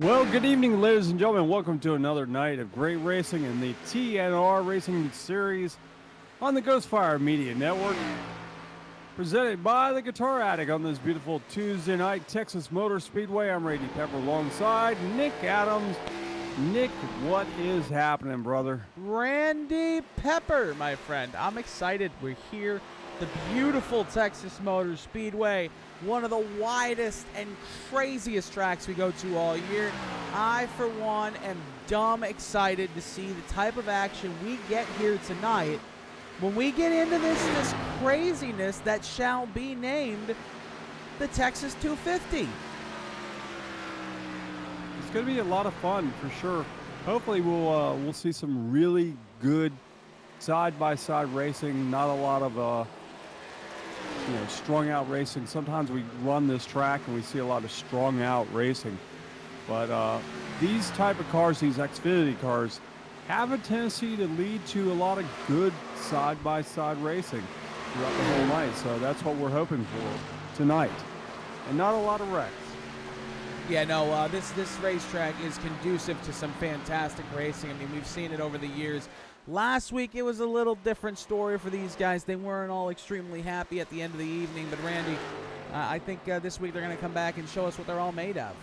Well, good evening, ladies and gentlemen. Welcome to another night of great racing in the TNR Racing Series on the Ghostfire Media Network. Presented by the Guitar Addict on this beautiful Tuesday night, Texas Motor Speedway. I'm Randy Pepper alongside Nick Adams. Nick, what is happening, brother? Randy Pepper, my friend. I'm excited. We're here. The beautiful Texas Motor Speedway, one of the widest and craziest tracks we go to all year. I, for one, am dumb excited to see the type of action we get here tonight when we get into this craziness that shall be named the Texas 250. It's going to be a lot of fun for sure. Hopefully, we'll see some really good side-by-side racing. Not a lot of strung out racing. Sometimes we run this track and we see a lot of strung out racing. But these type of cars, these Xfinity cars, have a tendency to lead to a lot of good side-by-side racing throughout the whole night. So that's what we're hoping for tonight. And not a lot of wrecks. Yeah, no, this racetrack is conducive to some fantastic racing. I mean, we've seen it over the years. Last week, it was a little different story for these guys. They weren't all extremely happy at the end of the evening. But, Randy, I think this week they're going to come back and show us what they're all made of.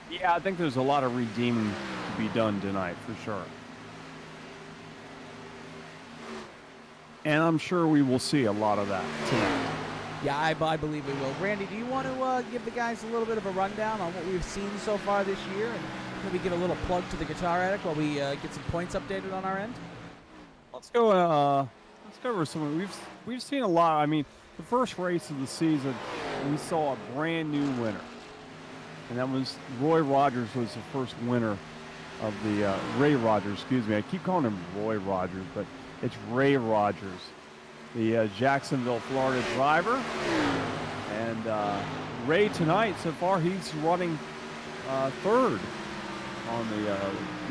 Yeah, I think there's a lot of redeeming to be done tonight, for sure. And I'm sure we will see a lot of that tonight. Yeah, I believe we will. Randy, do you want to give the guys a little bit of a rundown on what we've seen so far this year? And maybe give a little plug to the Guitar Addict while we get some points updated on our end? Let's go over some. We've seen a lot. I mean, the first race of the season, we saw a brand new winner. And that was Roy Rogers was the first winner of the Ray Rogers, excuse me. I keep calling him Roy Rogers, but it's Ray Rogers, the Jacksonville, Florida driver. And Ray tonight, so far, he's running third on the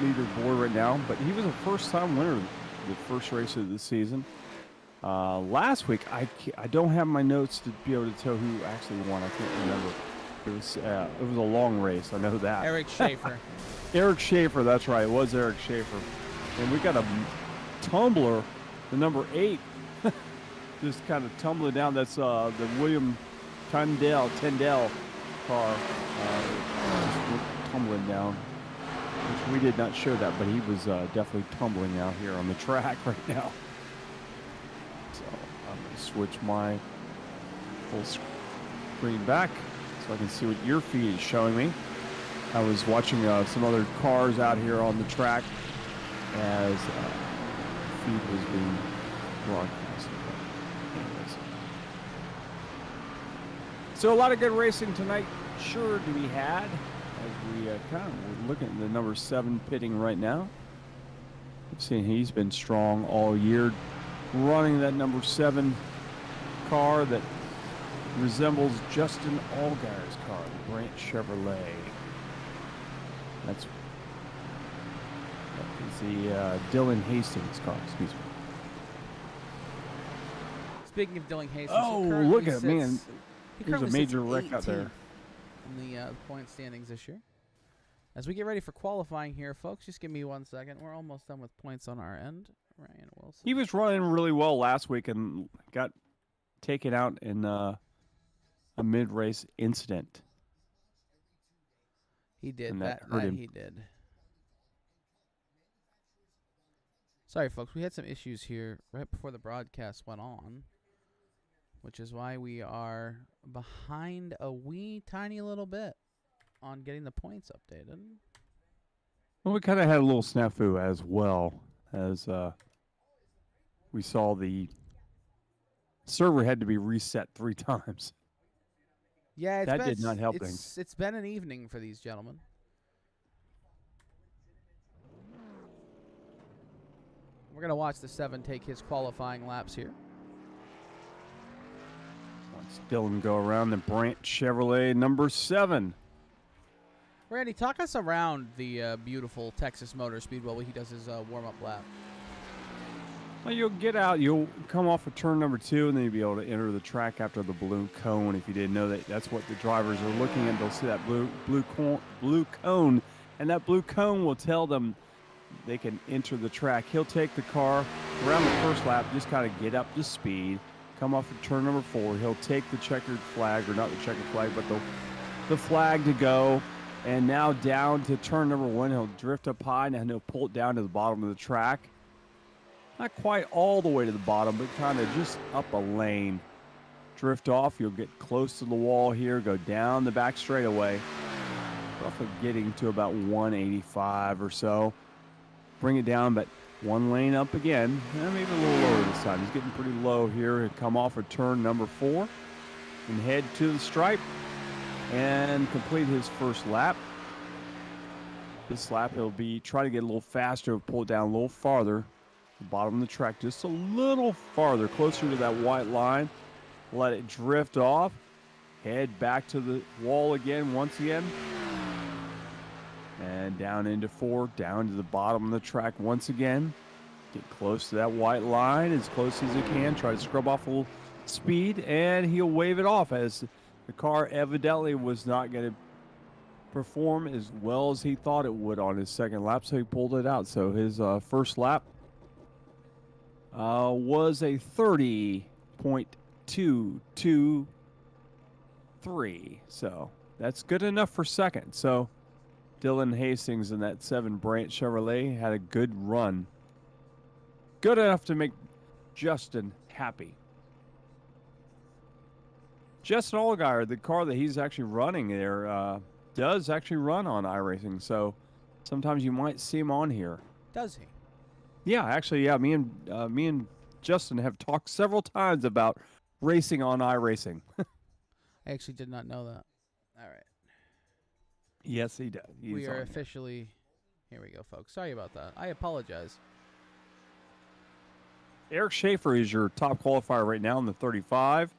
leaderboard right now. But he was a first-time winner the first race of the season. Last week, I don't have my notes to be able to tell who actually won. I can't remember. It was a long race. I know that. Eric Schaefer. Eric Schaefer, that's right. It was Eric Schaefer. And we got a tumbler, the number 8, just kind of tumbling down. That's the William Tyndall car tumbling down. Which we did not show that, but he was definitely tumbling out here on the track right now. So I'm going to switch my full screen back so I can see what your feed is showing me. I was watching some other cars out here on the track as feed was being broadcast. Anyways. So a lot of good racing tonight, sure to be had. As we we're looking at the number 7 pitting right now. I've seen he's been strong all year, running that number 7 car that resembles Justin Allgaier's car, the Brandt Chevrolet. That is the Dylan Hastings car, excuse me. Speaking of Dylan Hastings, oh, look at it, man. There's a major wreck out there. In the point standings this year. As we get ready for qualifying here, folks, just give me 1 second. We're almost done with points on our end. Ryan Wilson. He was running really well last week and got taken out in a mid-race incident. He did. And That he did. Sorry, folks. We had some issues here right before the broadcast went on, which is why we are behind a wee tiny little bit on getting the points updated. Well, we kind of had a little snafu as well, as we saw the server had to be reset 3 times. Yeah, that did not help things. It's been an evening for these gentlemen. We're going to watch the 7 take his qualifying laps here. Let's Dylan go around the Brandt Chevrolet number 7. Randy, talk us around the beautiful Texas Motor Speedway while he does his warm-up lap. Well, you'll get out. You'll come off of turn number 2, and then you'll be able to enter the track after the blue cone. If you didn't know that, that's what the drivers are looking at. They'll see that blue cone, and that blue cone will tell them they can enter the track. He'll take the car around the first lap, just kind of get up to speed, come off of turn number 4. He'll take the checkered flag, or not the checkered flag, but the flag to go. And now down to turn number 1, he'll drift up high, and he'll pull it down to the bottom of the track. Not quite all the way to the bottom, but kind of just up a lane. Drift off, you'll get close to the wall here, go down the back straightaway, roughly getting to about 185 or so. Bring it down, but one lane up again, and maybe a little lower this time. He's getting pretty low here. He'll come off of turn number 4 and head to the stripe and complete his first lap. This lap, he'll be try to get a little faster, pull it down a little farther. The bottom of the track just a little farther, closer to that white line. Let it drift off. Head back to the wall again, once again. And down into 4, down to the bottom of the track once again. Get close to that white line as close as you can. Try to scrub off a little speed, and he'll wave it off as the car evidently was not going to perform as well as he thought it would on his second lap, so he pulled it out. So his first lap was a 30.223. So that's good enough for second. So Dylan Hastings in that 7 Branch Chevrolet had a good run. Good enough to make Justin happy. Justin Allgaier, the car that he's actually running there, does actually run on iRacing. So sometimes you might see him on here. Does he? Yeah, actually, yeah. Me and Justin have talked several times about racing on iRacing. I actually did not know that. All right. Yes, he does. We are officially... Here we go, folks. Sorry about that. I apologize. Eric Schaefer is your top qualifier right now in the 35.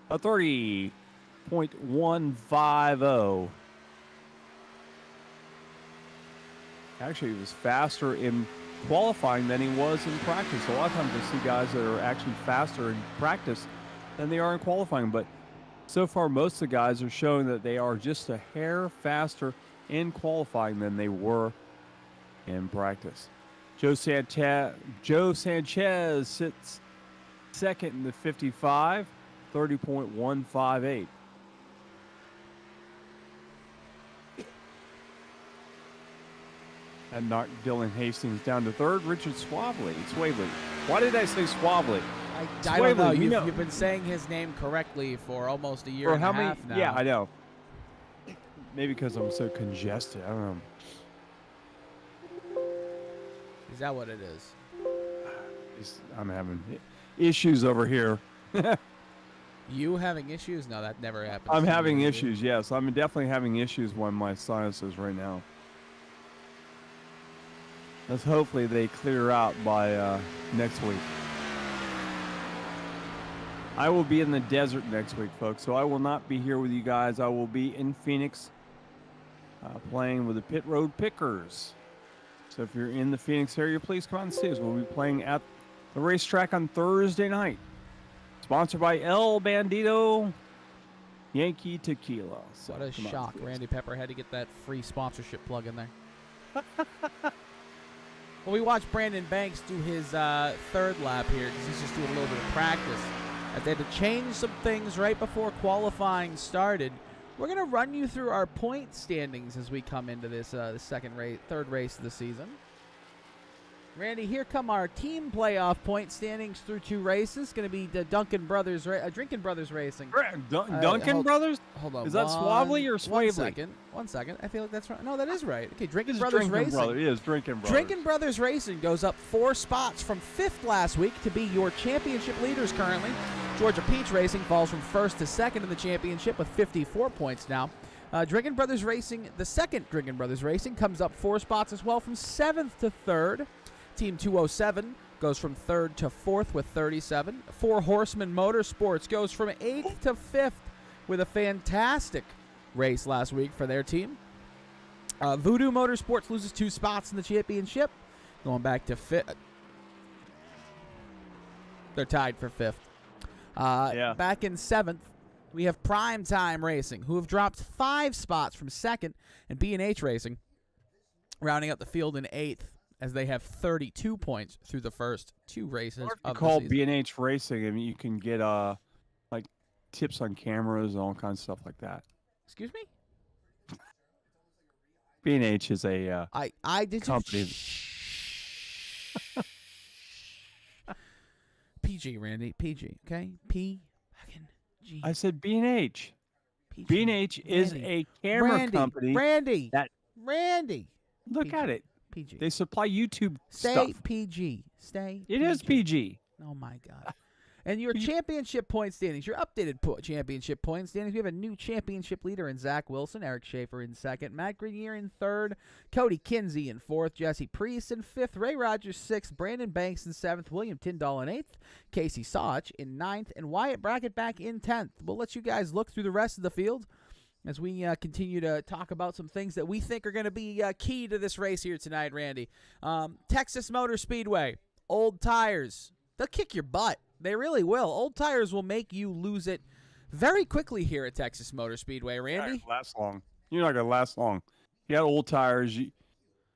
A 30.150. Actually, he was faster in qualifying than he was in practice. A lot of times I see guys that are actually faster in practice than they are in qualifying, but so far most of the guys are showing that they are just a hair faster in qualifying than they were in practice. Joe Sanchez sits second in the 55, 30.158. And knocked Dylan Hastings down to third. Richard Swavely. Why did I say Swavely? I don't know. You've been saying his name correctly for almost a year and a half now. Yeah, I know. Maybe because I'm so congested. I don't know. Is that what it is? I'm having issues over here. You having issues? No, that never happens. I'm having issues, yes. I'm definitely having issues with my sinuses right now. Let's hopefully they clear out by next week. I will be in the desert next week, folks, so I will not be here with you guys. I will be in Phoenix playing with the Pit Road Pickers. So if you're in the Phoenix area, please come out and see us. We'll be playing at the racetrack on Thursday night. Sponsored by El Bandito Yankee Tequila. So what a shock. Randy Pepper had to get that free sponsorship plug in there. Well, we watched Brandon Banks do his third lap here because he's just doing a little bit of practice. As they had to change some things right before qualifying started. We're going to run you through our point standings as we come into this third race of the season. Randy, here come our team playoff point standings through 2 races. Going to be the Drinking Brothers Racing. Duncan Brothers? Hold on. Is that Swavely or Swavely? One second. I feel like that's right. No, that is right. Okay, Drinking Brothers Racing. It is Drinking Brothers. Drinking Brothers Racing goes up 4 spots from 5th last week to be your championship leaders currently. Georgia Peach Racing falls from 1st to 2nd in the championship with 54 points now. Drinking Brothers Racing, the second Drinking Brothers Racing, comes up 4 spots as well from 7th to 3rd. Team 207 goes from 3rd to 4th with 37. 4 Horsemen Motorsports goes from 8th to 5th with a fantastic race last week for their team. Voodoo Motorsports loses 2 spots in the championship, going back to 5th. They're tied for 5th. Yeah. Back in 7th, we have Prime Time Racing, who have dropped 5 spots from 2nd, and B&H Racing rounding up the field in 8th as they have 32 points through the first 2 races of the Call season. B&H Racing. I mean, you can get like tips on cameras and all kinds of stuff like that. Excuse me? B&H is a I did company. PG, Randy. PG, okay? P-G. I said B&H. PG. B&H is a camera company. Randy. Randy. Look PG. at it. PG. They supply YouTube Stay stuff. PG. Stay It is PG. Oh, my God. And your championship point standings, your updated championship point standings, we have a new championship leader in Zach Wilson, Eric Schaefer in 2nd, Matt Grenier in 3rd, Cody Kinsey in 4th, Jesse Priest in 5th, Ray Rogers 6th, Brandon Banks in 7th, William Tyndall in 8th, Casey Sauch in 9th, and Wyatt Brackett back in 10th. We'll let you guys look through the rest of the field as we continue to talk about some things that we think are going to be key to this race here tonight, Randy. Texas Motor Speedway, old tires, they'll kick your butt. They really will. Old tires will make you lose it very quickly here at Texas Motor Speedway, Randy. You're not gonna last long. You're not going to last long. You got old tires, you're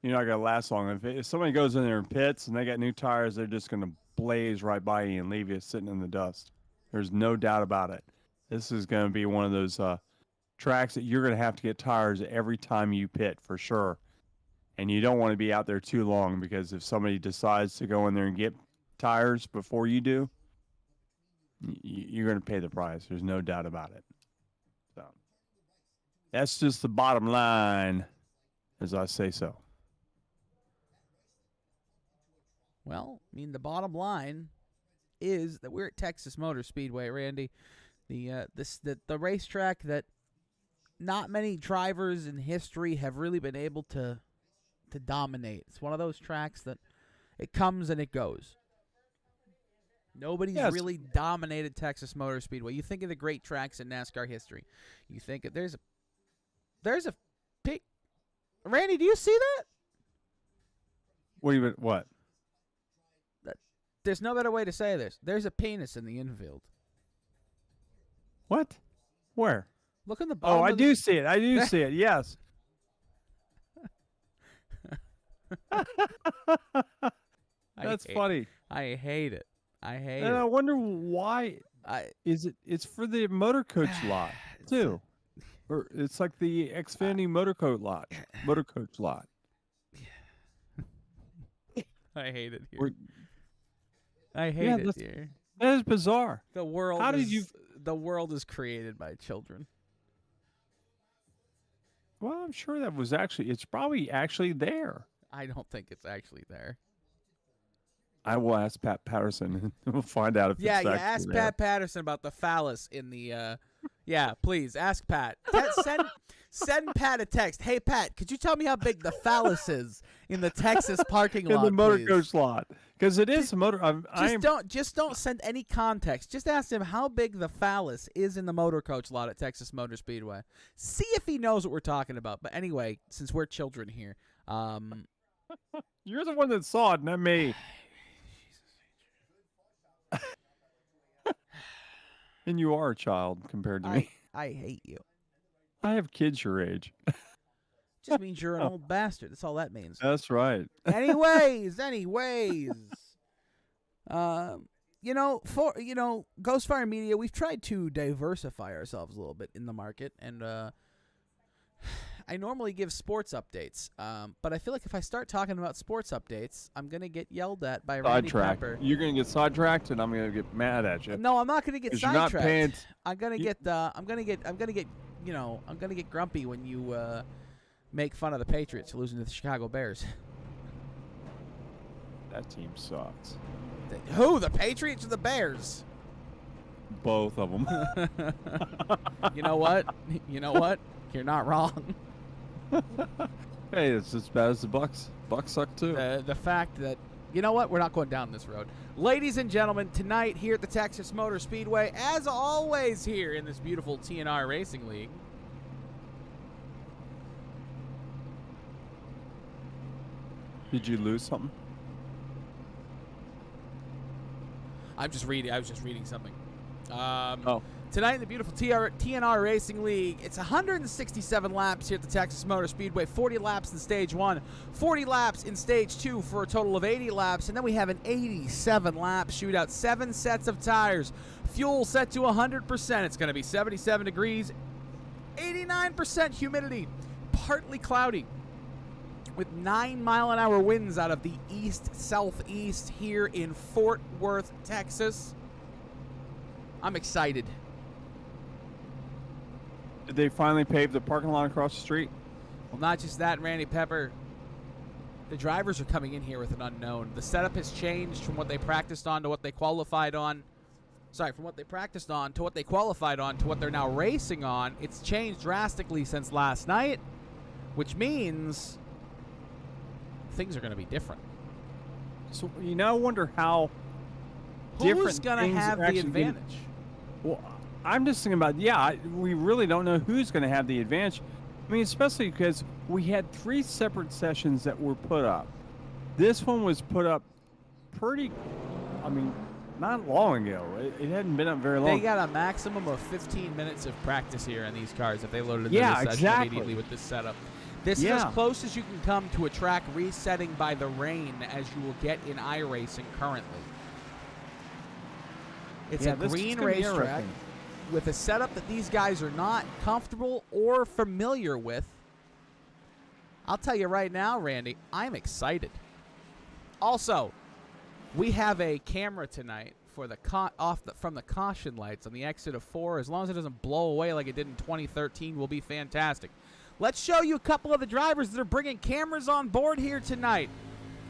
not going to last long. If somebody goes in there and pits and they got new tires, they're just going to blaze right by you and leave you sitting in the dust. There's no doubt about it. This is going to be one of those tracks that you're going to have to get tires every time you pit for sure. And you don't want to be out there too long, because if somebody decides to go in there and get tires before you do, you're going to pay the price. There's no doubt about it. So that's just the bottom line, as I say so. Well, I mean, the bottom line is that we're at Texas Motor Speedway, Randy. The racetrack that not many drivers in history have really been able to dominate. It's one of those tracks that it comes and it goes. Nobody's really dominated Texas Motor Speedway. You think of the great tracks in NASCAR history. You think of, there's a pig. Randy, do you see that? What? There's no better way to say this. There's a penis in the infield. What? Where? Look in the bottom. Oh, I do see it. I do see it. Yes. That's funny. I hate it. I hate and it. I wonder why. It's for the motor coach lot too, or it's like the Xfinity motor coach lot. I hate it here. I hate it here. That is bizarre. The world. How is, did you? The world is created by children. Well, I'm sure that was it's probably actually there. I don't think it's actually there. I will ask Pat Patterson, and we'll find out if it's actually ask there. Pat Patterson about the phallus in the. Yeah, please ask Pat. Send Pat a text. Hey Pat, could you tell me how big the phallus is in the Texas parking lot? In the motor please? coach lot, because it is a motor. Don't send any context. Just ask him how big the phallus is in the motor coach lot at Texas Motor Speedway. See if he knows what we're talking about. But anyway, since we're children here, you're the one that saw it, not me. And you are a child compared to me. I hate you. I have kids your age. Just means you're an old bastard. That's all that means. That's right. Anyways. Ghost Fire Media, we've tried to diversify ourselves a little bit in the market, and I normally give sports updates, but I feel like if I start talking about sports updates, I'm gonna get yelled at by Randy Pepper. You're gonna get sidetracked, and I'm gonna get mad at you. No, I'm not gonna get sidetracked. I'm gonna get grumpy when you make fun of the Patriots losing to the Chicago Bears. That team sucks. Who? The Patriots or the Bears? Both of them. You know what? You're not wrong. Hey, it's as bad as the Bucks. Bucks suck too. The fact that, you know what? We're not going down this road. Ladies and gentlemen, tonight here at the Texas Motor Speedway, as always here in this beautiful TNR Racing League. Did you lose something? I was just reading something. Oh. Tonight in the beautiful TNR Racing League, it's 167 laps here at the Texas Motor Speedway, 40 laps in Stage 1, 40 laps in Stage 2 for a total of 80 laps, and then we have an 87-lap shootout, 7 sets of tires, fuel set to 100%. It's going to be 77 degrees, 89% humidity, partly cloudy, with 9-mile-an-hour winds out of the east-southeast here in Fort Worth, Texas. I'm excited. Did they finally pave the parking lot across the street? Well, not just that, Randy Pepper. The drivers are coming in here with an unknown. The setup has changed from what they practiced on to what they qualified on. Sorry, from what they practiced on to what they qualified on to what they're now racing on. It's changed drastically since last night, which means things are going to be different. So, I wonder how different who's going to have the advantage? Well, I'm just thinking about, we really don't know who's going to have the advantage. I mean, especially because we had 3 separate sessions that were put up. This one was put up not long ago. It hadn't been up very long. They got a maximum of 15 minutes of practice here in these cars if they loaded into the session immediately with this setup. This is as close as you can come to a track resetting by the rain as you will get in iRacing currently. It's a green racetrack with a setup that these guys are not comfortable or familiar with. I'll tell you right now, Randy, I'm excited. Also, we have a camera tonight for the from the caution lights on the exit of 4. As long as it doesn't blow away like it did in 2013, will be fantastic. Let's show you a couple of the drivers that are bringing cameras on board here tonight.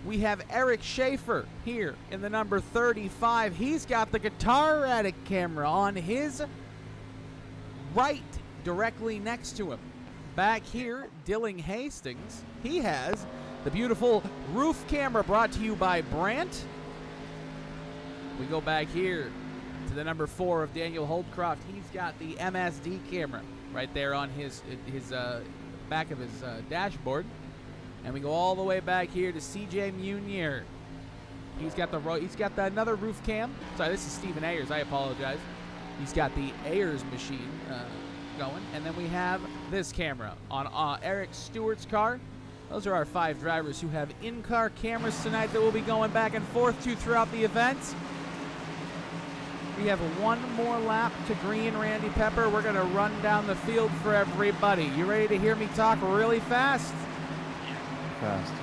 We have Eric Schaefer here in the number 35. He's got the Guitar Addict camera on his right, directly next to him. Back here, Dylan Hastings, he has the beautiful roof camera brought to you by Brandt. We go back here to the number 4 of Daniel Holdcroft. He's got the MSD camera right there on his back of his dashboard. And we go all the way back here to CJ Munier. He's got another roof cam. Sorry, this is Stephen Ayers. I apologize. He's got the Ayers machine going. And then we have this camera on Eric Stewart's car. Those are our 5 drivers who have in-car cameras tonight that we'll be going back and forth to throughout the event. We have 1 more lap to green, Randy Pepper. We're going to run down the field for everybody. You ready to hear me talk really fast? Fast.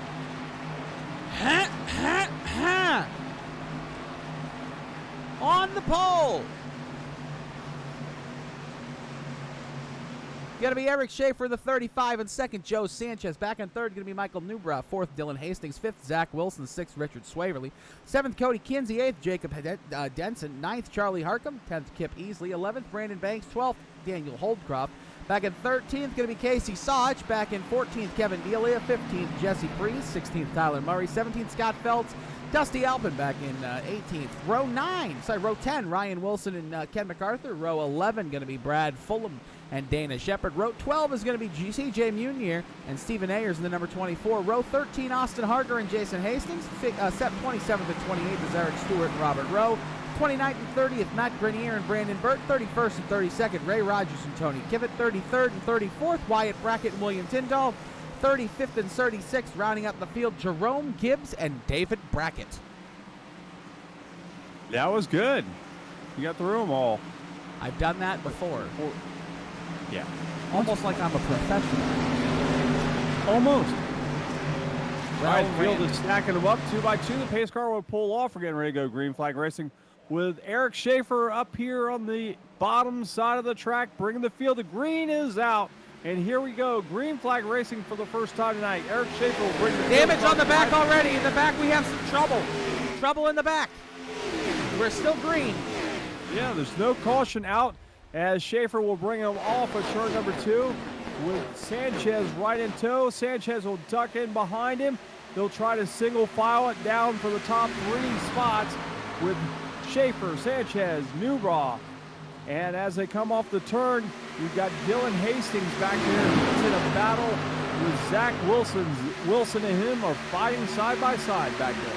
Ha, ha, ha. On the pole. Going to be Eric Schaefer, the 35, and second, Joe Sanchez. Back in third, going to be Michael Newbrow. Fourth, Dylan Hastings. Fifth, Zach Wilson. Sixth, Richard Swaverly. Seventh, Cody Kinsey. Eighth, Jacob Denson. Ninth, Charlie Harcum. 10th, Kip Easley. 11th, Brandon Banks. 12th, Daniel Holdcroft. Back in 13th, going to be Casey Sawich. Back in 14th, Kevin Delia. 15th, Jesse Priest. 16th, Tyler Murray. 17th, Scott Feltz. Dusty Alpin back in 18th. Row 10, Ryan Wilson and Ken MacArthur. Row 11, going to be Brad Fulham and Dana Shepard. Row 12 is going to be CJ Munier and Stephen Ayers in the number 24. Row 13, Austin Harger and Jason Hastings. Set 27th and 28th is Eric Stewart and Robert Rowe. 29th and 30th, Matt Grenier and Brandon Burt. 31st and 32nd, Ray Rogers and Tony Kivett. 33rd and 34th, Wyatt Brackett and William Tyndall. 35th and 36th, rounding up the field, Jerome Gibbs and David Brackett. That was good. You got through them all. I've done that before. Yeah. Almost like I'm a professional. Almost. Well, all right, the field is stacking them up 2 by 2. The pace car will pull off. We're getting ready to go green flag racing with Eric Schaefer up here on the bottom side of the track, bringing the field. The green is out. And here we go, green flag racing for the first time tonight. Eric Schaefer will bring the damage on the back already. In the back, we have some trouble. Trouble in the back. We're still green. Yeah, there's no caution out as Schaefer will bring him off at turn number 2 with Sanchez right in tow. Sanchez will duck in behind him. They'll try to single file it down for the top 3 spots with Schaefer, Sanchez, Newbraw. And as they come off the turn, we've got Dylan Hastings back there. He's in a battle with Zach Wilson. Wilson and him are fighting side by side back there.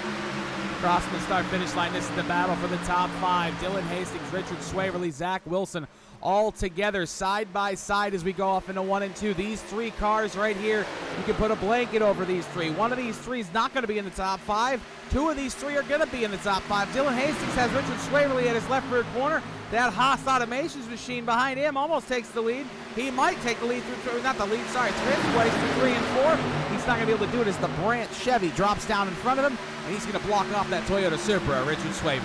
Crossing the start-finish line, this is the battle for the top 5. Dylan Hastings, Richard Swaverly, Zach Wilson, all together side by side as we go off into 1 and 2. These 3 cars right here, you can put a blanket over these 3. One of these 3 is not going to be in the top 5. 2 of these 3 are going to be in the top 5. Dylan Hastings has Richard Swaverly at his left rear corner. That Haas Automations machine behind him almost takes the lead. He might take the lead through, not the lead, sorry, fifth place through 3 and 4. He's not going to be able to do it as the Brandt Chevy drops down in front of him, and he's going to block off that Toyota Supra, Richard Swaverly.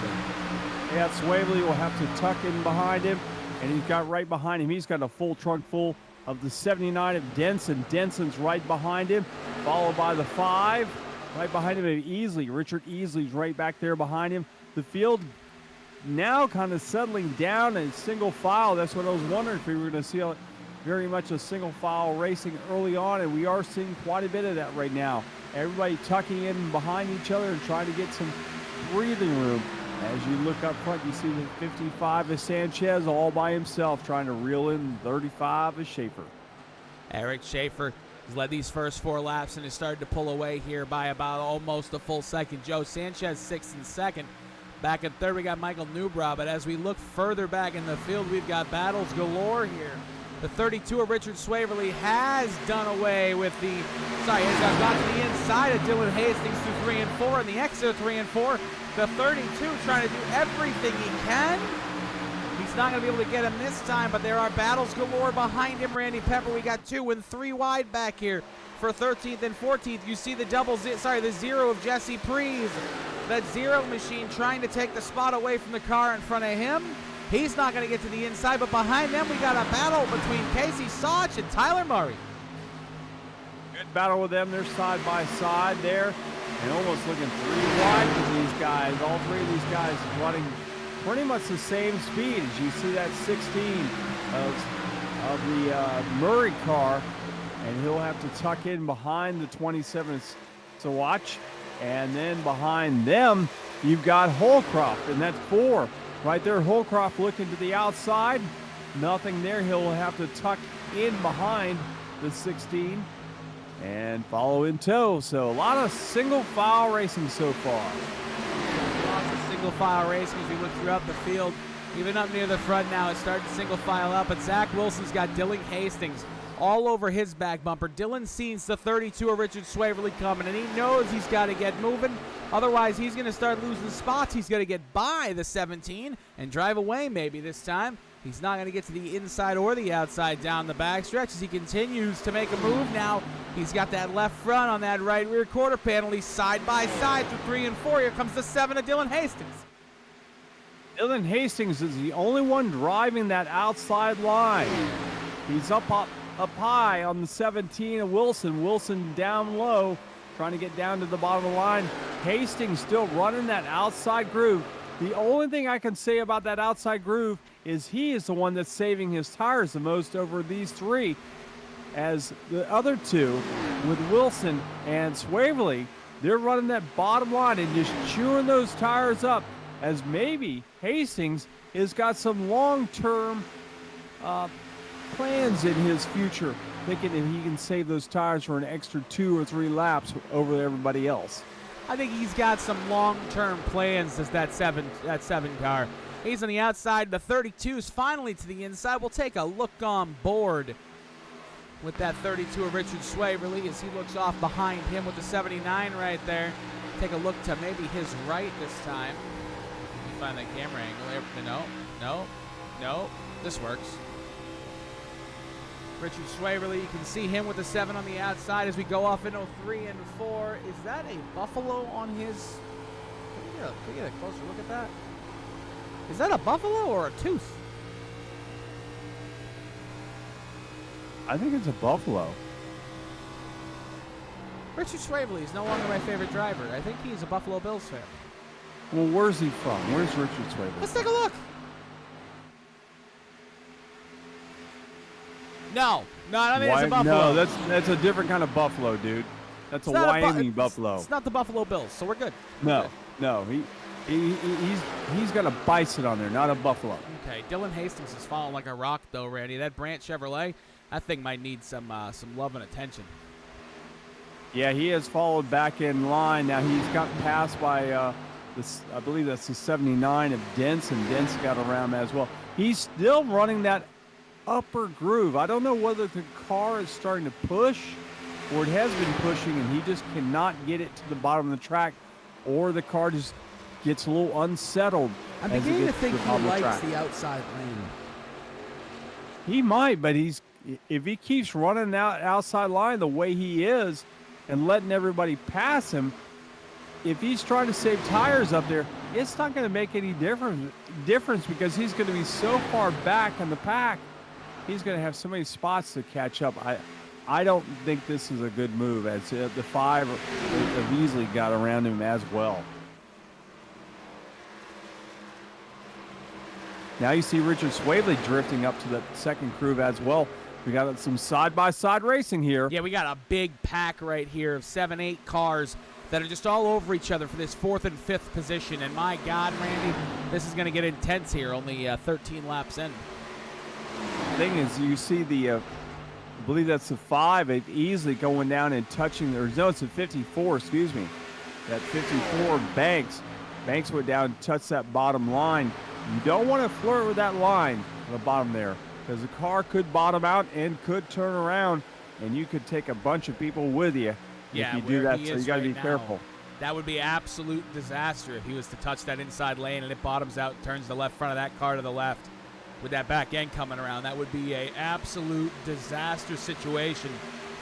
Yeah, Swaverly will have to tuck in behind him, and he's got right behind him. He's got a full trunk full of the 79 of Denson. Denson's right behind him, followed by the 5. Right behind him, Easley. Richard Easley's right back there behind him. The field now kind of settling down in single file. That's what I was wondering, if we were going to see very much a single file racing early on, and we are seeing quite a bit of that right now. Everybody tucking in behind each other and trying to get some breathing room. As you look up front, you see the 55 of Sanchez all by himself trying to reel in 35 of Schaefer. Eric Schaefer has led these first 4 laps and has started to pull away here by about almost a full second. Joe Sanchez 6th and 2nd. Back in 3rd, we got Michael Newbrow, but as we look further back in the field, we've got battles galore here. The 32 of Richard Swaverly has done away with has got to the inside of Dylan Hastings through 3 and 4, and the exit 3 and 4. The 32 trying to do everything he can. He's not going to be able to get him this time, but there are battles galore behind him, Randy Pepper. We got 2 and 3 wide back here for 13th and 14th. You see the the 0 of Jesse Prees. That 0 machine trying to take the spot away from the car in front of him. He's not going to get to the inside, but behind them we got a battle between Casey Soch and Tyler Murray. Good battle with them. They're side by side there, and almost looking 3 wide for these guys. All 3 of these guys running pretty much the same speed. As you see that 16 of the Murray car, and he'll have to tuck in behind the 27 to watch. And then behind them, you've got Holcroft, and that's 4. Right there, Holcroft looking to the outside. Nothing there. He'll have to tuck in behind the 16 and follow in tow. So a lot of single file racing so far. Lots of single file racing as we look throughout the field. Even up near the front now, it's starting to single file up, but Zach Wilson's got Dylan Hastings all over his back bumper. Dylan sees the 32 of Richard Swaverly coming, and he knows he's got to get moving. Otherwise, he's going to start losing spots. He's going to get by the 17 and drive away maybe this time. He's not going to get to the inside or the outside down the backstretch as he continues to make a move now. He's got that left front on that right rear quarter panel. He's side by side through 3 and 4. Here comes the 7 of Dylan Hastings. Dylan Hastings is the only one driving that outside line. He's up high on the 17 of Wilson. Wilson down low, trying to get down to the bottom of the line. Hastings still running that outside groove. The only thing I can say about that outside groove is he is the one that's saving his tires the most over these 3, as the other 2 with Wilson and Swaverly, they're running that bottom line and just chewing those tires up, as maybe Hastings has got some long-term plans in his future, thinking that he can save those tires for an extra 2 or 3 laps over everybody else. I think he's got some long-term plans as that 7 car. He's on the outside. The 32's finally to the inside. We'll take a look on board with that 32 of Richard Swaverly as he looks off behind him with the 79 right there. Take a look to maybe his right this time. Let me find that camera angle. No. This works. Richard Swaverly, you can see him with the 7 on the outside as we go off into 3 and 4. Is that a buffalo on his... Can we get a closer look at that? Is that a buffalo or a tooth? I think it's a buffalo. Richard Swaverly is no longer my favorite driver. I think he's a Buffalo Bills fan. Well, where's he from? Where's Richard Swaverly? Let's take a look. No, I don't think it's a buffalo. No, that's a different kind of buffalo, dude. That's a Wyoming buffalo. It's not the Buffalo Bills, so we're good. No, he's got a bison on there, not a buffalo. Okay, Dylan Hastings is falling like a rock, though, Randy. That Brandt Chevrolet, that thing might need some love and attention. Yeah, he has followed back in line. Now he's got passed by this, I believe that's the 79 of Dents, and Dents got around as well. He's still running that upper groove. I don't know whether the car is starting to push or it has been pushing and he just cannot get it to the bottom of the track, or the car just gets a little unsettled. I'm as it beginning to gets think the he bottom of the likes track. the outside lane. He might, but if he keeps running out outside line the way he is and letting everybody pass him, if he's trying to save tires up there, it's not going to make any difference because he's going to be so far back in the pack. He's going to have so many spots to catch up. I don't think this is a good move, as the 5 have easily got around him as well. Now you see Richard Swavely drifting up to the second groove as well. We got some side-by-side racing here. Yeah, we got a big pack right here of 7, 8 cars that are just all over each other for this 4th and 5th position. And my God, Randy, this is going to get intense here, only 13 laps in. The thing is, you see the, I believe that's the 5, it easily going down and touching, or no, it's a 54, excuse me. That 54 Banks went down and touched that bottom line. You don't want to flirt with that line on the bottom there, because the car could bottom out and could turn around, and you could take a bunch of people with you if you do that, so you got to be careful. That would be absolute disaster if he was to touch that inside lane and it bottoms out, turns the left front of that car to the left with that back end coming around. That would be a absolute disaster situation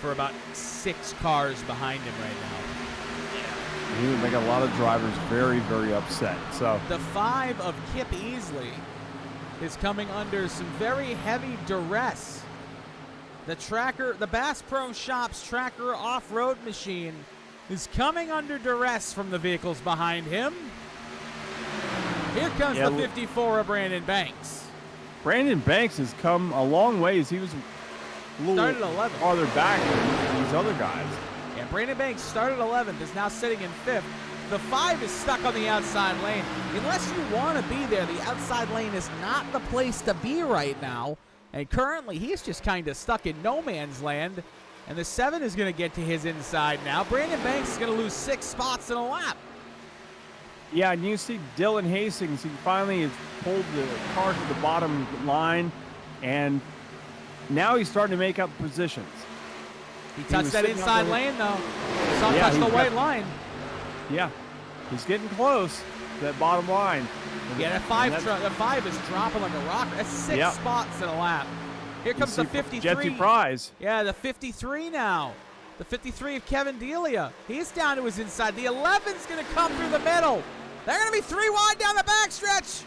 for about 6 cars behind him right now. He would make a lot of drivers very, very upset. So the 5 of Kip Easley is coming under some very heavy duress. The Bass Pro Shops Tracker off-road machine is coming under duress from the vehicles behind him. Here comes the 54 of Brandon Banks. Brandon Banks has come a long ways. He was a little Started 11th. farther back than these other guys. Yeah, Brandon Banks started 11th, is now sitting in 5th. The 5 is stuck on the outside lane. Unless you want to be there, the outside lane is not the place to be right now. And currently, he's just kind of stuck in no man's land. And the 7 is going to get to his inside now. Brandon Banks is going to lose 6 spots in a lap. Yeah, and you see Dylan Hastings, he finally has pulled the car to the bottom line, and now he's starting to make up positions. He touched that inside lane, though. Saw him touch the white line. Yeah, he's getting close to that bottom line. Yeah, that 5 is dropping like a rock. That's 6 spots in a lap. Here comes the 53. Jesse Prize. Yeah, the 53 now. The 53 of Kevin Delia. He's down to his inside. The 11's going to come through the middle. They're going to be 3 wide down the backstretch.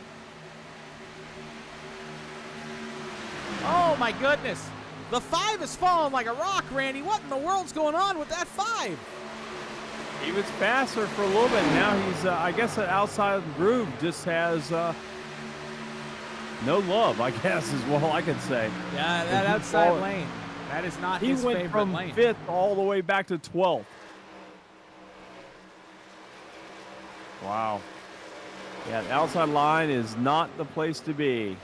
Oh, my goodness. The 5 is falling like a rock, Randy. What in the world's going on with that 5? He was faster for a little bit. Now he's, I guess, the outside of the groove just has no love, I guess, is what I could say. Yeah, that outside lane. That is not his favorite lane. He went from 5th all the way back to 12th. Wow. Yeah, the outside line is not the place to be.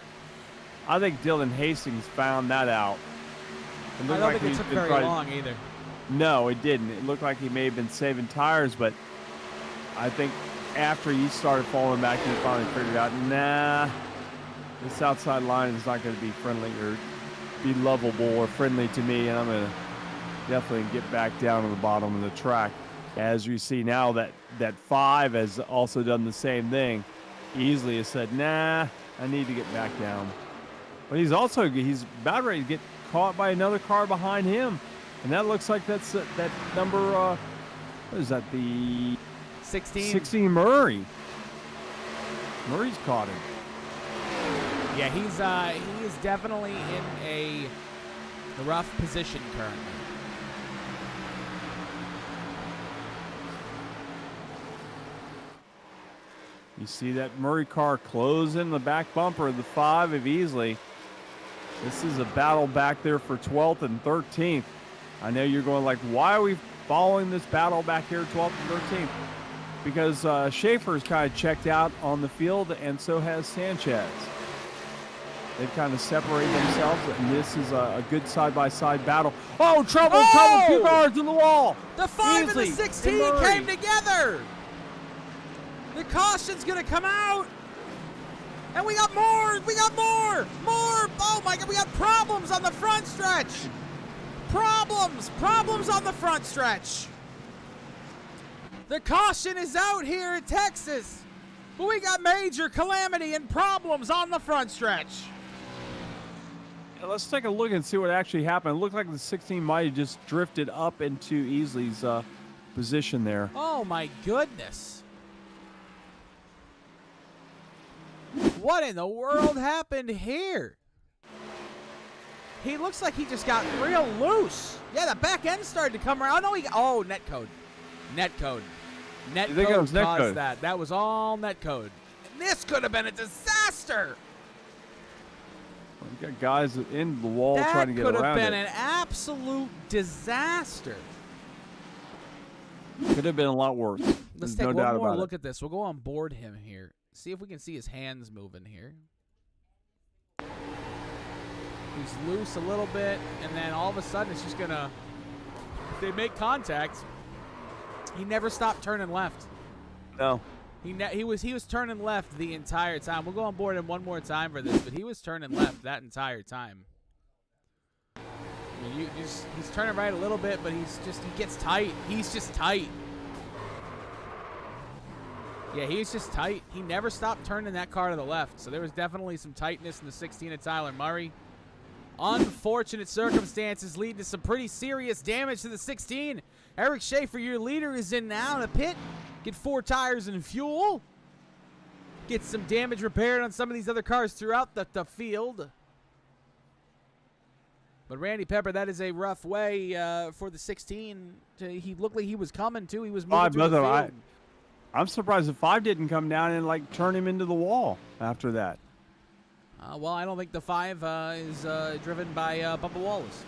I think Dylan Hastings found that out. I don't think it took very long either. No, it didn't. It looked like he may have been saving tires, but I think after he started falling back, he finally figured out, nah, this outside line is not going to be friendly or be lovable or friendly to me, and I'm going to definitely get back down to the bottom of the track. As you see now, that 5 has also done the same thing. Easily has said, nah, I need to get back down. But he's about ready to get caught by another car behind him. And that looks like that's that number, what is that, the 16? 16 Murray. Murray's caught him. Yeah, he is definitely in a rough position currently. You see that Murray car closing the back bumper of the 5 of Easley. This is a battle back there for 12th and 13th. I know you're going like, why are we following this battle back here, 12th and 13th? Because Schaefer's kind of checked out on the field, and so has Sanchez. They've kind of separated themselves, and this is a good side-by-side battle. Oh, trouble, 2 cars in the wall. The 5 and the 16 came together. The caution's going to come out. And we got more. We got more. More. Oh, my God. We got problems on the front stretch. Problems. Problems on the front stretch. The caution is out here in Texas. But we got major calamity and problems on the front stretch. Let's take a look and see what actually happened. It looked like the 16 might have just drifted up into Easley's position there. Oh, my goodness. What in the world happened here? He looks like he just got real loose. Yeah, the back end started to come around. Oh, net code. Net code. Net code caused that. That was all net code. This could have been a disaster. You got guys in the wall trying to get around it. That could have been an absolute disaster. Could have been a lot worse. Let's take one more look at this. We'll go on board him here. See if we can see his hands moving here. He's loose a little bit, and then all of a sudden it's just going to, if they make contact, he never stopped turning left. No. He was turning left the entire time. We'll go on board him one more time for this, but he was turning left that entire time. I mean, he's turning right a little bit, but he gets tight. He's just tight. Yeah, he's just tight. He never stopped turning that car to the left, so there was definitely some tightness in the 16 of Tyler Murray. Unfortunate circumstances lead to some pretty serious damage to the 16. Eric Schaefer, your leader, is in now in the pit. Get 4 tires and fuel. Get some damage repaired on some of these other cars throughout the field. But Randy Pepper, that is a rough way for the 16. He looked like he was coming, too. He was moving through the field. I'm surprised the 5 didn't come down and, like, turn him into the wall after that. Well, I don't think the 5 is driven by Bubba Wallace.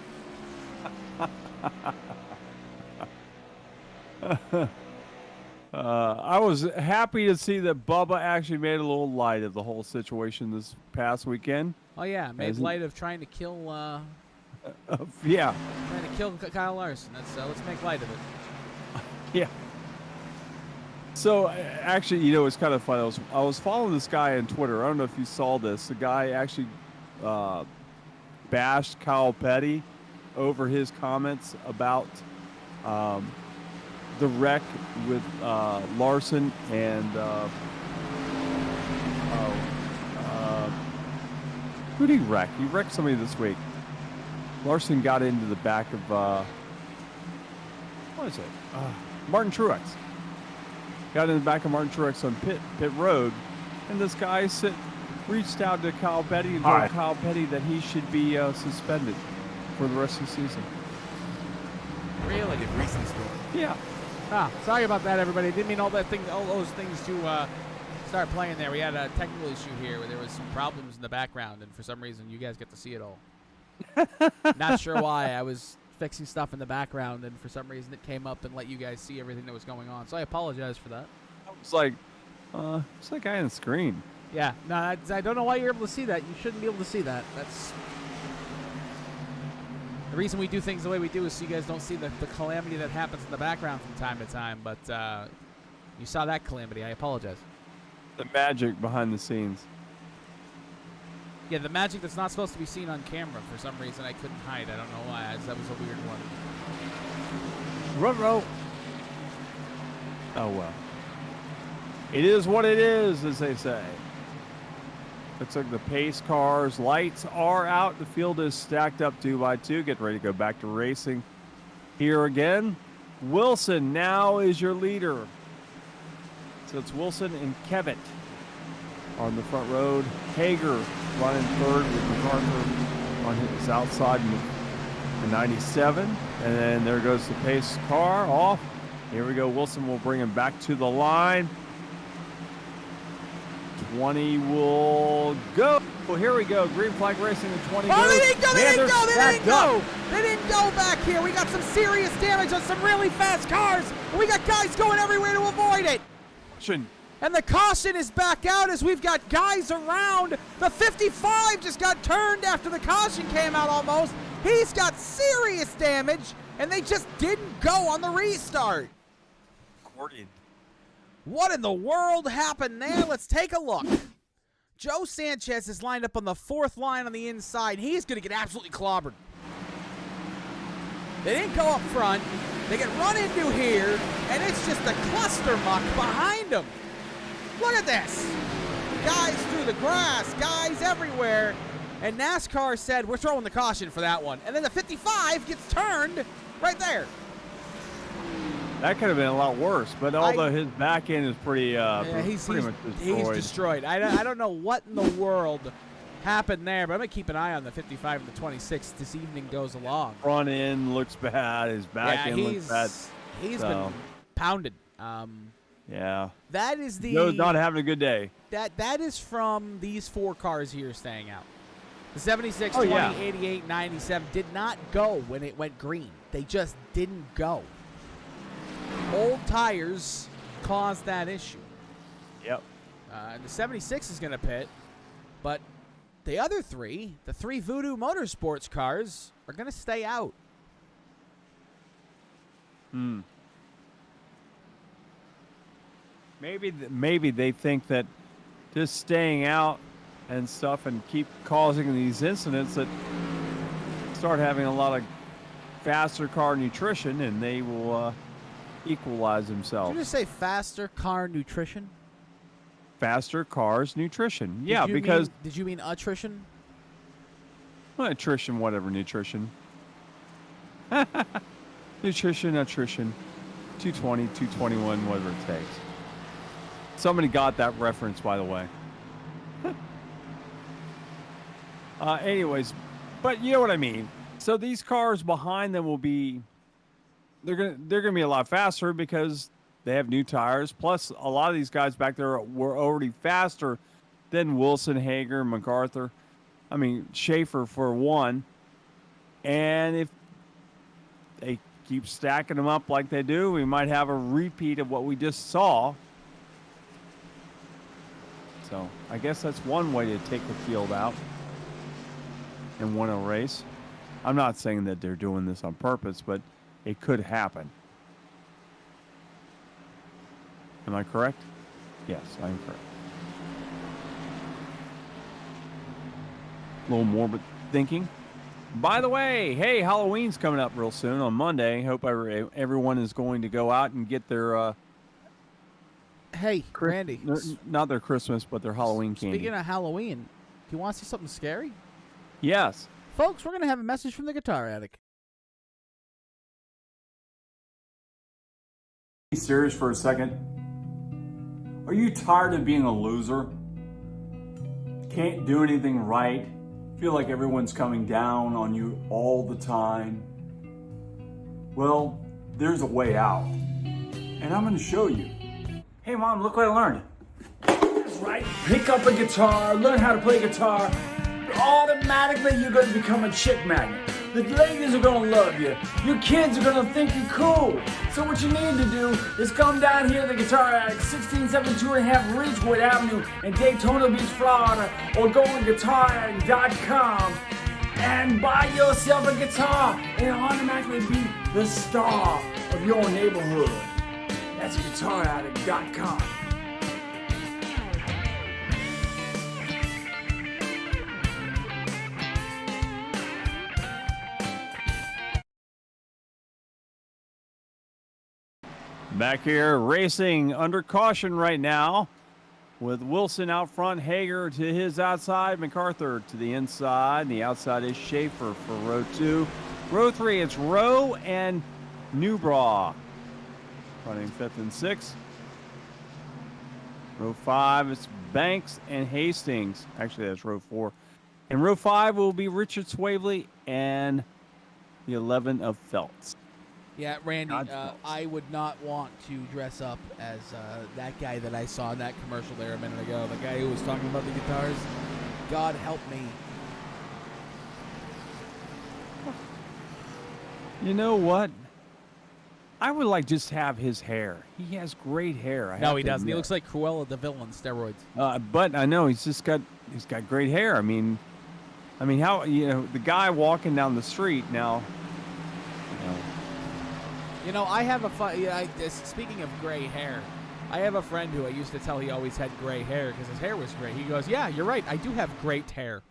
I was happy to see that Bubba actually made a little light of the whole situation this past weekend. Oh, yeah, made light of trying to kill... yeah. Trying to kill Kyle Larson. Let's make light of it. Yeah. So, actually, you know, it's kind of funny. I was following this guy on Twitter. I don't know if you saw this. The guy actually bashed Kyle Petty over his comments about the wreck with Larson and who did he wreck? He wrecked somebody this week. Larson got into the back of what is it? Martin Truex. Got in the back of Martin Truex on pit road, and this guy reached out to Kyle Petty and told Kyle Petty that he should be suspended for the rest of the season. Really? Yeah. Sorry about that, everybody. Didn't mean all those things to start playing there. We had a technical issue here where there was some problems in the background, and for some reason you guys get to see it all. Not sure why. I was fixing stuff in the background, and for some reason it came up and let you guys see everything that was going on. So I apologize for that. It's like, it's that guy on the screen. Yeah. No, I don't know why you're able to see that. You shouldn't be able to see that. That's the reason we do things the way we do is so you guys don't see the calamity that happens in the background from time to time. But you saw that calamity. I apologize. The magic behind the scenes. Yeah, the magic that's not supposed to be seen on camera. For some reason, I couldn't hide. I don't know why. That was a weird one. Ruh-roh. Oh, well. It is what it is, as they say. Looks like the pace cars' lights are out. The field is stacked up 2 by 2. Get ready to go back to racing here again. Wilson now is your leader. So it's Wilson and Kevitt on the front road. Hager running third with MacArthur on his outside in the 97. And then there goes the pace car off. Here we go. Wilson will bring him back to the line. 20 will go. Well, here we go. Green flag racing at 20 goes. They didn't go. They didn't go back here. We got some serious damage on some really fast cars. And we got guys going everywhere to avoid it. And the caution is back out as we've got guys around. The 55 just got turned after the caution came out almost. He's got serious damage, and they just didn't go on the restart. Accordion. What in the world happened there? Let's take a look. Joe Sanchez is lined up on the 4th line on the inside. He's going to get absolutely clobbered. They didn't go up front. They get run into here, and it's just a cluster muck behind them. Look at this. Guys through the grass, guys everywhere. And NASCAR said, we're throwing the caution for that one. And then the 55 gets turned right there. That could have been a lot worse, but although his back end is pretty, he's much destroyed. He's destroyed. I don't know what in the world happened there, but I'm going to keep an eye on the 55 and the 26 this evening goes along. Front end looks bad. His back end looks bad. He's been pounded. Yeah. That is Joe's not having a good day. That is from these 4 cars here staying out. The 76, 20, 88, 97 did not go when it went green. They just didn't go. Old tires caused that issue. Yep. The 76 is going to pit, but the other 3, the 3 Voodoo Motorsports cars, are going to stay out. Maybe they think that just staying out and stuff and keep causing these incidents that start having a lot of faster car nutrition, and they will equalize themselves. Did you just say faster car nutrition? Faster cars nutrition. Yeah, Did you mean attrition? Well, attrition, whatever, nutrition. Nutrition, attrition. 220, 221, whatever it takes. Somebody got that reference, by the way. Anyways, but you know what I mean. So these cars behind them will be, they're gonna be a lot faster because they have new tires. Plus, a lot of these guys back there were already faster than Wilson, Hager, MacArthur. I mean, Schaefer for one. And if they keep stacking them up like they do, we might have a repeat of what we just saw. So I guess that's one way to take the field out and win a race. I'm not saying that they're doing this on purpose, but it could happen. Am I correct? Yes, I am correct. A little morbid thinking. By the way, hey, Halloween's coming up real soon on Monday. Hope everyone is going to go out and get their hey, Randy. Not their Christmas, but their Halloween candy. Speaking of Halloween, do you want to see something scary? Yes. Folks, we're going to have a message from the Guitar Attic. Be serious for a second. Are you tired of being a loser? Can't do anything right? Feel like everyone's coming down on you all the time? Well, there's a way out. And I'm going to show you. Hey Mom, look what I learned. That's right. Pick up a guitar, learn how to play guitar. Automatically you're going to become a chick magnet. The ladies are going to love you. Your kids are going to think you're cool. So what you need to do is come down here to the Guitar Attic, 1672.5 Ridgewood Avenue in Daytona Beach, Florida, or go on GuitarAttic.com and buy yourself a guitar and automatically be the star of your neighborhood. That's GuitarAttic.com. Back here racing under caution right now with Wilson out front, Hager to his outside, MacArthur to the inside. The outside is Schaefer for row 2. Row 3, it's Rowe and Newbraw running 5th and 6th. Row 5, it's Banks and Hastings. Actually, that's row 4. And row 5 will be Richard Swavely and the 11 of Feltz. Yeah, Randy, I would not want to dress up as that guy that I saw in that commercial there a minute ago. The guy who was talking about the guitars. God help me. You know what? I would like just have his hair. He has great hair. No, he doesn't. He looks like Cruella de Vil on steroids. But I know he's got great hair. I mean how the guy walking down the street now. You know, I have a fun. Speaking of gray hair, I have a friend who I used to tell he always had gray hair because his hair was gray. He goes, yeah, you're right. I do have great hair.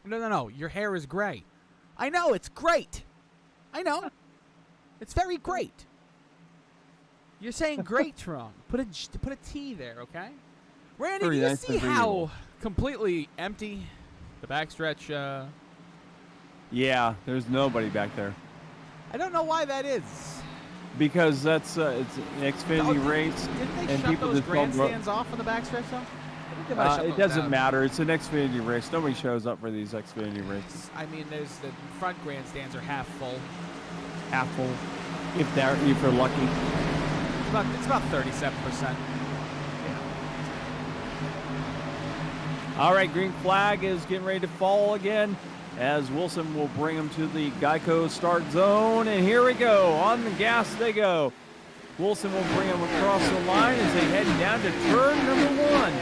No. Your hair is gray. I know. It's great. I know. It's very great. You're saying great wrong. Put a T there, okay? Randy, do you see how completely empty the backstretch? Yeah, there's nobody back there. I don't know why that is. Because it's an Xfinity race. Didn't they shut those grandstands off on the backstretch, though? It doesn't matter. It's an Xfinity race. Nobody shows up for these Xfinity races. I mean, there's the front grandstands are half full. Half full, if they're lucky. It's about 37%. All right, green flag is getting ready to fall again as Wilson will bring him to the Geico start zone. And here we go. On the gas they go. Wilson will bring him across the line as they head down to turn number 1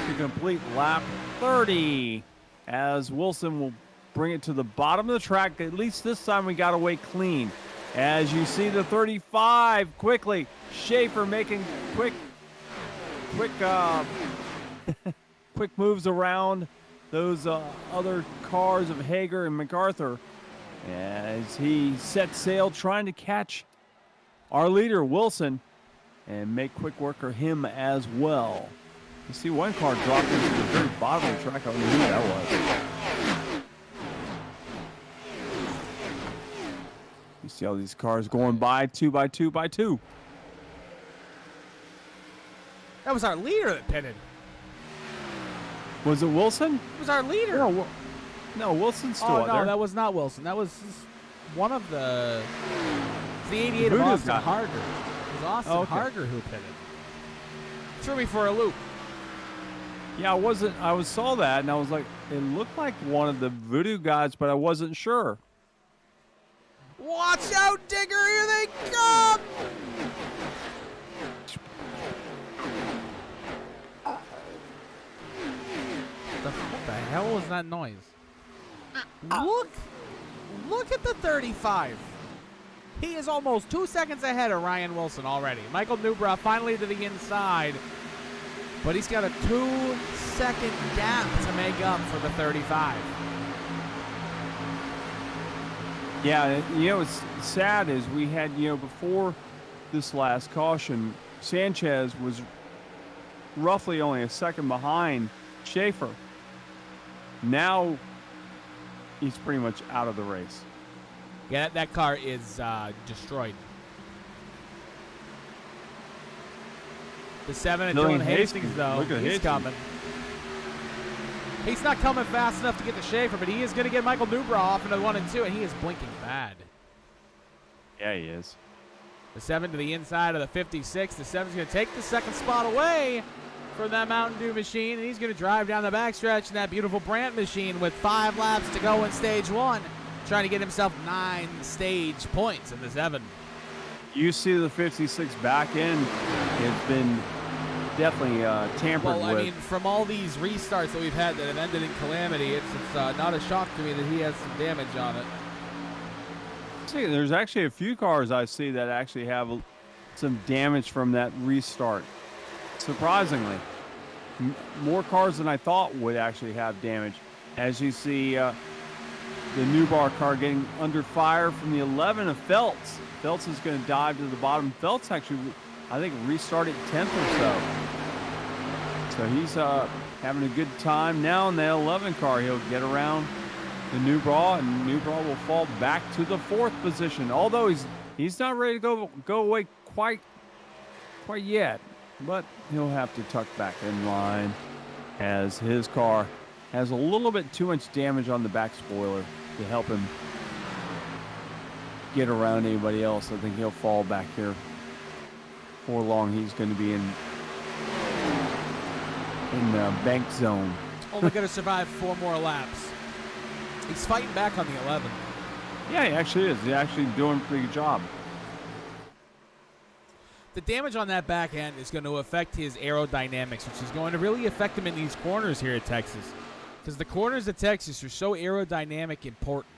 to complete lap 30. As Wilson will bring it to the bottom of the track. At least this time we got away clean. As you see the 35 quickly. Schaefer making quick moves around those other cars of Hager and MacArthur as he sets sail trying to catch our leader Wilson and make quick work of him as well. You see one car drop into the very bottom of the track. I don't know who that was. You see all these cars going by 2 by 2 by 2. That was our leader that pitted. Was it Wilson? It was our leader. No, Wilson's still out there. No, that was not Wilson. That was one of the 88 of Austin Harger. It was Austin Harger who pitted. Threw me for a loop. Yeah, I saw that, and I was like, it looked like one of the Voodoo guys, but I wasn't sure. Watch out, Digger! Here they come! What the hell was that noise? Look at the 35. He is almost 2 seconds ahead of Ryan Wilson already. Michael Newbrough finally to the inside, but he's got a 2-second gap to make up for the 35. Yeah, what's sad is we had, before this last caution, Sanchez was roughly only a second behind Schaefer. Now he's pretty much out of the race. Yeah, that car is destroyed. The 7 at Dylan Hastings, though, he's coming. He's not coming fast enough to get to Schaefer, but he is going to get Michael Newbrough off into 1 and 2, and he is blinking bad. Yeah, he is. The 7 to the inside of the 56. The 7's going to take the second spot away from that Mountain Dew machine, and he's going to drive down the backstretch in that beautiful Brandt machine with 5 laps to go in stage 1, trying to get himself 9 stage points in the 7. You see the 56 back end. It's been definitely tampered with. Well, I mean, from all these restarts that we've had that have ended in calamity, it's not a shock to me that he has some damage on it. See, there's actually a few cars I see that actually have some damage from that restart. Surprisingly, more cars than I thought would actually have damage. As you see, the Newbar car getting under fire from the 11 of Feltz. Feltz is going to dive to the bottom. Feltz actually, I think, restarted 10th or so. So he's having a good time. Now in the 11 car, he'll get around the Newbar, and Newbar will fall back to the 4th position. Although he's not ready to go away quite yet. But he'll have to tuck back in line as his car has a little bit too much damage on the back spoiler to help him get around anybody else. I think he'll fall back here. Before long, he's going to be in the bank zone. Only going to survive 4 more laps. He's fighting back on the 11. Yeah, he actually is. He's actually doing a pretty good job. The damage on that back end is going to affect his aerodynamics, which is going to really affect him in these corners here at Texas. Because the corners at Texas are so aerodynamic important.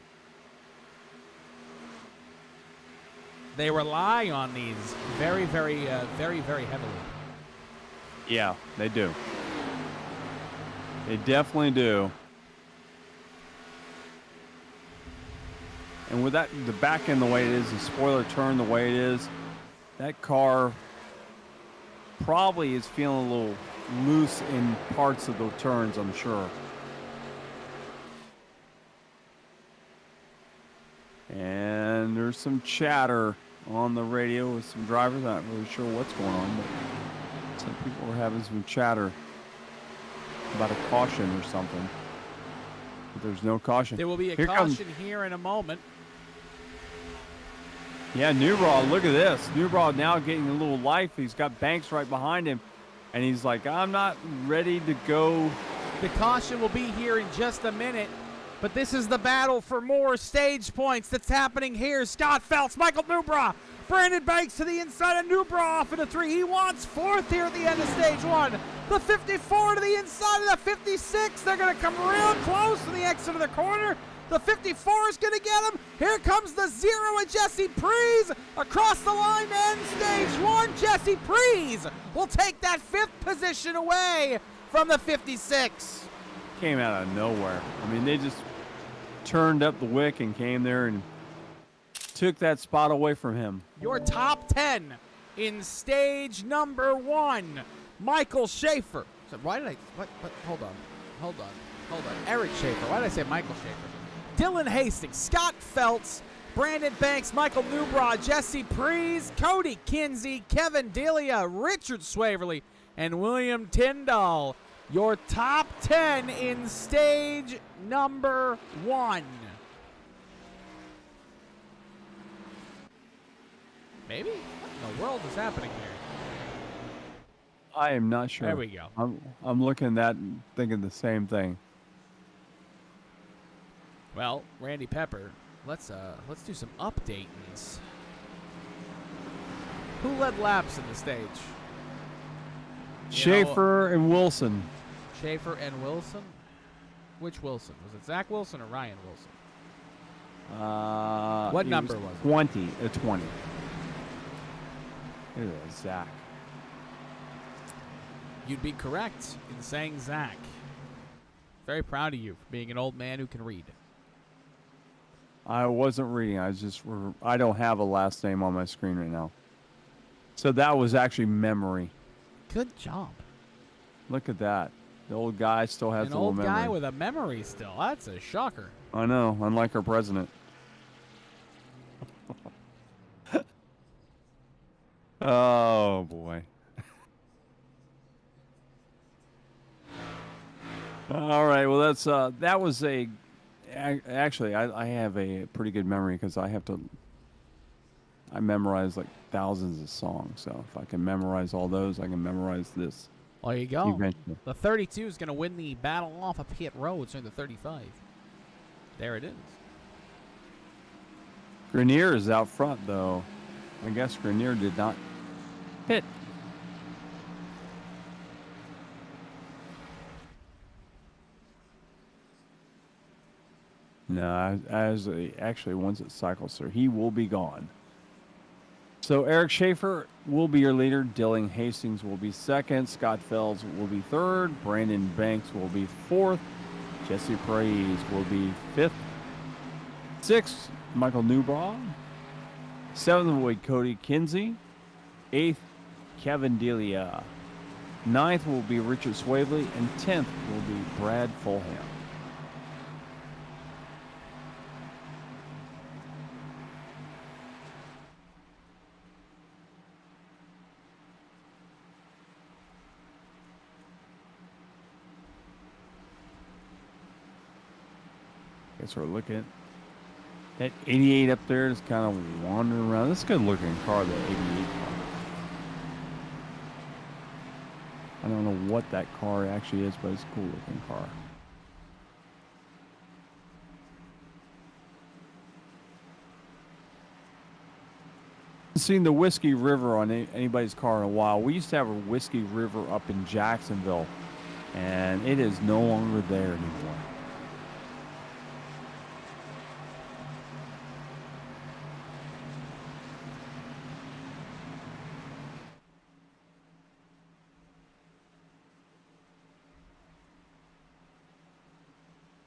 They rely on these very, very, very, very heavily. Yeah, they do. They definitely do. And with that, the back end the way it is, the spoiler turn the way it is, that car probably is feeling a little loose in parts of the turns, I'm sure. And there's some chatter on the radio with some drivers. Not really sure what's going on, but some people are having some chatter about a caution or something. But there's no caution. There will be a caution here in a moment. Yeah, Newbraw, look at this. Newbraw now getting a little life. He's got Banks right behind him. And he's like, I'm not ready to go. The caution will be here in just a minute. But this is the battle for more stage points that's happening here. Scott Phelps, Michael Newbraw, Brandon Banks to the inside of Newbraw off into 3. He wants 4th here at the end of stage 1. The 54 to the inside of the 56. They're going to come real close to the exit of the corner. The 54 is going to get him. Here comes the 0 and Jesse Prees across the line to end stage 1. Jesse Prees will take that 5th position away from the 56. Came out of nowhere. I mean, they just turned up the wick and came there and took that spot away from him. Your top 10 in stage number 1. Michael Schaefer. So why did I? What? Hold on. Eric Schaefer. Why did I say Michael Schaefer? Dylan Hastings, Scott Phelps, Brandon Banks, Michael Newbraw, Jesse Prees, Cody Kinsey, Kevin Delia, Richard Swaverly, and William Tyndall. Your top 10 in stage number 1. Maybe? What in the world is happening here? I am not sure. There we go. I'm looking at that and thinking the same thing. Well, Randy Pepper, let's do some updatings. Who led laps in the stage? Schaefer and Wilson. Schaefer and Wilson? Which Wilson? Was it Zach Wilson or Ryan Wilson? What number was it? 20. 20. Look at that, Zach. You'd be correct in saying Zach. Very proud of you for being an old man who can read. I wasn't reading. I don't have a last name on my screen right now. So that was actually memory. Good job. Look at that. The old guy still has a little memory. An old guy with a memory still. That's a shocker. I know, unlike our president. Oh, boy. All right, well, that was actually, I have a pretty good memory because I memorize like thousands of songs. So if I can memorize all those, I can memorize this. There you go. Eventually. The 32 is going to win the battle off of pit road during the 35. There it is. Grenier is out front, though. I guess Grenier did not pit. No, actually, once it cycles through, he will be gone. So Eric Schaefer will be your leader. Dylan Hastings will be second. Scott Phelps will be third. Brandon Banks will be fourth. Jesse Prees will be fifth. Sixth, Michael Newbraw. Seventh will be Cody Kinsey. Eighth, Kevin Delia. Ninth will be Richard Swaveley. And 10th will be Brad Fulham. Guess we're looking at that 88 up there is kind of wandering around. That's a good looking car, that 88 car. I don't know what that car actually is, but it's a cool looking car. I've seen the Whiskey River on anybody's car in a while. We used to have a Whiskey River up in Jacksonville, and it is no longer there anymore.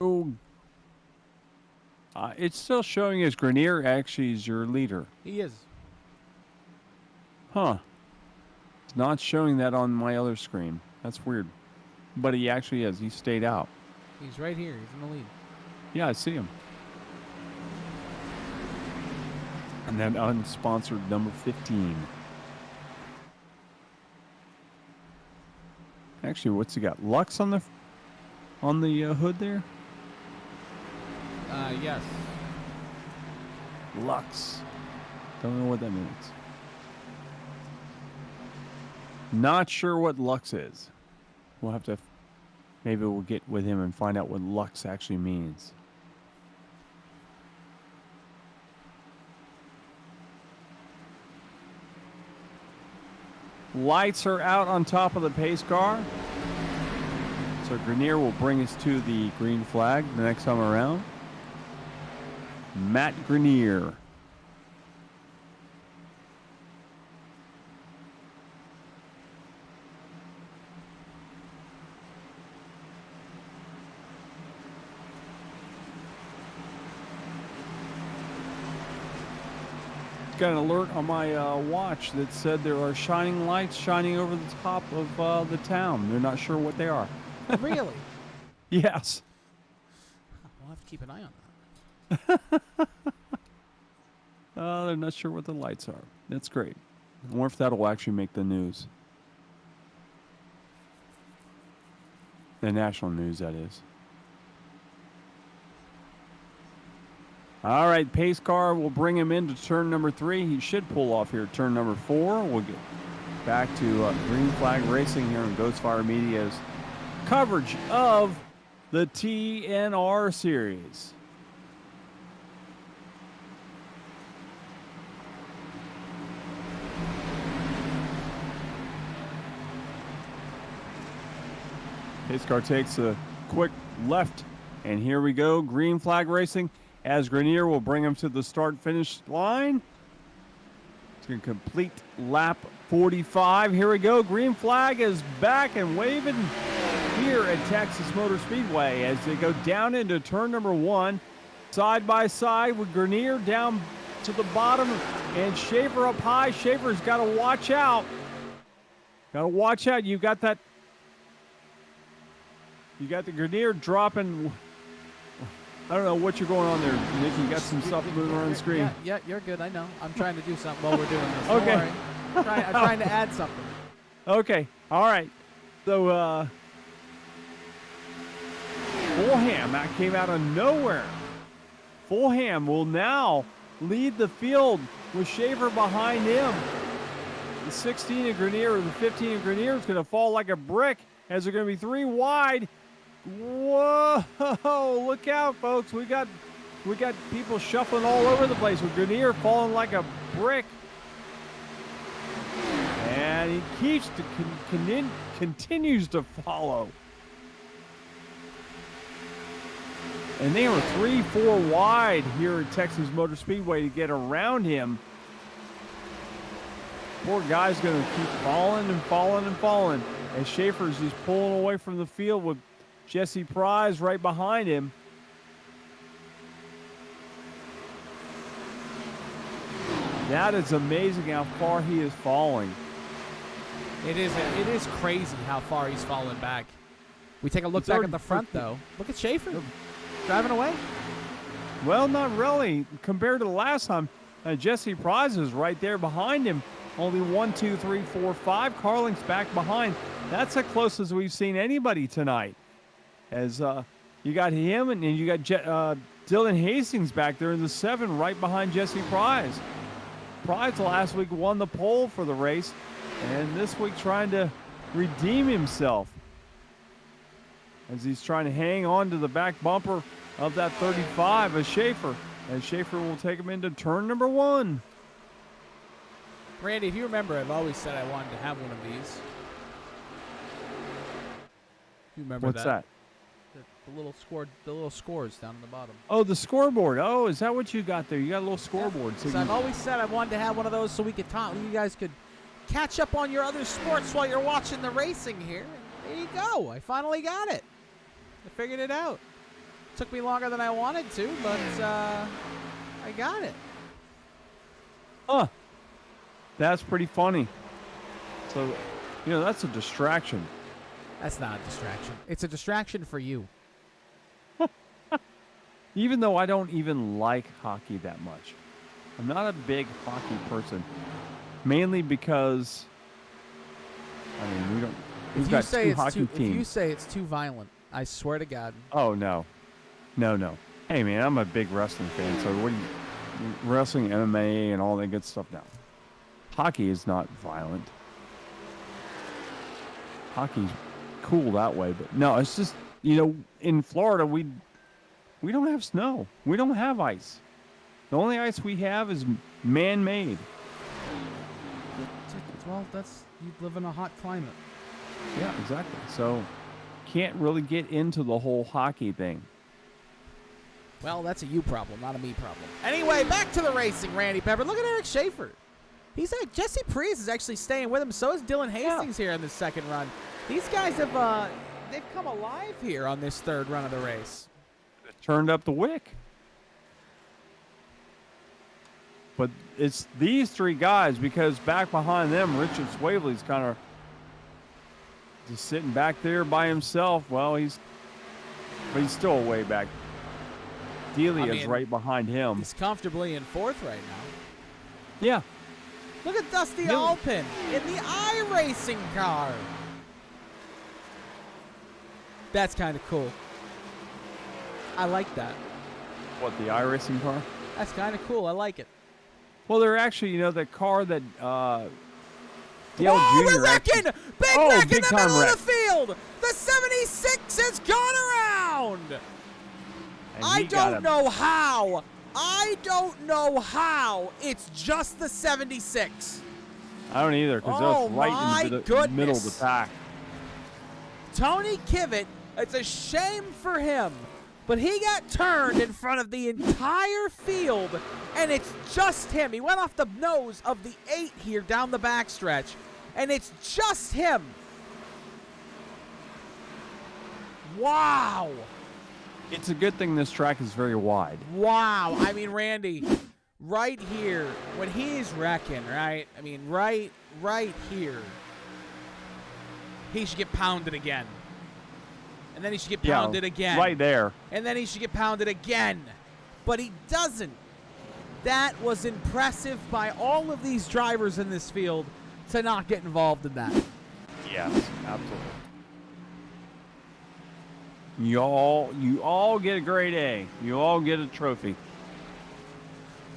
Oh, it's still showing as Grenier actually is your leader. He is. Huh. It's not showing that on my other screen. That's weird. But he actually is. He stayed out. He's right here. He's in the lead. Yeah, I see him. And then unsponsored number 15. Actually, what's he got? Lux on the hood there? Yes. Lux. Don't know what that means. Not sure what Lux is. We'll have to... Maybe we'll get with him and find out what Lux actually means. Lights are out on top of the pace car. So Grenier will bring us to the green flag the next time around. Matt Grenier. Got an alert on my watch that said there are shining lights shining over the top of the town. They're not sure what they are. Really? Yes. We'll have to keep an eye on that. They're not sure what the lights are. That's great. I wonder if that'll actually make the news. The national news, that is. All right, pace car will bring him into turn number 3. He should pull off here at turn number 4. We'll get back to green flag racing here on Ghostfire Media's coverage of the TNR series. Pace car takes a quick left, and here we go, green flag racing. As Grenier will bring him to the start-finish line. It's going to complete lap 45. Here we go. Green flag is back and waving here at Texas Motor Speedway as they go down into turn number 1. Side by side with Grenier down to the bottom and Schaefer up high. Schaefer's got to watch out. Got to watch out. You got that. You got the Grenier dropping. I don't know what you're going on there, Nick. You got some stuff moving around the screen. Yeah, you're good. I know. I'm trying to do something while we're doing this. Okay. Don't worry. I'm trying to add something. Okay. All right. So, Fulham that came out of nowhere. Fulham will now lead the field with Schaefer behind him. The 16 of Grenier or the 15 of Grenier is going to fall like a brick as they're going to be 3 wide. Whoa! Look out, folks. We got people shuffling all over the place with Grenier falling like a brick. And he keeps to continues to follow. And they were 3-4 wide here at Texas Motor Speedway to get around him. Poor guy's going to keep falling and falling and falling as Schaefer's just pulling away from the field with Jesse Prize right behind him. That is amazing how far he is falling. It is crazy how far he's fallen back. We take a look back at the front, though. Look at Schaefer driving away. Well, not really. Compared to the last time, Jesse Prize is right there behind him. Only 1, 2, 3, 4, 5 car lengths back behind. That's the closest we've seen anybody tonight. As you got him and you got Dylan Hastings back there in the 7 right behind Jesse Prize. Prize last week won the pole for the race, and this week trying to redeem himself as he's trying to hang on to the back bumper of that 35 of Schaefer. And Schaefer will take him into turn number 1. Randy, if you remember, I've always said I wanted to have one of these. You remember What's that? The little scores down in the bottom. Oh, the scoreboard. Oh, is that what you got there? You got a little scoreboard. Yeah. So I've always said I wanted to have one of those so we could talk. You guys could catch up on your other sports while you're watching the racing here. And there you go. I finally got it. I figured it out. Took me longer than I wanted to, but I got it. Huh. That's pretty funny. So, that's a distraction. That's not a distraction. It's a distraction for you. Even though I don't even like hockey that much. I'm not a big hockey person. Mainly because, we've got two hockey teams. If you say it's too violent, I swear to God. Oh, no. No. Hey, man, I'm a big wrestling fan, so wrestling, MMA, and all that good stuff now. Hockey is not violent. Hockey's cool that way, but no, it's just, in Florida, we don't have snow. We don't have ice. The only ice we have is man-made. Well, you live in a hot climate. Yeah, exactly. So, can't really get into the whole hockey thing. Well, that's a you problem, not a me problem. Anyway, back to the racing, Randy Pepper. Look at Eric Schaefer. Jesse Priest is actually staying with him. So is Dylan Hastings here in the second run. These guys have they've come alive here on this third run of the race. It turned up the wick. But it's these three guys, because back behind them, Richard Swavely's kind of just sitting back there by himself. Well, he's still way back. Delia's right behind him. He's comfortably in fourth right now. Yeah. Look at Dusty Alpin in the iRacing car. That's kind of cool. I like that. What, the iRacing car? That's kind of cool. I like it. Well, they're actually, the car that Dale Jr. We're wrecking! Big wreck in the middle wreck. of the field! The 76 has gone around! I don't know how. It's just the 76. I don't either, because that's right in the middle of the pack. Tony Kivitt, it's a shame for him, but he got turned in front of the entire field, and it's just him. He went off the nose of the 8 here down the backstretch, and it's just him. Wow. It's a good thing this track is very wide. Wow. I mean, Randy, right here, when he's wrecking, right? I mean, right here, he should get pounded again. And then he should get pounded again. Right there. And then he should get pounded again. But he doesn't. That was impressive by all of these drivers in this field to not get involved in that. Yes, absolutely. You all get a grade A. You all get a trophy.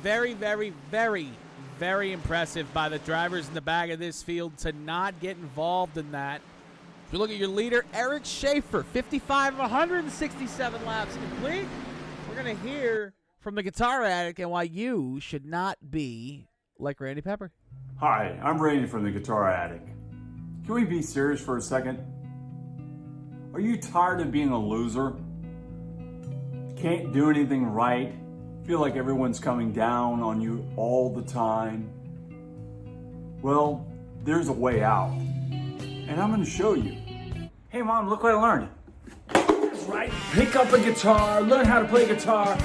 Very, very, very, very impressive by the drivers in the back of this field to not get involved in that. If you look at your leader, Eric Schaefer, 55 of 167 laps complete. We're going to hear from the Guitar Addict and why you should not be like Randy Pepper. Hi, I'm Randy from the Guitar Addict. Can we be serious for a second? Are you tired of being a loser? Can't do anything right? Feel like everyone's coming down on you all the time? Well, there's a way out. And I'm going to show you. Hey Mom, look what I learned. That's right. Pick up a guitar, learn how to play guitar.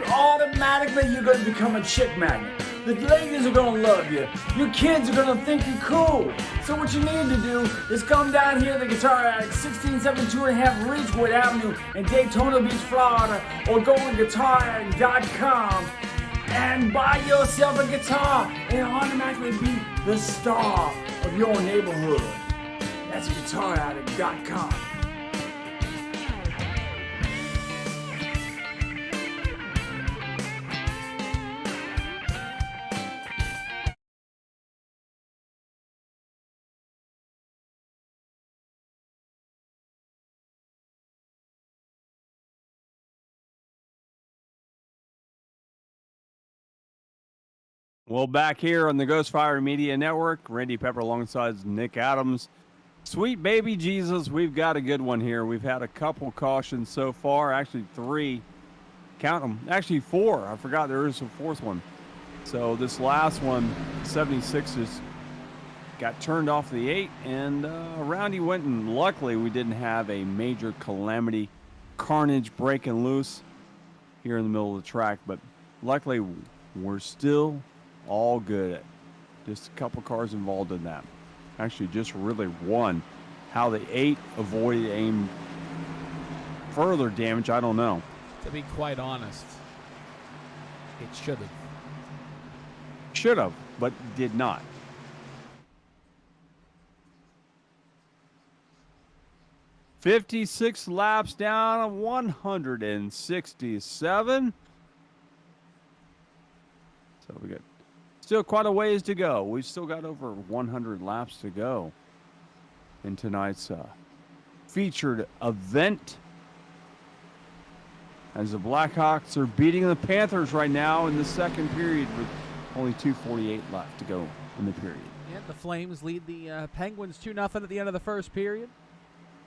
Automatically you're going to become a chick magnet. The ladies are going to love you. Your kids are going to think you're cool. So what you need to do is come down here to the Guitar Addict, 1672.5 Ridgewood Avenue in Daytona Beach, Florida, or go to guitaraddict.com and buy yourself a guitar and automatically be the star of your neighborhood. That's guitaraddict.com. Well, back here on the Ghostfire Media Network, Randy Pepper alongside Nick Adams. Sweet baby Jesus, we've got a good one here. We've had a couple cautions so far, actually 3. Count them. Actually 4. I forgot there is a 4th one. So this last one, 76s, got turned off the 8, and around he went, and luckily we didn't have a major calamity carnage breaking loose here in the middle of the track, but luckily we're still all good. Just a couple cars involved in that. Actually, just really one. How the 8 avoided any further damage, I don't know. To be quite honest, it should have. Should have, but did not. "56 laps down, 167. So we got still quite a ways to go. We've still got over 100 laps to go in tonight's featured event, as the Blackhawks are beating the Panthers right now in the second period with only 2:48 left to go in the period. Yeah, the Flames lead the Penguins 2-0 at the end of the first period.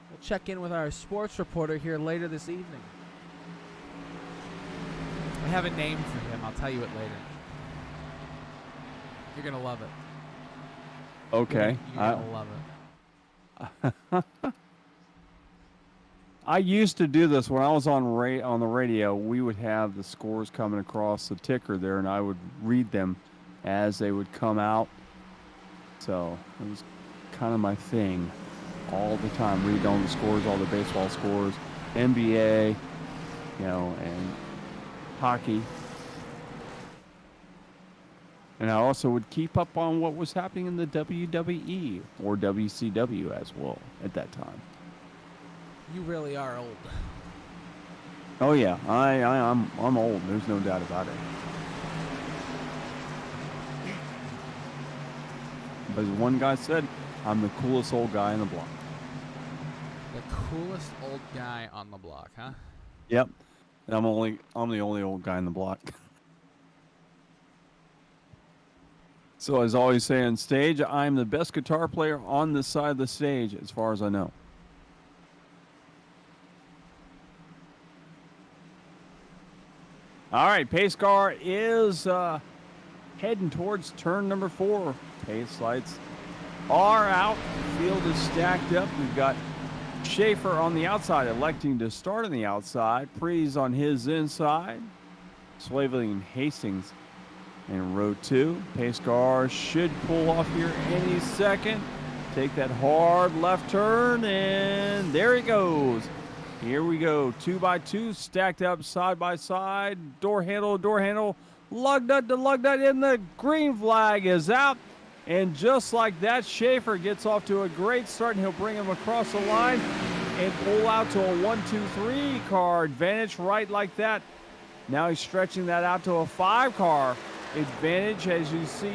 We'll check in with our sports reporter here later this evening. I have a name for him. I'll tell you it later. You're going to love it. Okay. You're going to love it. I used to do this when I was on the radio. We would have the scores coming across the ticker there, and I would read them as they would come out. So it was kind of my thing all the time. Read all the scores, all the baseball scores, NBA, and hockey. And I also would keep up on what was happening in the WWE or WCW as well at that time. You really are old. Oh yeah, I'm old. There's no doubt about it. But as one guy said, I'm the coolest old guy in the block. The coolest old guy on the block, huh? Yep. And I'm the only old guy in the block. So as I always say on stage, I'm the best guitar player on this side of the stage as far as I know. All right, pace car is heading towards turn number 4. Pace lights are out. Field is stacked up. We've got Schaefer on the outside, electing to start on the outside. Prees on his inside. Swavely and Hastings in row 2. Pace car should pull off here any second. Take that hard left turn, and there he goes. Here we go, 2x2, stacked up side by side, door handle to door handle, lug nut to lug nut, and the green flag is out. And just like that, Schaefer gets off to a great start, and he'll bring him across the line and pull out to a 1-2-3 car advantage right like that. Now he's stretching that out to a 5-car advantage, as you see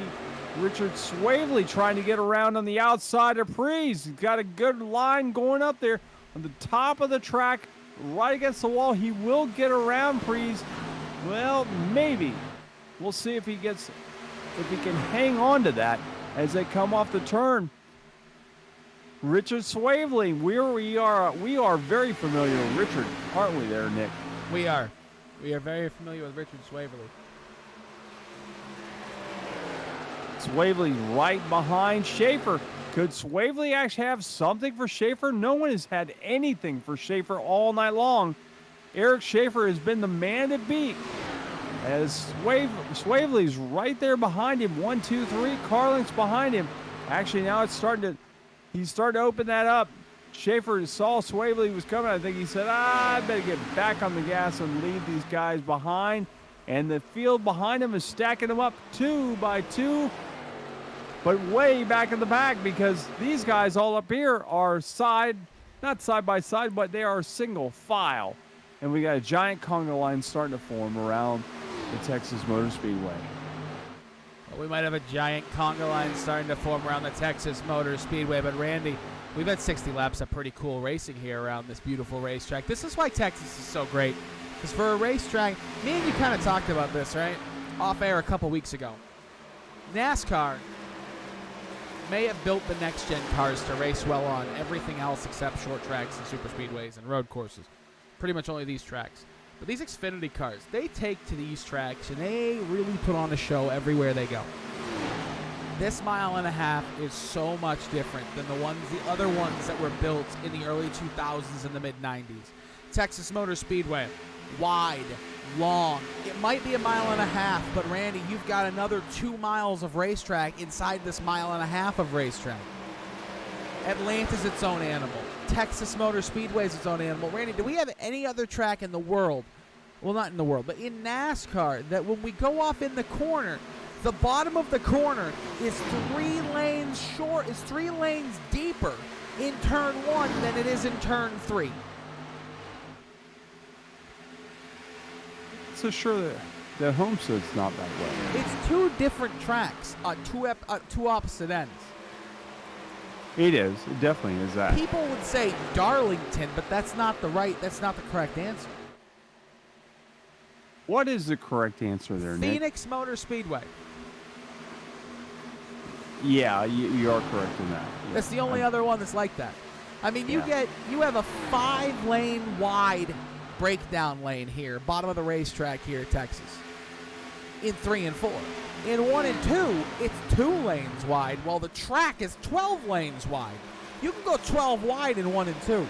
Richard Swavely trying to get around on the outside of Prees. He's got a good line going up there. On the top of the track, right against the wall, he will get around Prees. Well, maybe. We'll see if he can hang on to that as they come off the turn. Richard Swavely, we are very familiar with Richard, aren't we there, Nick? We are very familiar with Richard Swavely. Swavely right behind Schaefer. Could Swavely actually have something for Schaefer? No one has had anything for Schaefer all night long. Eric Schaefer has been the man to beat. As Swavely's right there behind him. 1, 2, 3. Carling's behind him. Actually, now he's starting to open that up. Schaefer saw Swavely was coming. I think he said, I better get back on the gas and leave these guys behind. And the field behind him is stacking them up 2 by 2. But way back in the back, because these guys all up here are not side by side, but they are single file. And we got a giant conga line starting to form around the Texas Motor Speedway. Well, we might have a giant conga line starting to form around the Texas Motor Speedway, but Randy, we've had 60 laps of pretty cool racing here around this beautiful racetrack. This is why Texas is so great. Because for a racetrack, me and you kind of talked about this, right? Off air a couple weeks ago. NASCAR may have built the next-gen cars to race well on everything else except short tracks and super speedways and road courses. Pretty much only these tracks. But these Xfinity cars, they take to these tracks and they really put on a show everywhere they go. This mile and a half is so much different than the other ones that were built in the early 2000s and the mid-90s. Texas Motor Speedway. Wide, long. It might be 1.5 miles, but Randy, you've got another 2 miles of racetrack inside this 1.5 miles of racetrack. Atlanta's its own animal. Texas Motor Speedway is its own animal. Randy, do we have any other track in the world, well, not in the world, but in NASCAR, that when we go off in the corner, the bottom of the corner is 3 lanes short, is 3 lanes deeper in turn 1 than it is in turn 3? So sure that Homestead's not that way. It's 2 different tracks, two opposite ends. It is. It definitely is that. People would say Darlington, but that's not the correct answer. What is the correct answer there, Nick? Phoenix Motor Speedway. Yeah, you are correct in that. Yeah. That's the only other one that's like that. I mean, you have a 5-lane wide breakdown lane here, bottom of the racetrack here at Texas, in 3 and 4. In 1 and 2, it's 2 lanes wide, while the track is 12 lanes wide. You can go 12 wide in 1 and 2.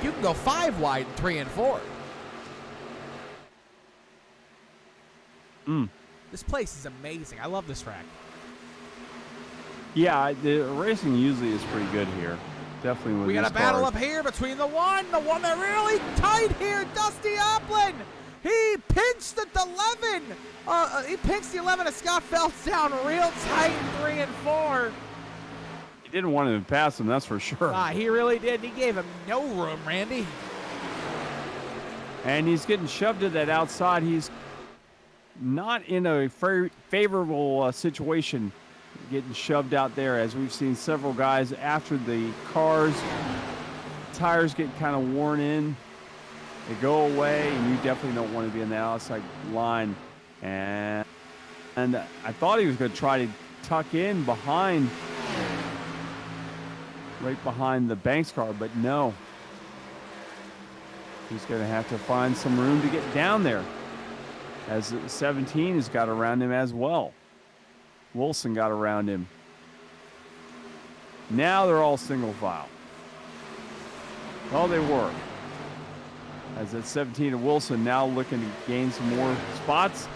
You can go 5 wide in 3 and 4. This place is amazing. I love this track. Yeah, the racing usually is pretty good here. Definitely with We got these a battle cars. up here between the one that really tight here, Dusty Applin. He pinched the 11. He pinched the 11 of Scott Phelps down real tight in 3 and 4. He didn't want him to pass him, that's for sure. He really did. He gave him no room, Randy. And he's getting shoved to that outside. He's not in a favorable situation getting shoved out there, as we've seen several guys after the tires get kind of worn in. They go away, and you definitely don't want to be in the outside line. And I thought he was going to try to tuck in right behind the Banks car, but no. He's going to have to find some room to get down there, as 17 has got around him as well. Wilson got around him. Now they're all single file. Well, they were. As at 17 of Wilson now looking to gain some more spots.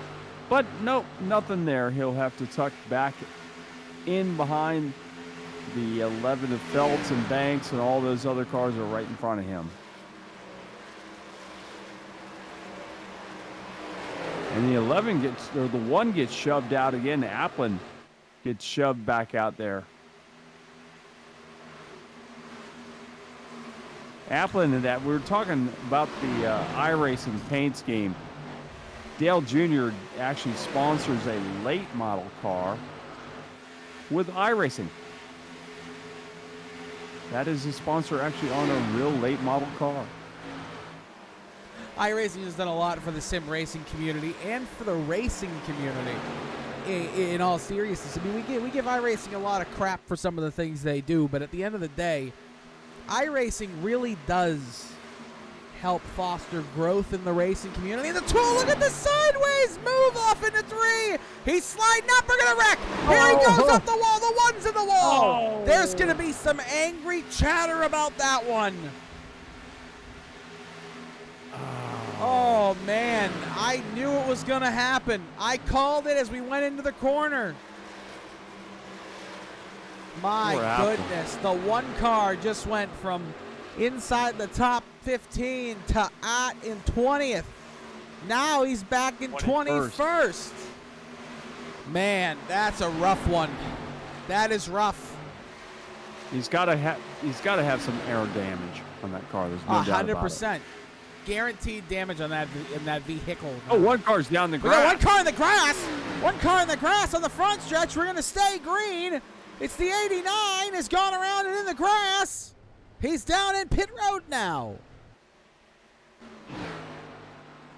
But nope, nothing there. He'll have to tuck back in behind the 11 of Phelps and Banks, and all those other cars are right in front of him. And the 1 gets shoved out again. Applin gets shoved back out there. Applin and that, we were talking about the iRacing paints game. Dale Jr. actually sponsors a late model car with iRacing. That is a sponsor actually on a real late model car. iRacing has done a lot for the sim racing community and for the racing community. In all seriousness, I mean, we give iRacing a lot of crap for some of the things they do, but at the end of the day, iRacing really does help foster growth in the racing community. And the tool, look at the sideways move off into 3. He's sliding up. We're going to wreck. Here he goes up the wall. The 1's in the wall. There's going to be some angry chatter about that one. Oh, man. I knew it was going to happen. I called it as we went into the corner. My goodness. The 1 car just went from inside the top 15 to in 20th. Now he's back in 21st. Man, that's a rough one. That is rough. He's got to have some air damage on that car. There's no doubt about it. 100%. Guaranteed damage on that vehicle. Oh, 1 car's down the grass. We got 1 car in the grass. 1 car in the grass on the front stretch. We're going to stay green. It's the 89. Has gone around and in the grass. He's down in pit road now.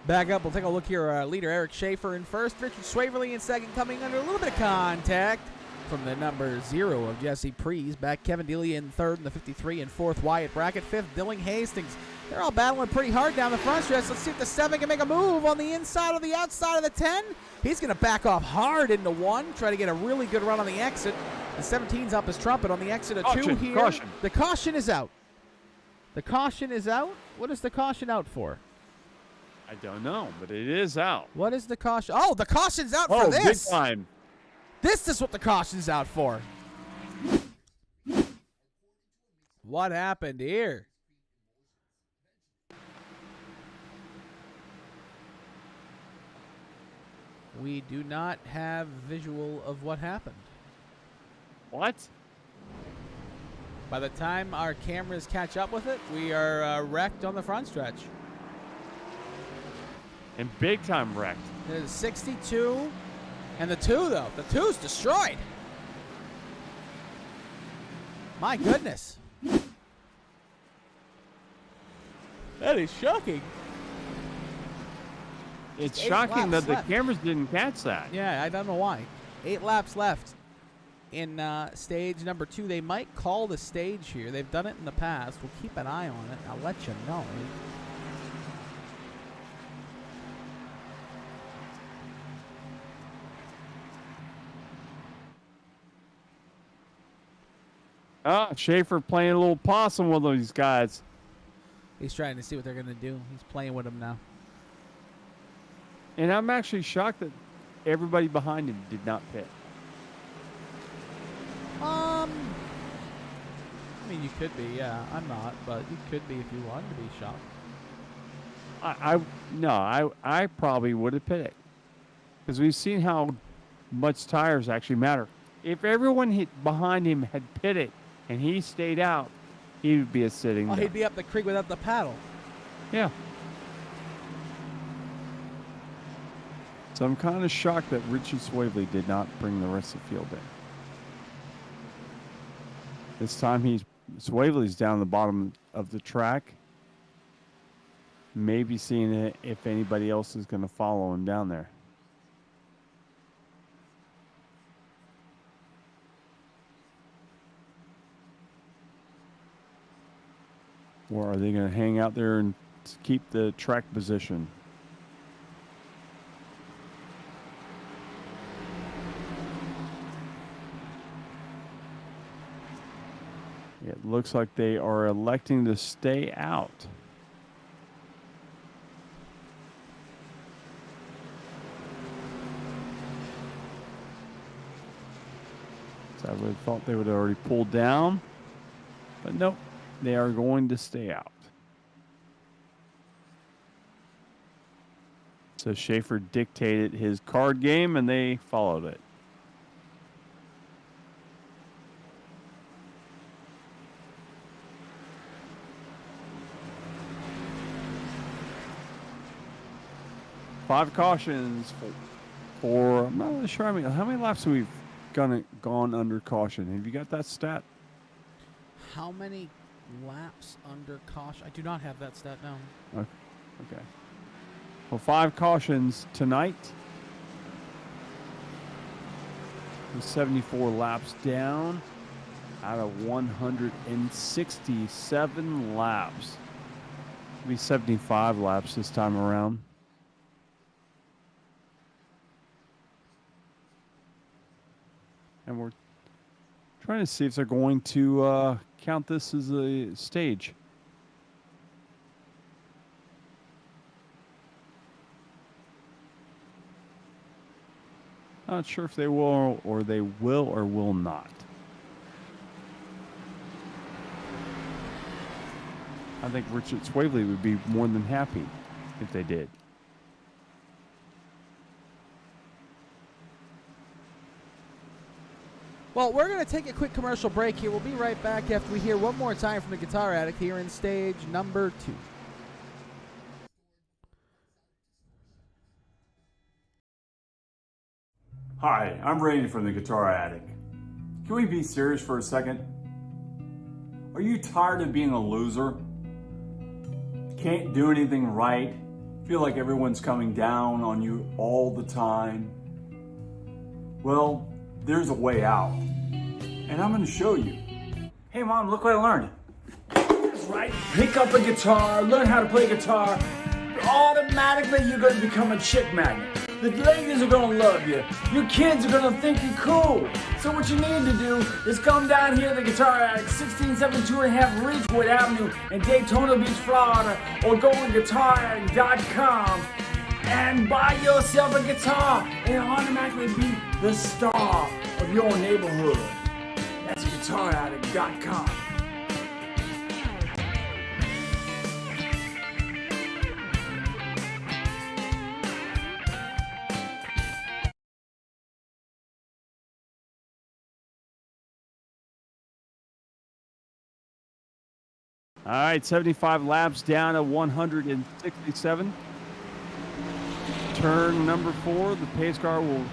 Back up. We'll take a look here. Leader Eric Schaefer in first. Richard Swaverly in second, coming under a little bit of contact from the number 0 of Jesse Prees. Back Kevin Delia in third in the 53 and fourth Wyatt Brackett. Fifth, Dilling Hastings. They're all battling pretty hard down the front stretch. Let's see if the 7 can make a move on the inside or the outside of the 10. He's going to back off hard into 1, try to get a really good run on the exit. The 17's up his trumpet on the exit of 2 here. Caution. The caution is out. The caution is out. What is the caution out for? I don't know, but it is out. What is the caution? Oh, the caution's out for Oh, this. big time. This is what the caution's out for. What happened here? We do not have visual of what happened. What? By the time our cameras catch up with it, we are wrecked on the front stretch. And big time wrecked. There's 62. And the 2, though. The 2's destroyed. My goodness. That is shocking. It's 8 shocking laps that the left. cameras didn't catch that. Yeah, I don't know why. 8 laps left in stage number 2. They might call the stage here. They've done it in the past. We'll keep an eye on it. I'll let you know. Ah, Schaefer playing a little possum with these guys. He's trying to see what they're going to do. He's playing with them now. And I'm actually shocked that everybody behind him did not pit. I mean, you could be, yeah. I'm not, but you could be if you wanted to be shocked. I probably would have pitted. Because we've seen how much tires actually matter. If everyone behind him had pitted and he stayed out, he would be a sitting duck. He'd be up the creek without the paddle. Yeah. So I'm kind of shocked that Richie Swavely did not bring the rest of the field in. This time Swavely's down the bottom of the track. Maybe seeing if anybody else is going to follow him down there. Or are they going to hang out there and keep the track position? It looks like they are electing to stay out. So I would have thought they would have already pulled down, but nope. They are going to stay out. So Schaefer dictated his card game, and they followed it. Five cautions for I'm not really sure how many laps have we gone under caution. Have you got that stat? How many laps under caution? I do not have that stat now. Okay. Well, 5 cautions tonight. 74 laps down out of 167 laps. It'll be 75 laps this time around. And we're trying to see if they're going to count this as a stage. Not sure if they will or will not. I think Richard Swavely would be more than happy if they did. Well, we're going to take a quick commercial break here. We'll be right back after we hear one more time from the Guitar Addict here in stage number 2. Hi, I'm Randy from the Guitar Addict. Can we be serious for a second? Are you tired of being a loser? Can't do anything right? Feel like everyone's coming down on you all the time? Well, there's a way out, and I'm going to show you. Hey Mom, look what I learned. That's right, pick up a guitar, learn how to play guitar. Automatically you're going to become a chick magnet. The ladies are gonna love you. Your kids are gonna think you're cool. So what you need to do is come down here to the Guitar Attic, 16725 Ridgewood Avenue in Daytona Beach, Florida, or go on GuitarAddict.com and buy yourself a guitar and automatically be the star of your neighborhood. That's GuitarAddict.com. All right, 75 laps down to 167. Turn number 4, the pace car will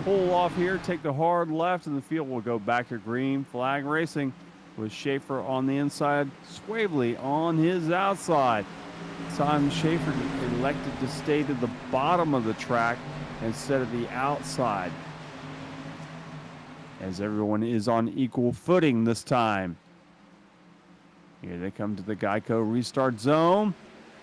pull off here, take the hard left, and the field will go back to green flag racing with Schaefer on the inside, Swavely on his outside. Simon Schaefer elected to stay to the bottom of the track instead of the outside, as everyone is on equal footing this time. Here they come to the Geico restart zone.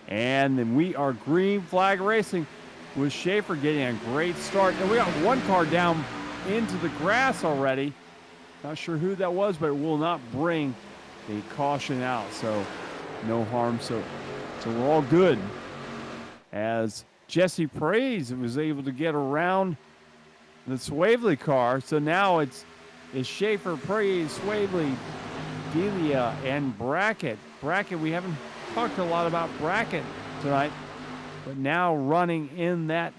And then we are green flag racing with Schaefer getting a great start. And we got one car down into the grass already. Not sure who that was, but it will not bring the caution out. So no harm. So we're all good. As Jesse Praise was able to get around the Swavely car. So now it's Schaefer, Praise, Swavely, Delia, and Brackett. Brackett, we haven't talked a lot about Brackett tonight, but now running in that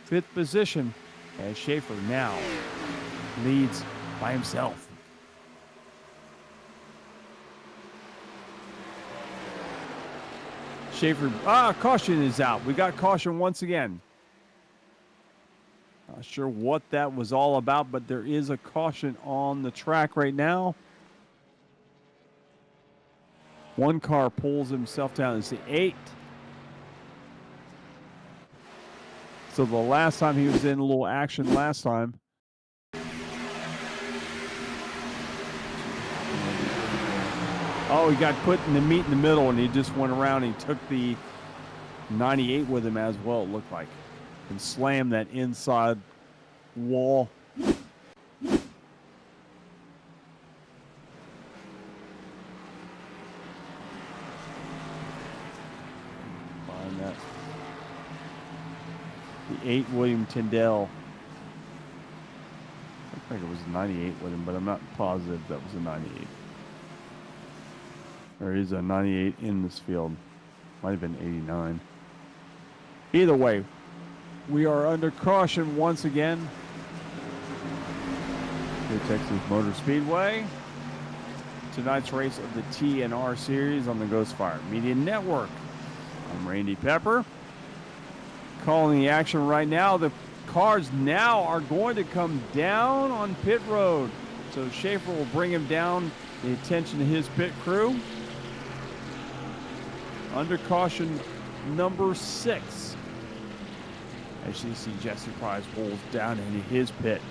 5th position as Schaefer now leads by himself. Schaefer, caution is out. We got caution once again. Not sure what that was all about, but there is a caution on the track right now. One car pulls himself down. It's the 8. So the last time he was in a little action last time. Oh, he got put in the meet in the middle, and he just went around and he took the 98 with him as well, it looked like, and slammed that inside wall. The 8 William Tyndall. I think it was a 98 with him, but I'm not positive that was a 98. There is a 98 in this field. Might have been 89. Either way, we are under caution once again. Here, Texas Motor Speedway. Tonight's race of the TNR series on the Ghostfire Media Network. I'm Randy Pepper. Calling the action right now. The cars now are going to come down on pit road. So Schaefer will bring him down, the attention to his pit crew. Under caution number 6. As you see Jesse Price pulls down into his pit.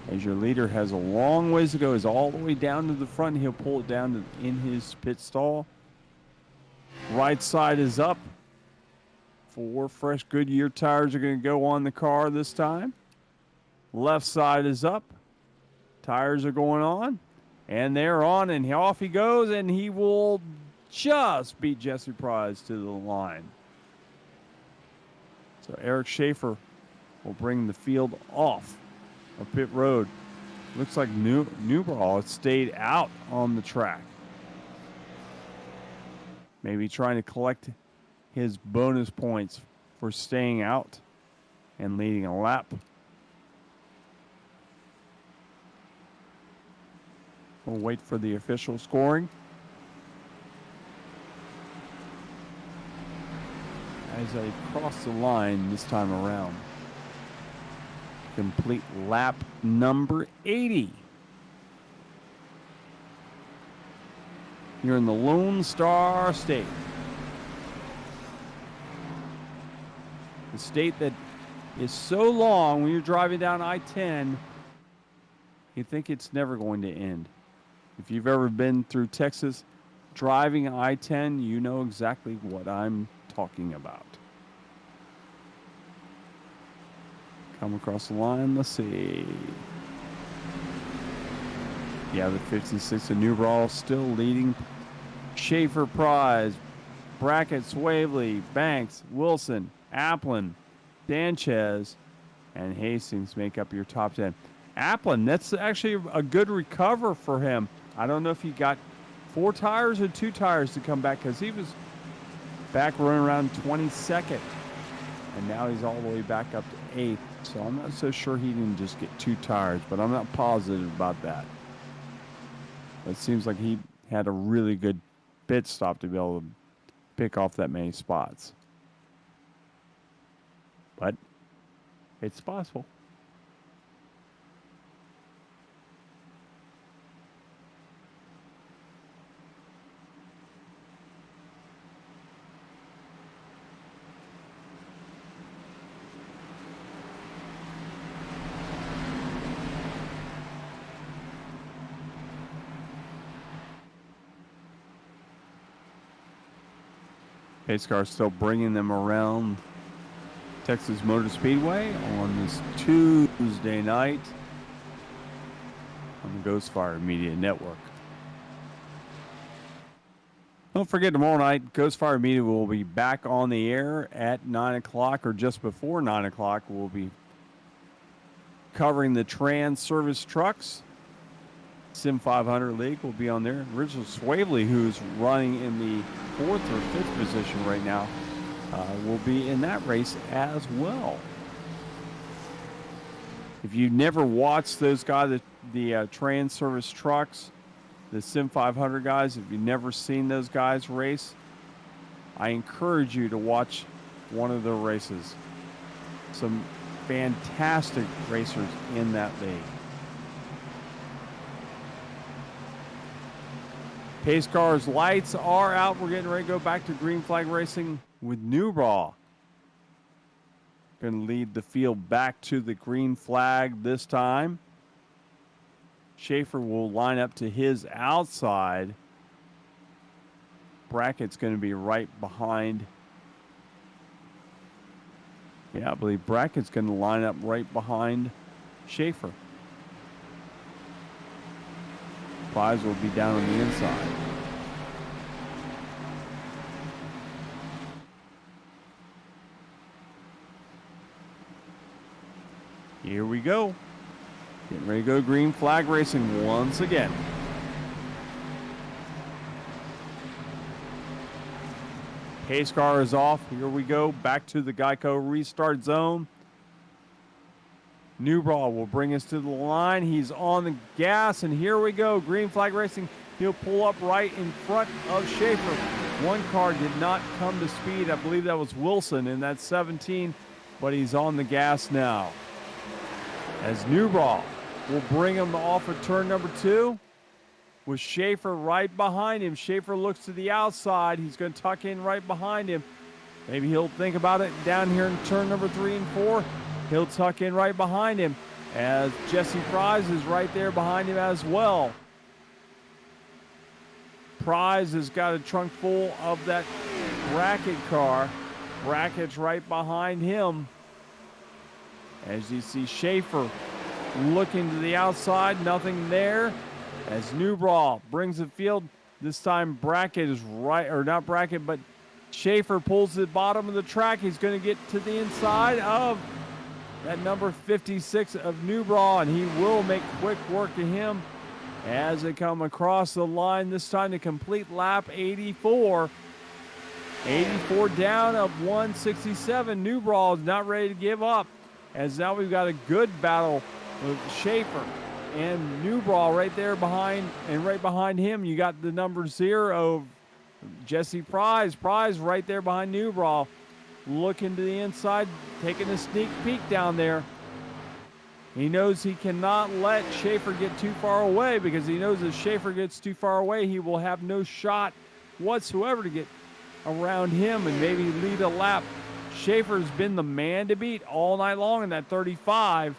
As your leader has a long ways to go. He's all the way down to the front. He'll pull it down in his pit stall. Right side is up. 4 fresh Goodyear tires are going to go on the car this time. Left side is up. Tires are going on. And they're on, and off he goes, and he will just beat Jesse Price to the line. So Eric Schaefer will bring the field off of pit road. Looks like Newball stayed out on the track. Maybe trying to collect his bonus points for staying out and leading a lap. We'll wait for the official scoring. As I cross the line this time around. Complete lap number 80. You're in the Lone Star State. The state that is so long when you're driving down I-10, you think it's never going to end. If you've ever been through Texas driving I-10, you know exactly what I'm talking about. Come across the line. Let's see. Yeah, the 56 of Newbrawl still leading. Schaefer, Prize, Brackett, Swavely, Banks, Wilson, Applin, Sanchez, and Hastings make up your top 10. Applin, that's actually a good recover for him. I don't know if he got 4 tires or 2 tires to come back, because he was back running around 22nd. And now he's all the way back up to 8th. So I'm not so sure he didn't just get 2 tires, but I'm not positive about that. It seems like he had a really good pit stop to be able to pick off that many spots. But it's possible. Pace car still bringing them around Texas Motor Speedway on this Tuesday night on the Ghostfire Media Network. Don't forget, tomorrow night, Ghostfire Media will be back on the air at 9 o'clock or just before 9 o'clock. We'll be covering the Trans Service Trucks. Sim 500 League will be on there. Richard Swavely, who's running in the 4th or 5th position right now, will be in that race as well. If you've never watched those guys, the Trans Service Trucks, the Sim 500 guys, if you've never seen those guys race, I encourage you to watch one of their races. Some fantastic racers in that league. Pace cars lights are out. We're getting ready to go back to green flag racing with Newbraw. Going to lead the field back to the green flag this time. Schaefer will line up to his outside. Brackett's going to be right behind. Yeah, I believe Brackett's going to line up right behind Schaefer. Prize will be down on the inside. Here we go. Getting ready to go green flag racing once again. Pace car is off. Here we go. Back to the Geico restart zone. Newbraw will bring us to the line. He's on the gas, and here we go. Green flag racing. He'll pull up right in front of Schaefer. One car did not come to speed. I believe that was Wilson in that 17, but he's on the gas now. As Newbraw will bring him off of turn number 2 with Schaefer right behind him. Schaefer looks to the outside. He's going to tuck in right behind him. Maybe he'll think about it down here in turn number 3 and 4. He'll tuck in right behind him as Jesse Prize is right there behind him as well. Prize has got a trunk full of that Brackett car. Brackett's right behind him. As you see Schaefer looking to the outside, nothing there. As Newbraw brings the field, this time Brackett is right, or not Brackett, but Schaefer pulls the bottom of the track. He's going to get to the inside of that number 56 of Newbraw, and he will make quick work of him as they come across the line, this time to complete lap 84. 84 down of 167. Newbraw is not ready to give up, as now we've got a good battle with Schaefer and Newbraw right there behind, and right behind him you got the number 0, Jesse Prize. Prize right there behind Newbraw, looking to the inside, taking a sneak peek down there. He knows he cannot let Schaefer get too far away, because he knows if Schaefer gets too far away, he will have no shot whatsoever to get around him and maybe lead a lap. Schaefer's been the man to beat all night long in that 35.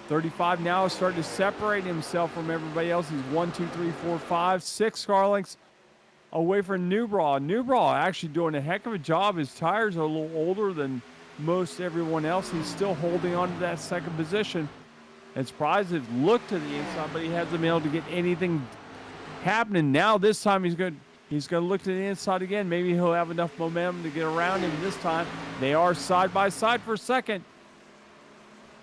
35 now is starting to separate himself from everybody else. He's 1, 2, 3, 4, 5, 6 car lengths away from Newbraw. Newbraw actually doing a heck of a job. His tires are a little older than most everyone else. He's still holding on to that second position. And Surprise has looked to the inside, but he hasn't been able to get anything happening. Now this time he's going to look to the inside again. Maybe he'll have enough momentum to get around him this time. They are side by side for second.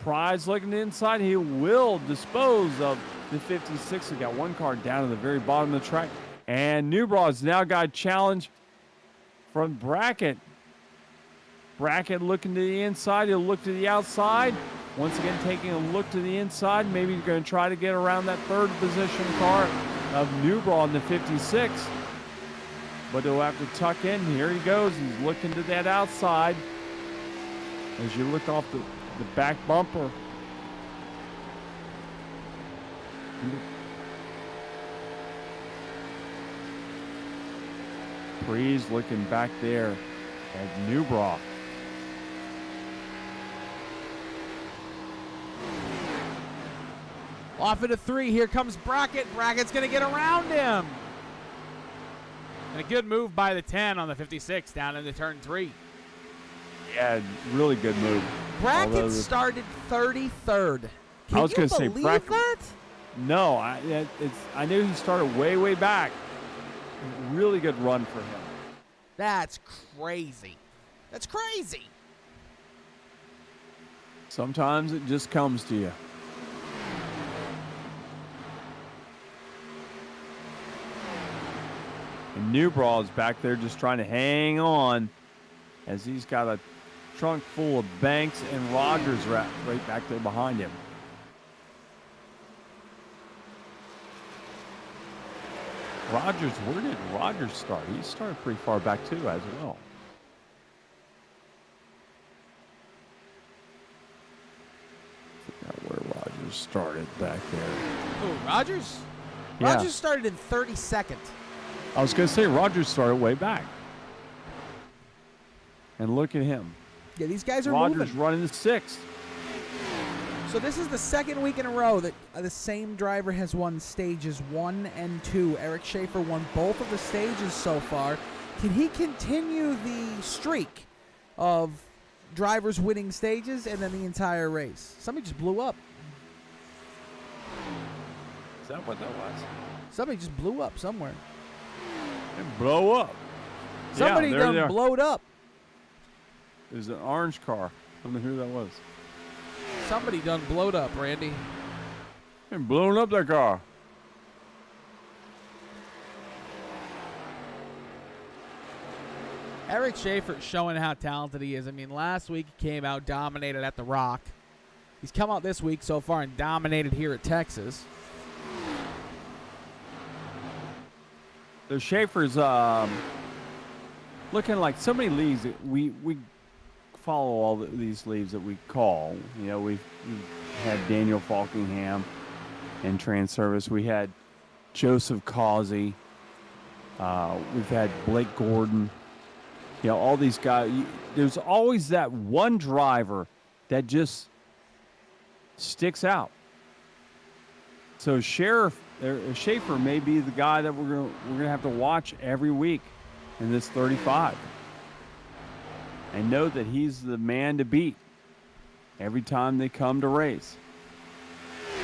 Prize looking to the inside. He will dispose of the 56. He got one car down to the very bottom of the track. And Newbraw's now got a challenge from Brackett. Brackett looking to the inside. He'll look to the outside. Once again, taking a look to the inside. Maybe he's going to try to get around that third position car of Newbraw in the 56. But he'll have to tuck in. Here he goes. He's looking to that outside. As you look off the back bumper. Breeze looking back there at Newbraw. Off into 3. Here comes Brackett. Brackett's going to get around him. And a good move by the 10 on the 56 down into turn 3. Yeah, really good move. Brackett started 33rd. I was going to say Brackett. That? No, I knew he started way back. Really good run for him. That's crazy. That's crazy. Sometimes it just comes to you. And Newbraw is back there just trying to hang on as he's got a trunk full of Banks and Rogers right back there behind him. Rogers, where did Rogers start? He started pretty far back too as well. Forgot where Rogers started back there. Who, Rogers? Yeah. Rogers started in 32nd. I was going to say Rogers started way back. And look at him. Yeah, these guys are Rogers moving. running the 6th. So this is the second week in a row that the same driver has won stages 1 and 2. Eric Schaefer won both of the stages so far. Can he continue the streak of drivers winning stages and then the entire race? Somebody just blew up. Is that what that was? Somebody just blew up somewhere. And blow up. Somebody yeah, done blowed up. It was an orange car. I don't know who that was. Somebody done blowed up, Randy. And blown up that car. Eric Schaefer showing how talented he is. I mean, last week he came out, dominated at the Rock. He's come out this week so far and dominated here at Texas. The Schaefer's looking like so many leagues that we follow all these leagues that we call. You know, we've had Daniel Falkingham in Trans Service. We had Joseph Causey. We've had Blake Gordon. You know, all these guys. There's always that one driver that just sticks out. So Schaefer may be the guy that we're gonna have to watch every week in this 35. And know that he's the man to beat every time they come to race.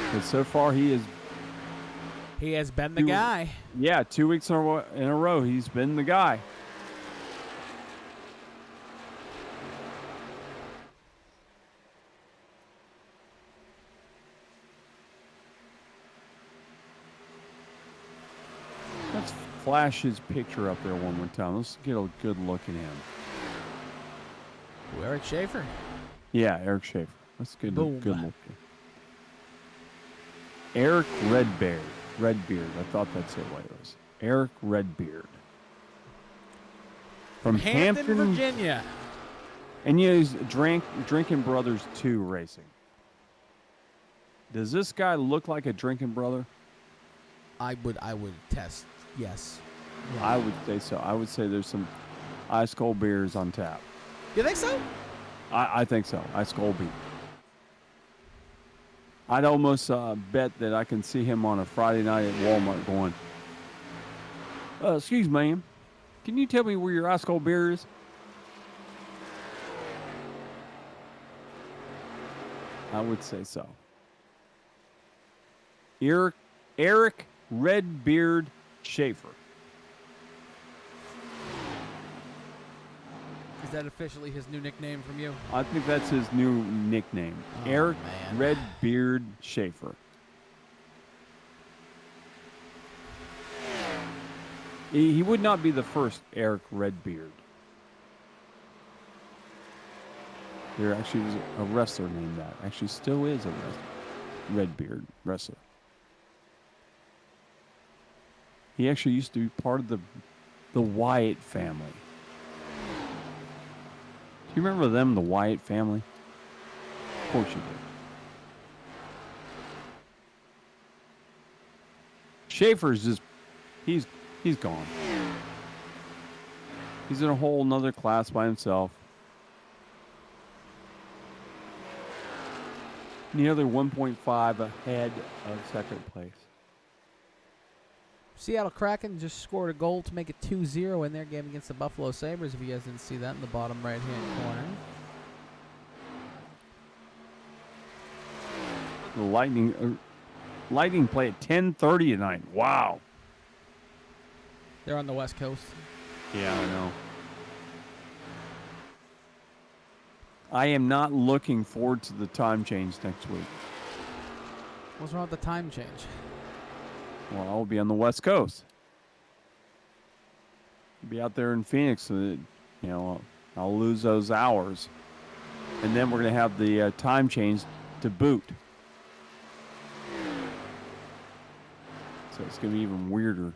Because so far he has been the guy. Yeah, 2 weeks in a row he's been the guy. Let's flash his picture up there one more time. Let's get a good look at him. Ooh, Eric Schaefer. Yeah, Eric Schaefer. Let's get a Boom. good look. Eric Redbeard. I thought that's it. What it was. Eric Redbeard. From Hampton, Virginia. And you know, he's Drinking Brothers 2 racing. Does this guy look like a Drinking Brother? I would test. Yes. Yeah. I would say so. I would say there's some ice cold beers on tap. You think so? I think so. Ice cold beer. I'd almost bet that I can see him on a Friday night at Walmart going, excuse me, ma'am, can you tell me where your ice cold beer is? I would say so. Eric Redbeard Schaefer. Is that officially his new nickname from you? I think that's his new nickname. Oh, Eric man. Redbeard Schaefer. He would not be the first Eric Redbeard. There actually was a wrestler named that. Actually still is a Redbeard wrestler. He actually used to be part of the Wyatt family. Do you remember them, the Wyatt family? Of course you do. Schaefer's just, he's gone. He's in a whole nother class by himself. Nearly 1.5 ahead of second place. Seattle Kraken just scored a goal to make it 2-0 in their game against the Buffalo Sabres, if you guys didn't see that in the bottom right-hand corner. The Lightning play at 10:30 tonight. Wow. They're on the West Coast. Yeah, I know. I am not looking forward to the time change next week. What's wrong with the time change? Well, I'll be on the West Coast. Be out there in Phoenix, so that, I'll lose those hours. And then we're going to have the time change to boot. So it's going to be even weirder.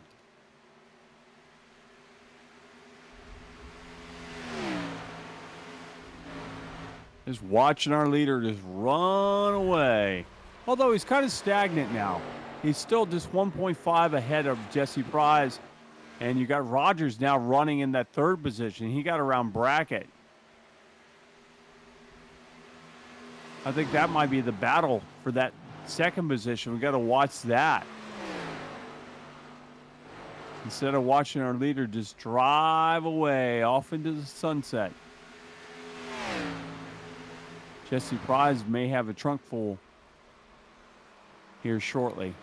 Just watching our leader just run away. Although he's kind of stagnant now. He's still just 1.5 ahead of Jesse Prize. And you got Rogers now running in that third position. He got around Brackett. I think that might be the battle for that second position. We got to watch that. Instead of watching our leader just drive away off into the sunset. Jesse Prize may have a trunk full here shortly.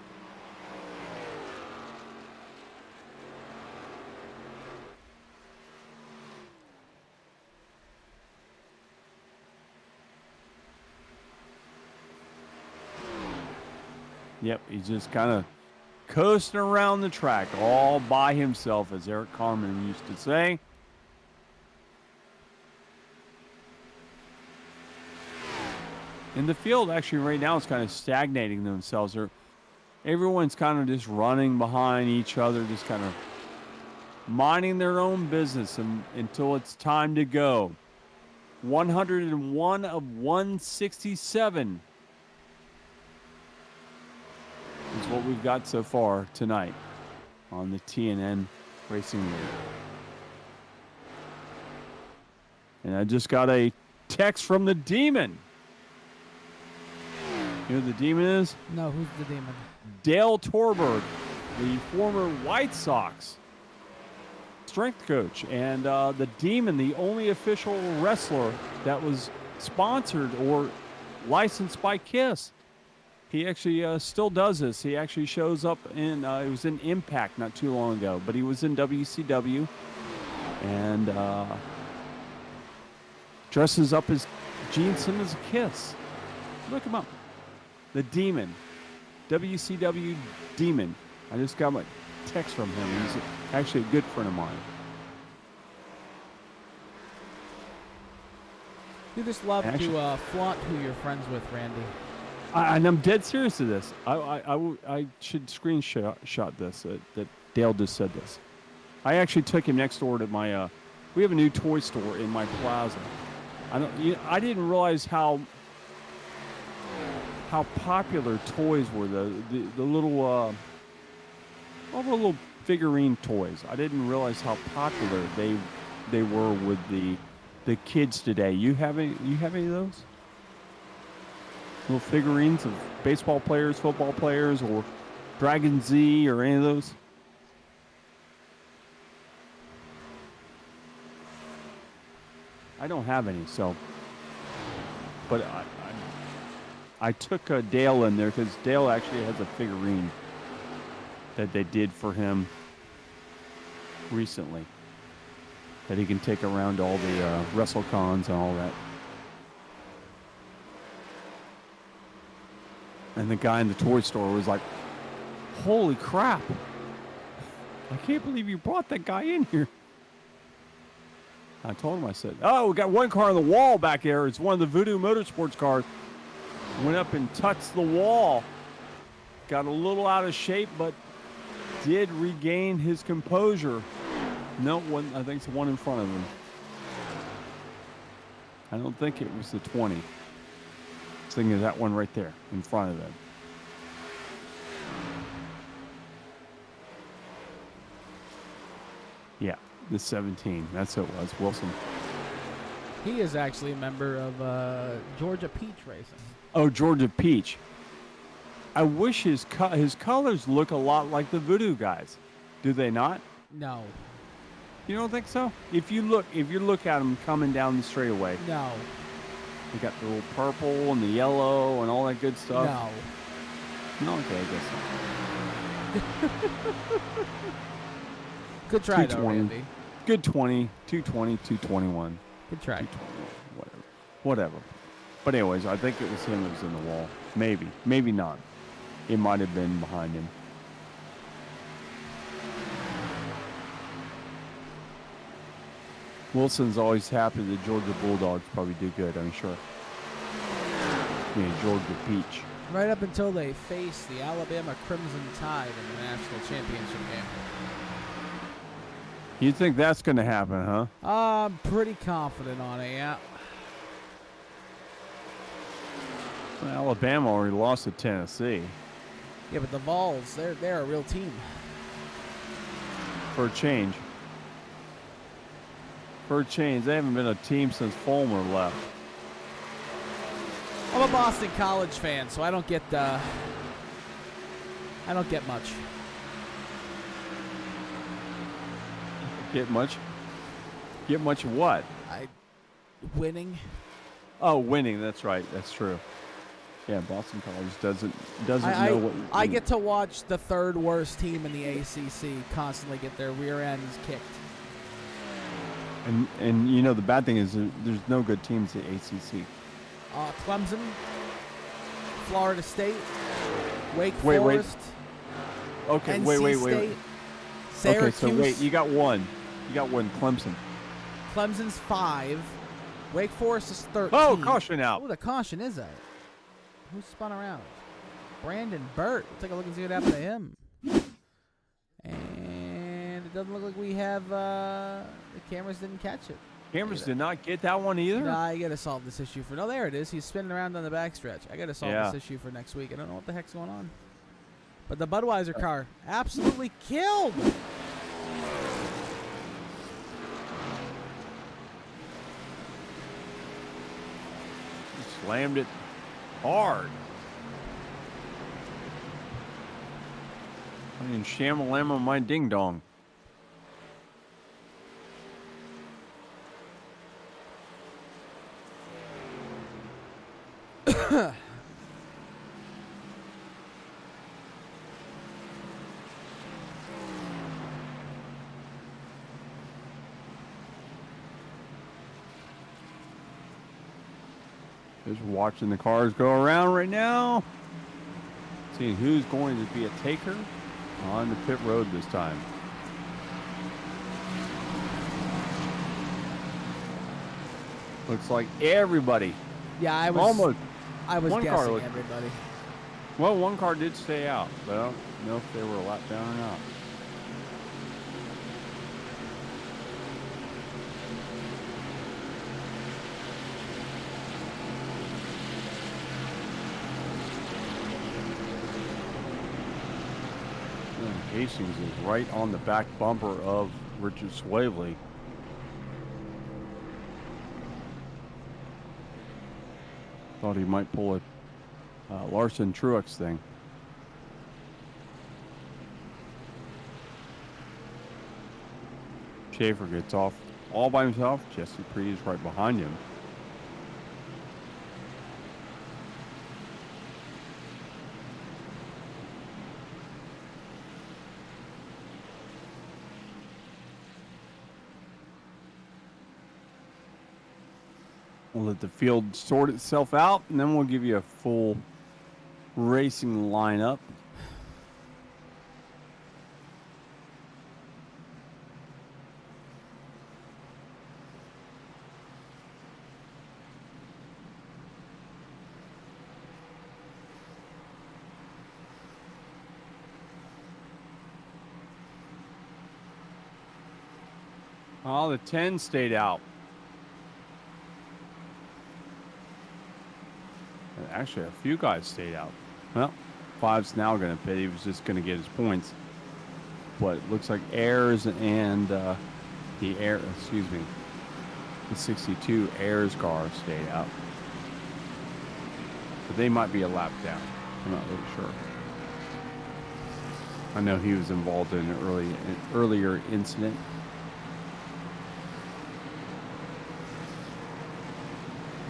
Yep, he's just kind of coasting around the track all by himself, as Eric Carmen used to say. And the field actually right now is kind of stagnating themselves. Everyone's kind of just running behind each other, just kind of minding their own business until it's time to go. 101 of 167 is what we've got so far tonight on the TNN Racing League. And I just got a text from the Demon. You know who the Demon is? No, who's the Demon? Dale Torberg, the former White Sox strength coach. And the Demon, the only official wrestler that was sponsored or licensed by KISS. He actually still does this. He actually shows up in, it was in Impact not too long ago, but he was in WCW and dresses up as Gene Simmons' KISS. Look him up. The Demon. WCW Demon. I just got my text from him. He's actually a good friend of mine. You just love to flaunt who you're friends with, Randy. And I'm dead serious to this. I should screenshot this, that Dale just said this. I actually took him next door to my, we have a new toy store in my plaza. I didn't realize how popular toys were, the little, all the little figurine toys. I didn't realize how popular they were with the kids today. You have any of those? Little figurines of baseball players, football players, or Dragon Z, or any of those? I don't have any, so. But I took Dale in there because Dale actually has a figurine that they did for him recently that he can take around to all the WrestleCons and all that. And the guy in the toy store was like, holy crap. I can't believe you brought that guy in here. I told him, I said, oh, we got one car on the wall back there. It's one of the Voodoo Motorsports cars. Went up and touched the wall. Got a little out of shape, but did regain his composure. No, one, I think it's the one in front of him. I don't think it was the 20. I was thinking of that one right there in front of them. Yeah, the 17. That's who it was, Wilson. He is actually a member of Georgia Peach Racing. Oh, Georgia Peach. I wish his colors look a lot like the Voodoo guys. Do they not? No. You don't think so? If you look at them coming down the straightaway, No. they got the little purple and the yellow and all that good stuff. No. No, okay, I guess so. Good try, though, 220. Randy. Good 20, 220, 221. Good try. 221, whatever. But anyways, I think it was him that was in the wall. Maybe not. It might have been behind him. Wilson's always happy the Georgia Bulldogs probably do good, I'm sure. Yeah, Georgia Peach. Right up until they face the Alabama Crimson Tide in the national championship game. You think that's going to happen, huh? I'm pretty confident on it, yeah. Well, Alabama already lost to Tennessee. Yeah, but the Vols, they're a real team. For a change. They haven't been a team since Fulmer left. I'm a Boston College fan, so I don't get much. Get much? Get much of what? Winning. Oh, winning. That's right. That's true. Yeah, Boston College doesn't know what. I get to watch the third worst team in the ACC constantly get their rear ends kicked. And you know the bad thing is there's no good teams in the ACC. Clemson, Florida State, Wake Forest. Okay, NC wait. State, Syracuse. Okay, so wait, you got one, Clemson. Clemson's 5. Wake Forest is 13. Oh, caution out. Oh, the caution is that? Who spun around? Brandon Burt. Let's take a look and see what happened to him. And it doesn't look like we have, the cameras didn't catch it. Cameras did not get that one either? Nah, I gotta solve this issue for, no, there it is. He's spinning around on the backstretch. I gotta solve this issue for next week. I don't know what the heck's going on. But the Budweiser car absolutely killed. Slammed it hard. I mean, shamalama my ding dong. Just watching the cars go around right now. Seeing who's going to be a taker on the pit road this time. Looks like everybody. Yeah, I was almost. I was one guessing car everybody. Well, one car did stay out, but I don't know if they were a lap down or not. Hastings is right on the back bumper of Richard Swavely. Thought he might pull a Larson Truex thing. Schaefer gets off all by himself. Jesse Preet is right behind him. We'll let the field sort itself out, and then we'll give you a full racing lineup. Oh, the 10 stayed out. Actually, a few guys stayed out. Well, 5's now going to pit. He was just going to get his points. But it looks like Ayers and the 62 Ayers car stayed out. But they might be a lap down. I'm not really sure. I know he was involved in an earlier incident.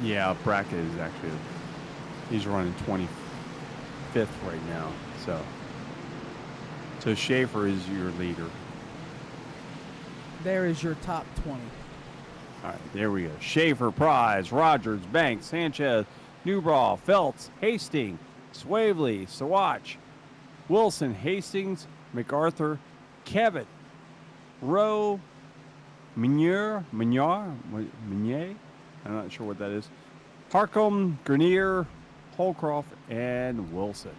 Yeah, Brackett is actually, he's running 25th right now. So Schaefer is your leader. There is your top 20. All right, there we go. Schaefer, Prize, Rogers, Banks, Sanchez, Newbraw, Feltz, Hastings, Swavely, Sawatch, Wilson, Hastings, MacArthur, Kevin, Rowe, Meunier. I'm not sure what that is. Harcum, Grenier, Holcroft, and Wilson.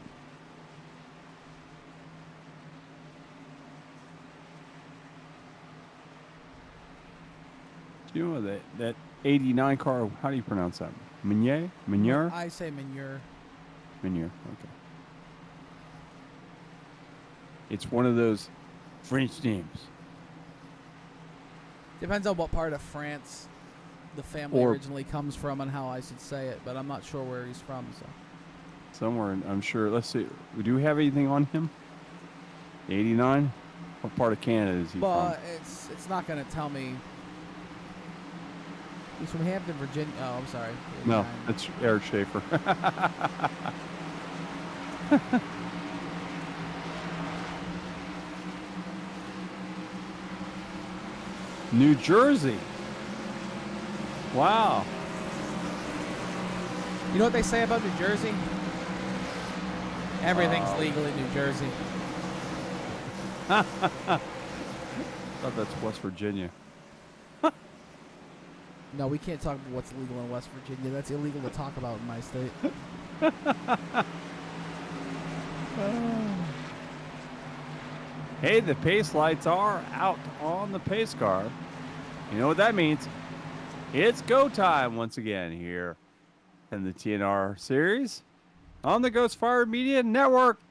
Do you know that 89 car, how do you pronounce that? Meunier? I say Meunier. Meunier, okay. It's one of those French names. Depends on what part of France the family originally comes from and how I should say it, but I'm not sure where he's from. So somewhere, I'm sure. Let's see. Do we have anything on him? 89? What part of Canada is he from? But it's not going to tell me. He's from Hampton, Virginia. Oh, I'm sorry. 89. No, it's Eric Schaefer. New Jersey. Wow. You know what they say about New Jersey? Everything's legal in New Jersey. I thought that's West Virginia. No, we can't talk about what's legal in West Virginia. That's illegal to talk about in my state. Hey, the pace lights are out on the pace car. You know what that means? It's go time once again here in the TNR series on the Ghost Fire Media Network.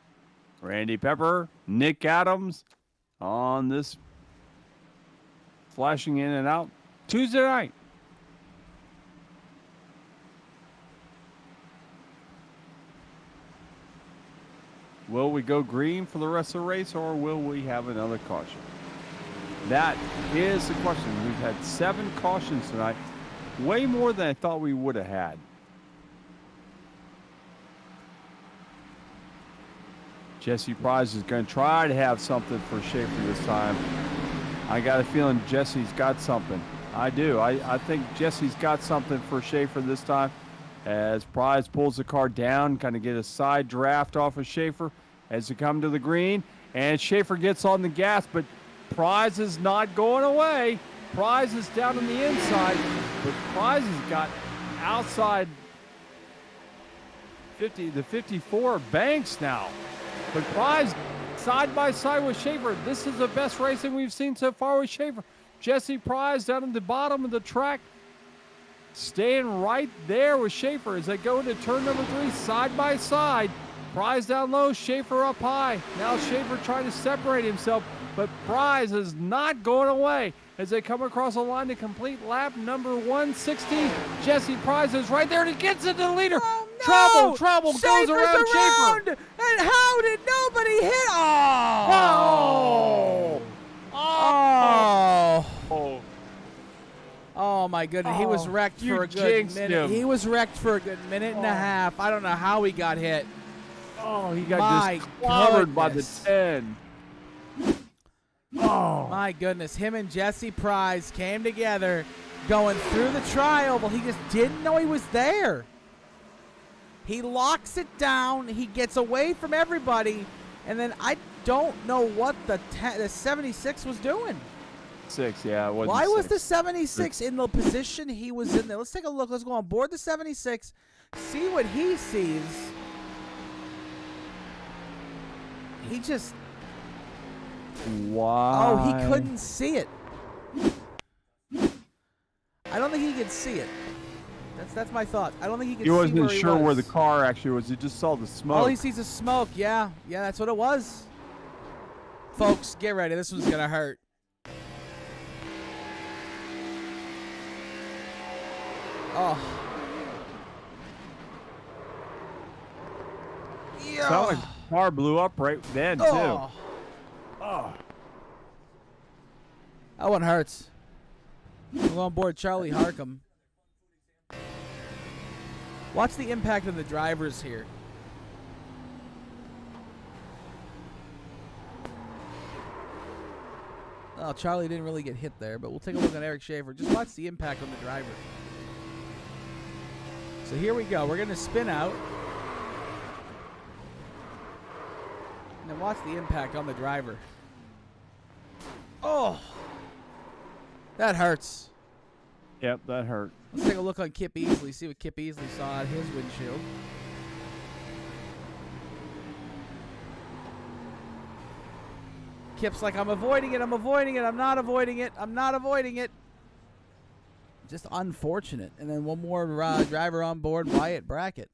Randy Pepper, Nick Adams on this flashing in and out Tuesday night. Will we go green for the rest of the race, or will we have another caution? That is the question. We've had 7 cautions tonight, way more than I thought we would have had. Jesse Prize is going to try to have something for Schaefer this time. I got a feeling Jesse's got something. I do. I think Jesse's got something for Schaefer this time. As Prize pulls the car down, kind of get a side draft off of Schaefer as they come to the green. And Schaefer gets on the gas, but Prize is not going away. Prize is down on the inside, but Prize has got outside the 54 Banks now. But Prize side by side with Schaefer. This is the best racing we've seen so far with Schaefer. Jesse Prize down at the bottom of the track, staying right there with Schaefer as they go into turn number 3, side by side. Prize down low, Schaefer up high. Now Schaefer trying to separate himself, but Prize is not going away as they come across the line to complete lap number 160. Jesse Prize is right there and he gets into the leader. Oh, no! Trouble Schaefer's goes around Schaefer. And how did nobody hit? Oh! Oh my goodness. He was wrecked for a good minute. He was wrecked for a good minute and a half. I don't know how he got hit. Oh, he got just covered by the 10. Oh. My goodness. Him and Jesse Prize came together going through the tri-oval. He just didn't know he was there. He locks it down. He gets away from everybody. And then I don't know what the 76 was doing. 6, yeah. It wasn't Why was 6. the 76 in the position he was in there? Let's take a look. Let's go on board the 76. See what he sees. He just... Why? Oh, he couldn't see it. I don't think he could see it. That's my thought. I don't think he could see where he was. He wasn't sure where the car actually was. He just saw the smoke. All he sees is smoke. Yeah. Yeah, that's what it was. Folks, get ready. This one's going to hurt. Oh. Yeah. Sounded like the car blew up right then, too. Oh. Oh. That one hurts. We're on board Charlie Harcum. Watch the impact on the drivers here. Oh, Charlie didn't really get hit there, but we'll take a look at Eric Schaefer. Just watch the impact on the driver. So here we go. We're going to spin out. And then watch the impact on the driver. Oh! That hurts. Yep, that hurt. Let's take a look on Kip Easley, see what Kip Easley saw on his windshield. Kip's like, I'm avoiding it, I'm avoiding it, I'm not avoiding it, I'm not avoiding it. Just unfortunate. And then one more driver on board, Wyatt Brackett.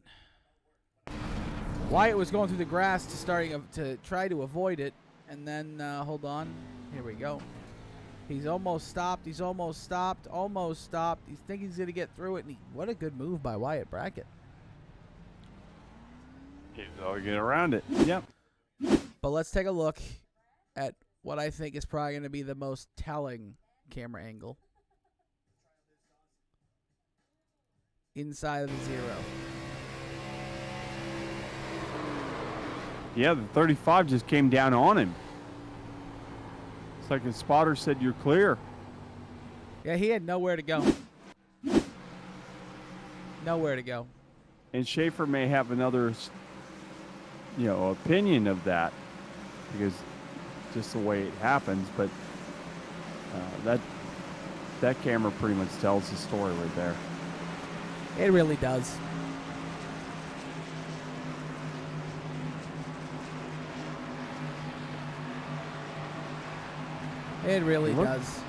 Wyatt was going through the grass to try to avoid it. And then, hold on, here we go. He's almost stopped. He's almost stopped. Almost stopped. He's thinking he's going to get through it. And what a good move by Wyatt Brackett. He's all get around it. Yep. But let's take a look at what I think is probably going to be the most telling camera angle. Inside of the 0. Yeah, the 35 just came down on him. It's like his spotter said, you're clear. Yeah, he had nowhere to go. Nowhere to go. And Schaefer may have another, opinion of that, because just the way it happens. But that camera pretty much tells the story right there. It really does. It really does.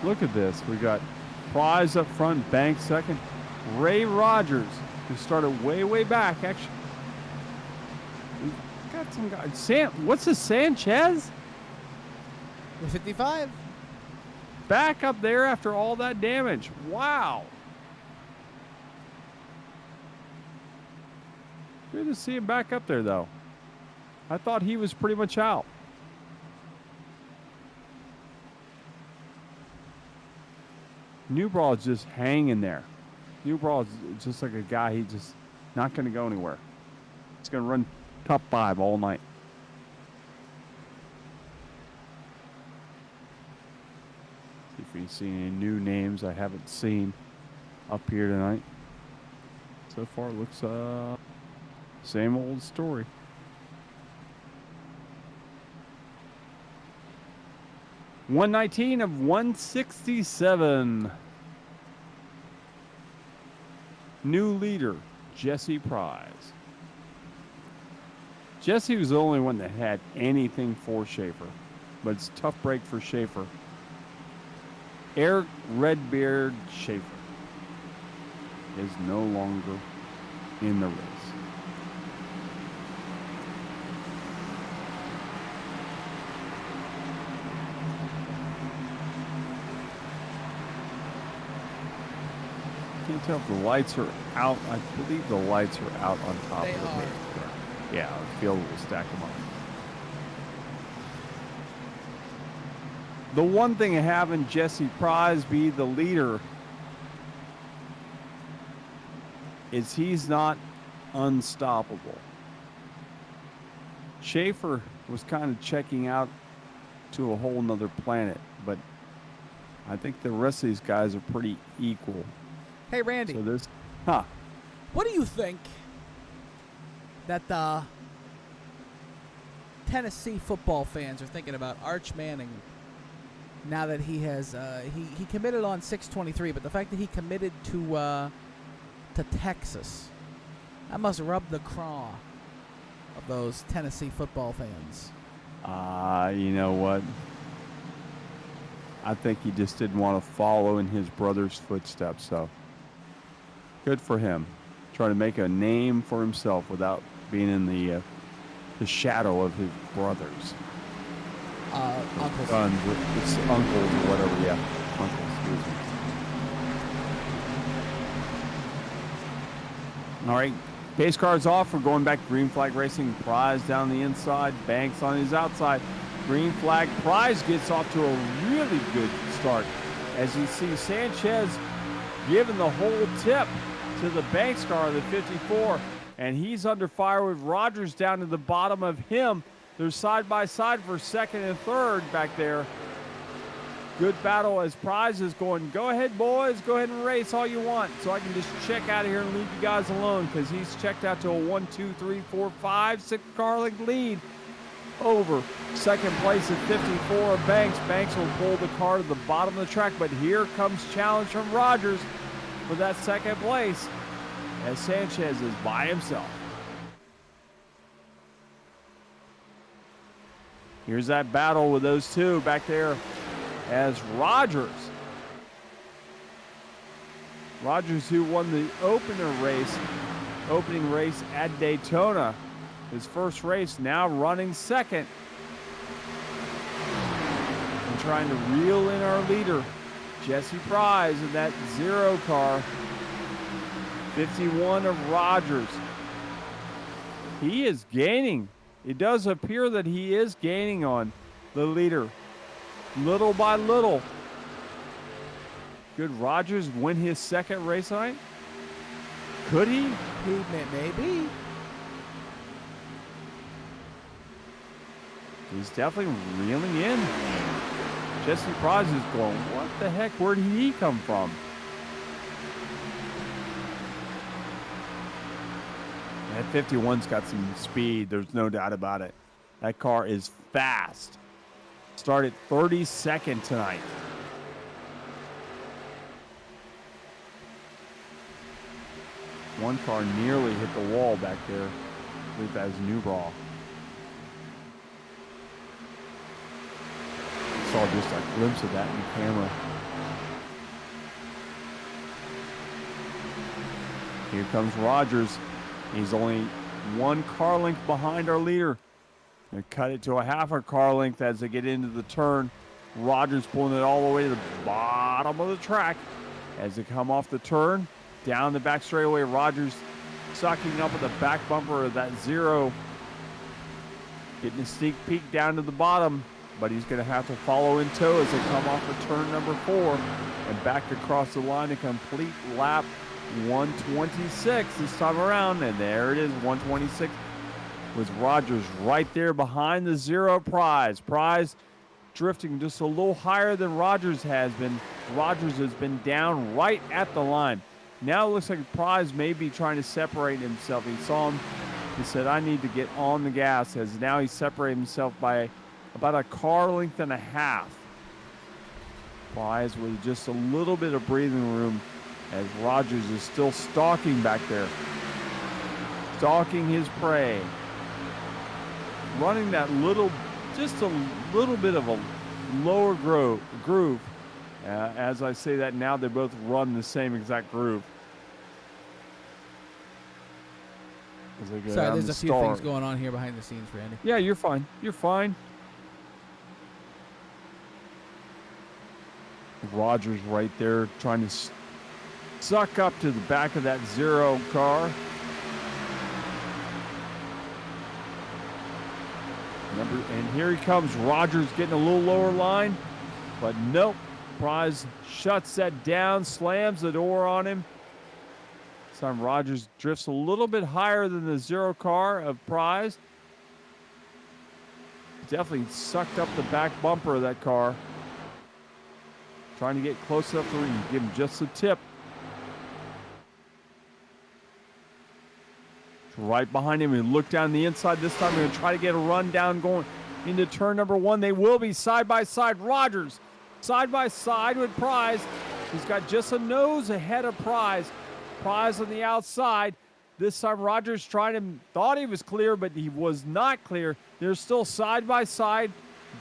Look at this. We got Prize up front, Banks second. Ray Rogers, who started way back, actually. We've got some guys. What's this, Sanchez? The 55. Back up there after all that damage. Wow. Good to see him back up there, though. I thought he was pretty much out. Newbraw's just hanging there. Newbraw's just like a guy, he's just not going to go anywhere. He's going to run top 5 all night. See if we see any new names I haven't seen up here tonight. So far, it looks same old story. $119 of $167. New leader, Jesse Prize. Jesse was the only one that had anything for Schaefer, but it's a tough break for Schaefer. Eric Redbeard Schaefer is no longer in the race. Can't tell if the lights are out. I believe the lights are out on top of the page. Yeah, the field will stack them up. The one thing of having Jesse Prize be the leader is he's not unstoppable. Schaefer was kind of checking out to a whole nother planet, but I think the rest of these guys are pretty equal. Hey, Randy. So this, What do you think that the Tennessee football fans are thinking about Arch Manning now that he has he committed on 6/23, but the fact that he committed to Texas, that must rub the craw of those Tennessee football fans. you know what? I think he just didn't want to follow in his brother's footsteps. So good for him, trying to make a name for himself without being in the shadow of his brothers. Uncles. Sons, it's uncles or whatever. Yeah, uncles. Excuse me. All right, pace car's off. We're going back to green flag racing. Prize down the inside. Banks on his outside. Green flag. Prize gets off to a really good start. As you see, Sanchez giving the whole tip to the Banks car, the 54, and he's under fire with Rogers down to the bottom of him. They're side by side for second and third back there. Good battle as Prize is going, go ahead, boys, go ahead and race all you want so I can just check out of here and leave you guys alone, because he's checked out to a 1, 2, 3, 4, 5, 6 car length lead over second place at 54 of Banks. Banks will pull the car to the bottom of the track, but here comes challenge from Rogers for that second place as Sanchez is by himself. Here's that battle with those two back there as Rogers, who won the opening race at Daytona, his first race, now running second and trying to reel in our leader, Jesse Prize, in that 0 car, 51 of Rogers. He is gaining. It does appear that he is gaining on the leader little by little. Could Rogers win his second race tonight? Could he? Maybe. He's definitely reeling in. Jesse Prize is going, what the heck? Where did he come from? That 51's got some speed. There's no doubt about it. That car is fast. Started 32nd tonight. One car nearly hit the wall back there. I believe that was Newbraw. Saw just a glimpse of that in the camera. Here comes Rogers. He's only 1 car length behind our leader. They cut it to a half a car length as they get into the turn. Rogers pulling it all the way to the bottom of the track as they come off the turn. Down the back straightaway, Rogers sucking up at the back bumper of that 0. Getting a sneak peek down to the bottom, but he's going to have to follow in tow as they come off of turn number 4 and back across the line to complete lap 126 this time around. And there it is, 126 with Rogers right there behind the 0 Prize. Prize drifting just a little higher than Rogers has been. Rogers has been down right at the line. Now it looks like Prize may be trying to separate himself. He saw him. He said, I need to get on the gas, as now he's separated himself by about a car length and a half. Prize with just a little bit of breathing room as Rogers is still stalking back there. Stalking his prey. Running that just a little bit of a lower groove. As I say that now, they both run the same exact groove. Sorry, there's a few things going on here behind the scenes, Randy. Yeah, you're fine. You're fine. Rogers right there trying to suck up to the back of that 0 car. And here he comes. Rogers getting a little lower line, but nope. Prize shuts that down, slams the door on him. This time Rogers drifts a little bit higher than the 0 car of Prize. Definitely sucked up the back bumper of that car. trying to get close enough to give him just a tip. Right behind him and look down the inside. This time, going to try to get a run down going into turn number 1. They will be side by side. Rogers side by side with Prize. He's got just a nose ahead of Prize. Prize on the outside. This time Rogers thought he was clear, but he was not clear. They're still side by side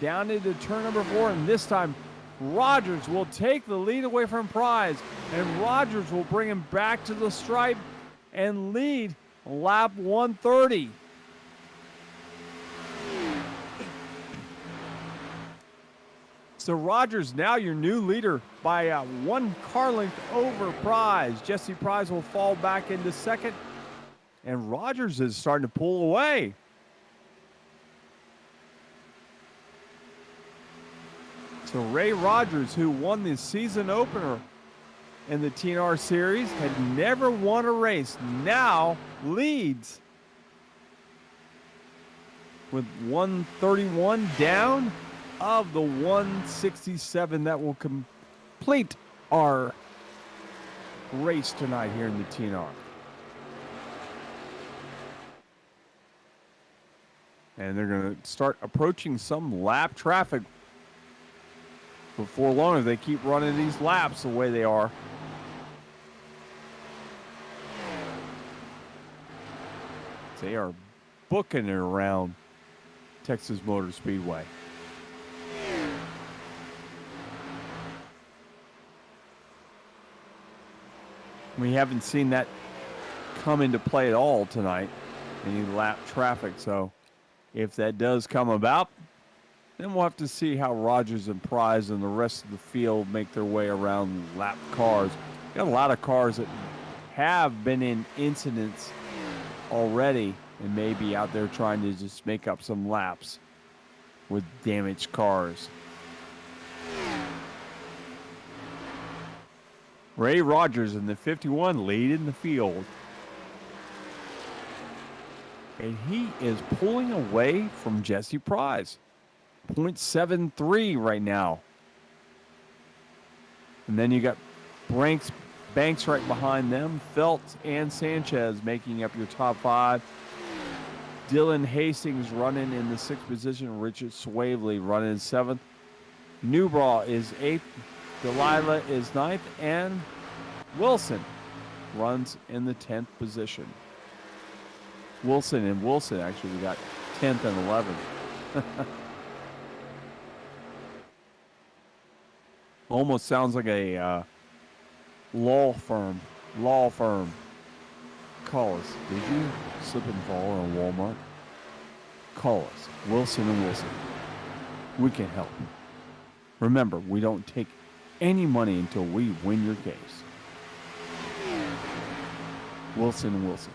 down into turn number 4. And this time Rogers will take the lead away from Prize. And Rogers will bring him back to the stripe and lead lap 130. So Rogers now your new leader by 1 car length over Prize. Jesse Prize will fall back into second. And Rogers is starting to pull away. So Ray Rogers, who won the season opener in the TNR series, had never won a race, now leads with 131 down of the 167 that will complete our race tonight here in the TNR. And they're going to start approaching some lap traffic before long if they keep running these laps the way they are. They are booking it around Texas Motor Speedway. We haven't seen that come into play at all tonight, any lap traffic. So if that does come about, then we'll have to see how Rogers and Prize and the rest of the field make their way around lap cars. Got a lot of cars that have been in incidents already and may be out there trying to just make up some laps with damaged cars. Ray Rogers in the 51 leading the field. And he is pulling away from Jesse Prize. 0.73 right now. And then you got Banks right behind them. Phelps and Sanchez making up your top 5. Dylan Hastings running in the 6th position. Richard Swavely running in 7th. Newbraw is 8th. Delilah is 9th. And Wilson runs in the 10th position. Wilson actually, we got 10th and 11th. Almost sounds like a law firm. Call us. Did you slip and fall in a Walmart? Call us. Wilson and Wilson. We can help. Remember, we don't take any money until we win your case. Wilson and Wilson.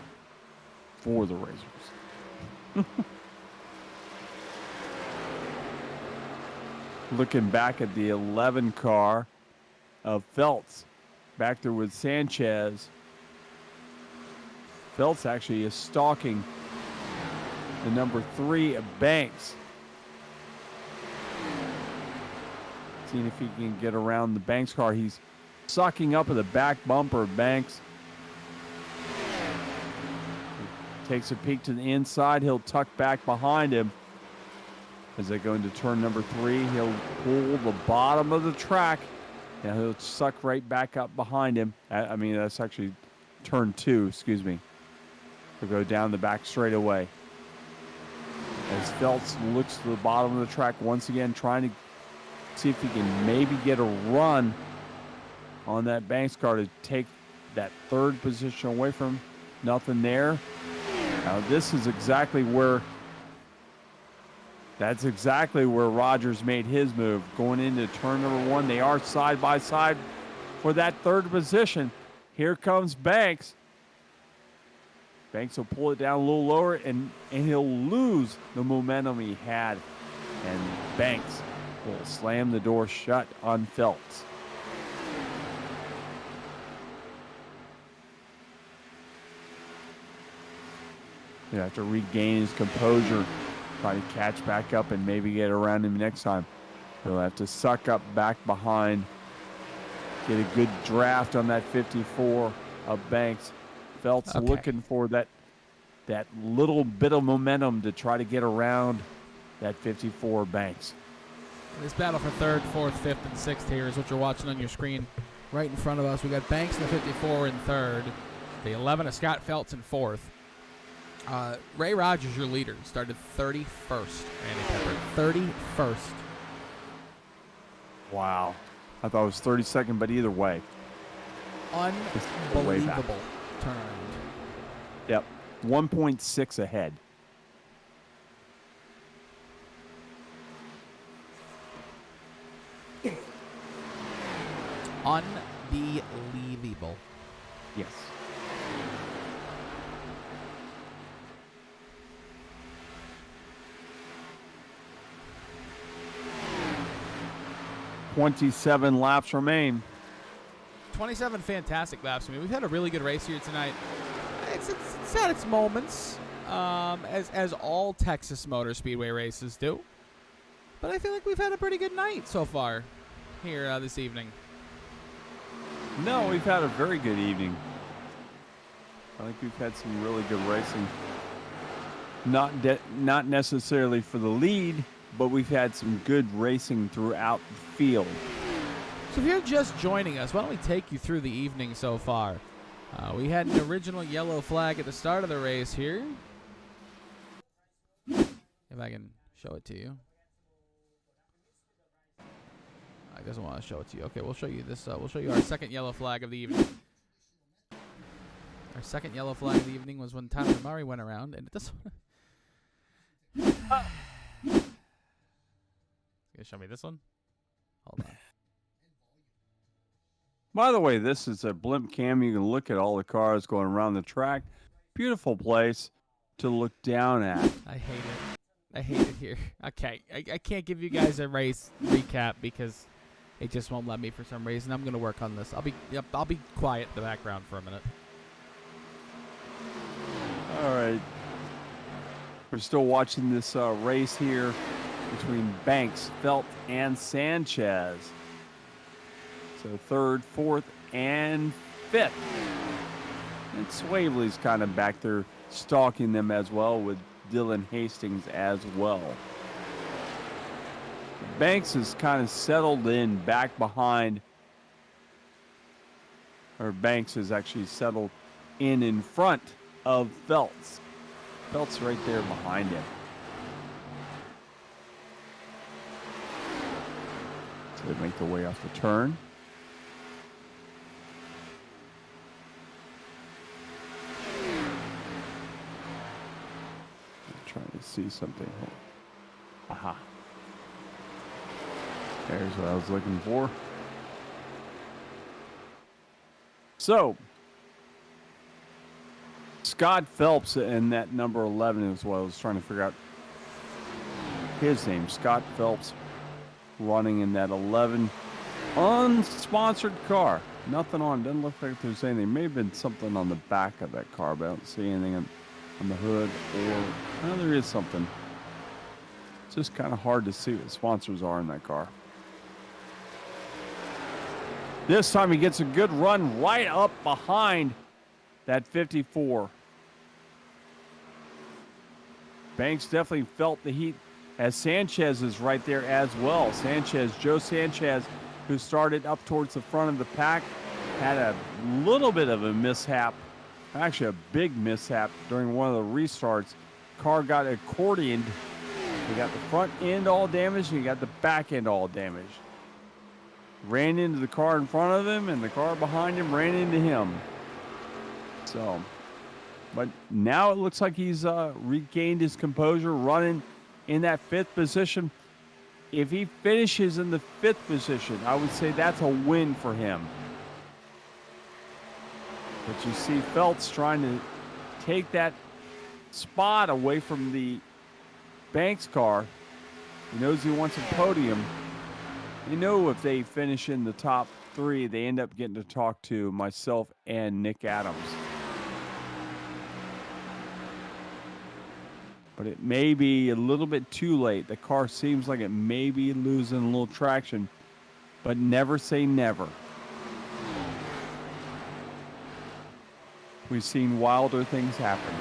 For the Razors. Looking back at the 11 car of Phelps. Back there with Sanchez. Phelps actually is stalking the number 3 of Banks. Seeing if he can get around the Banks car. He's sucking up at the back bumper of Banks. Takes a peek to the inside. He'll tuck back behind him. As they go into turn number 3, he'll pull the bottom of the track. And he'll suck right back up behind him. I mean, that's actually turn 2, excuse me. He'll go down the back straight away. As Phelps looks to the bottom of the track once again, trying to see if he can maybe get a run on that Banks car to take that 3rd position away from him. Nothing there. Now this is exactly where Rogers made his move. Going into turn number 1, they are side by side for that 3rd position. Here comes Banks. Banks will pull it down a little lower, and he'll lose the momentum he had. And Banks will slam the door shut on Phelps. He'll have to regain his composure, try to catch back up and maybe get around him next time. He'll have to suck up back behind get a good draft on that 54 of Banks. Phelps looking for that little bit of momentum to try to get around that 54 Banks. This battle for third, fourth, fifth, and sixth here is what you're watching on your screen right in front of us. We got Banks in the 54 in third, the 11 of Scott Phelps in fourth. Ray Rogers, your leader, started 31st. Randy Pepper, 31st. Wow. I thought it was 32nd, but either way. Unbelievable turnaround. Yep. 1.6 ahead. Unbelievable. Yes. .27 laps remain. 27 fantastic laps. I mean, we've had a really good race here tonight. It's had its moments, as all Texas Motor Speedway races do. But I feel like we've had a pretty good night so far here this evening. No, we've had a very good evening. I think we've had some really good racing. Not necessarily for the lead, but we've had some good racing throughout the field. So if you're just joining us, why don't we take you through the evening so far? We had an original yellow flag at the start of the race here. If I can show it to you. I doesn't want to show it to you. Okay, we'll show you this. We'll show you our second yellow flag of the evening. Our second yellow flag of the evening was when Tyler Murray went around, and it doesn't. You gonna show me this one? Hold on. By the way, this is a blimp cam. You can look at all the cars going around the track. Beautiful place to look down at. I hate it. I hate it here. Okay, I can't give you guys a race recap because it just won't let me for some reason. I'm gonna work on this. I'll be quiet in the background for a minute. All right. We're still watching this race here between Banks, Phelps, and Sanchez. So third, fourth, and fifth. And Swavely's kind of back there stalking them as well, with Dylan Hastings as well. Banks is kind of settled in back behind, or Banks is actually settled in front of Phelps. Phelps right there behind him. So they make their way off the turn. I'm trying to see something. Aha. There's what I was looking for. So, Scott Phelps and that number 11 is what I was trying to figure out his name. Scott Phelps running in that 11 unsponsored car. Nothing on. Doesn't look like there's anything. May have been something on the back of that car, but I don't see anything on the hood. Or no, there is something. It's just kind of hard to see what sponsors are in that car. This time he gets a good run right up behind that 54. Banks definitely felt the heat, as Sanchez is right there as well. Joe Sanchez, who started up towards the front of the pack, had a little bit of a mishap, actually a big mishap during one of the restarts. Car got accordioned. He got the front end all damaged, and he got the back end all damaged. Ran into the car in front of him, and the car behind him ran into him. So, but now it looks like he's regained his composure, running in that fifth position. If he finishes in the fifth position, I would say that's a win for him. But you see Phelps trying to take that spot away from the Banks car. He knows he wants a podium. You know, if they finish in the top three, they end up getting to talk to myself and Nick Adams. But it may be a little bit too late. The car seems like it may be losing a little traction, but never say never. we've seen wilder things happen.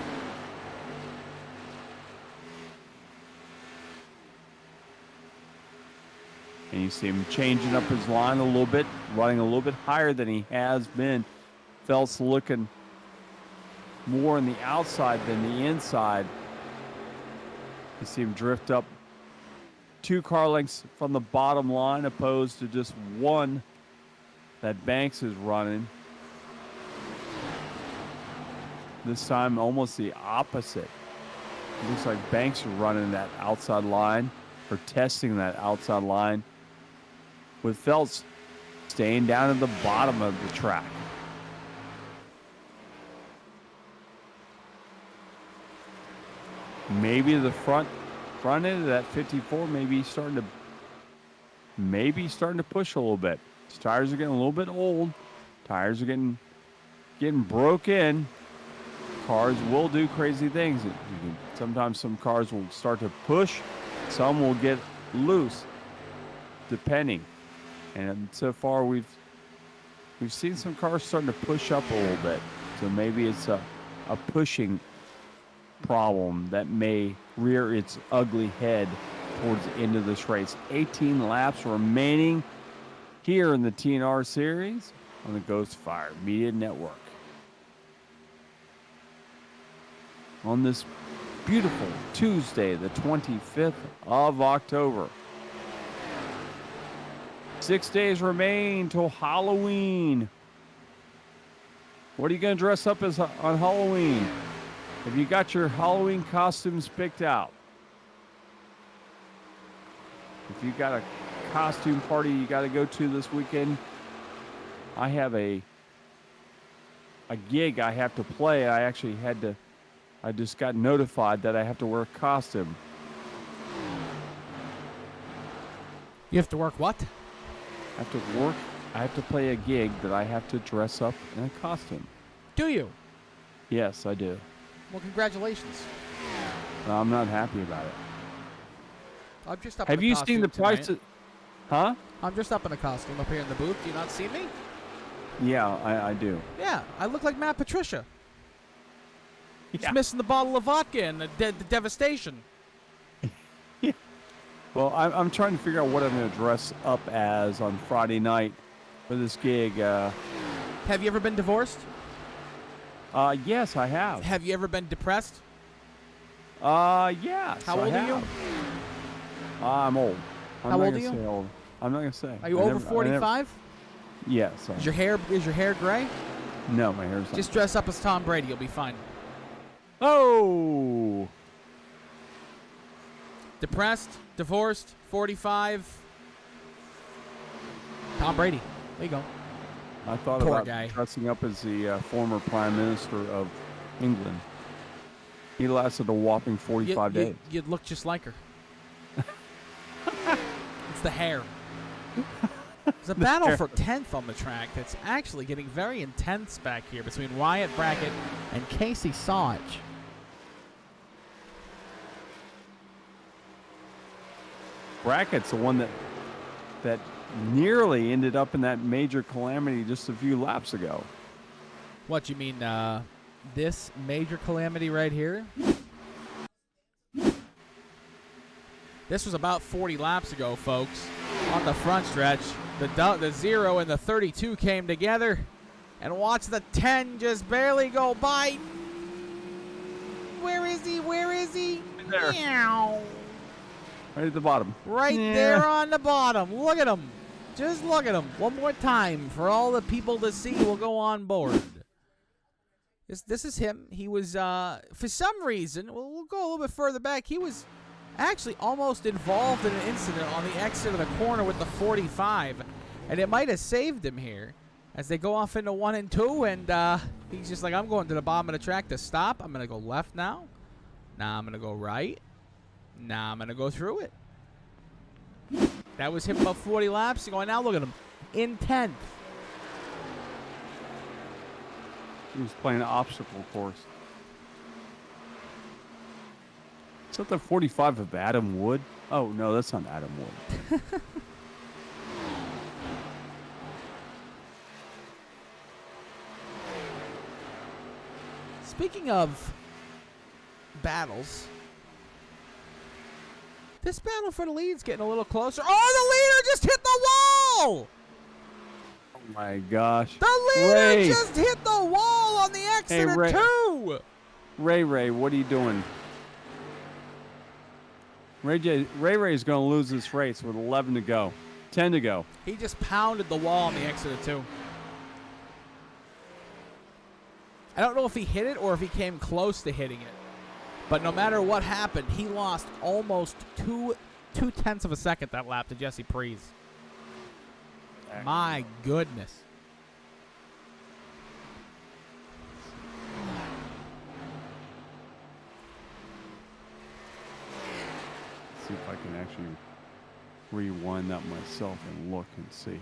And you see him changing up his line a little bit, running a little bit higher than he has been. Phelps looking more on the outside than the inside. You see him drift up 2 car lengths from the bottom line opposed to just 1 that Banks is running. This time almost the opposite. It looks like Banks is running that outside line or testing that outside line, with Phelps staying down at the bottom of the track. Maybe the front end of that 54 maybe starting to push a little bit. His tires are getting a little bit old. Tires are getting broken. Cars will do crazy things. Sometimes some cars will start to push. Some will get loose, depending. And so far, we've seen some cars starting to push up a little bit. So maybe it's a pushing problem that may rear its ugly head towards the end of this race. 18 laps remaining here in the TNR series on the Ghost Fire Media Network. On this beautiful Tuesday, the 25th of October. 6 days remain till Halloween. What are you going to dress up as on Halloween? Have you got your Halloween costumes picked out? If you got a costume party you got to go to this weekend, I have a gig I have to play. I just got notified that I have to wear a costume. You have to work what? I have to play a gig that I have to dress up in a costume. Do you? Yes, I do. Well, congratulations. I'm not happy about it. I'm just up Have in a you costume seen the tonight. price? Huh? I'm just up in a costume up here in the booth. Do you not see me? Yeah, I do. Yeah, I look like Matt Patricia. Yeah. Just missing the bottle of vodka and the devastation. Yeah. Well, I'm trying to figure out what I'm going to dress up as on Friday night for this gig. Have you ever been divorced? Yes, I have. Have you ever been depressed? Yes. How old are you? I'm old. How old are you? Old. I'm not going to say. Are you over 45? Yes. Is your hair gray? No, my hair's not. Just dress up as Tom Brady. You'll be fine. Oh! Depressed, divorced, 45. Tom Brady. There you go. I thought Poor about guy. dressing up as the former Prime Minister of England. He lasted a whopping 45 days. You'd look just like her. It's the hair. There's a battle for 10th on the track that's actually getting very intense back here between Wyatt Brackett and Casey Sawich. Brackett's the one that nearly ended up in that major calamity just a few laps ago. What, you mean this major calamity right here? This was about 40 laps ago, folks. On the front stretch, the 0 and the 32 came together. And watch the 10 just barely go by. Where is he? Where is he? There. Meow. Right at the bottom. Right there on the bottom. Look at him. Just look at him. One more time for all the people to see. We'll go on board. This is him. He was, for some reason, we'll go a little bit further back. He was actually almost involved in an incident on the exit of the corner with the 45. And it might have saved him here as they go off into 1 and 2. And he's just like, I'm going to the bottom of the track to stop. I'm going to go left now. Now I'm going to go right. Now I'm going to go through it. That was him about 40 laps ago. And now look at him in 10th. He was playing an obstacle course. Is that the 45 of Adam Wood? Oh, no, that's not Adam Wood. Speaking of battles, this battle for the lead's getting a little closer. Oh, the leader just hit the wall! Oh my gosh. The leader Ray. just hit the wall on the exit Ray. of 2. Ray, what are you doing? Ray is going to lose this race with 11 to go. 10 to go. He just pounded the wall on the exit of 2. I don't know if he hit it or if he came close to hitting it. But no matter what happened, he lost almost 2/10 of a second that lap to Jesse Prees. My goodness. See if I can actually rewind that myself and look and see.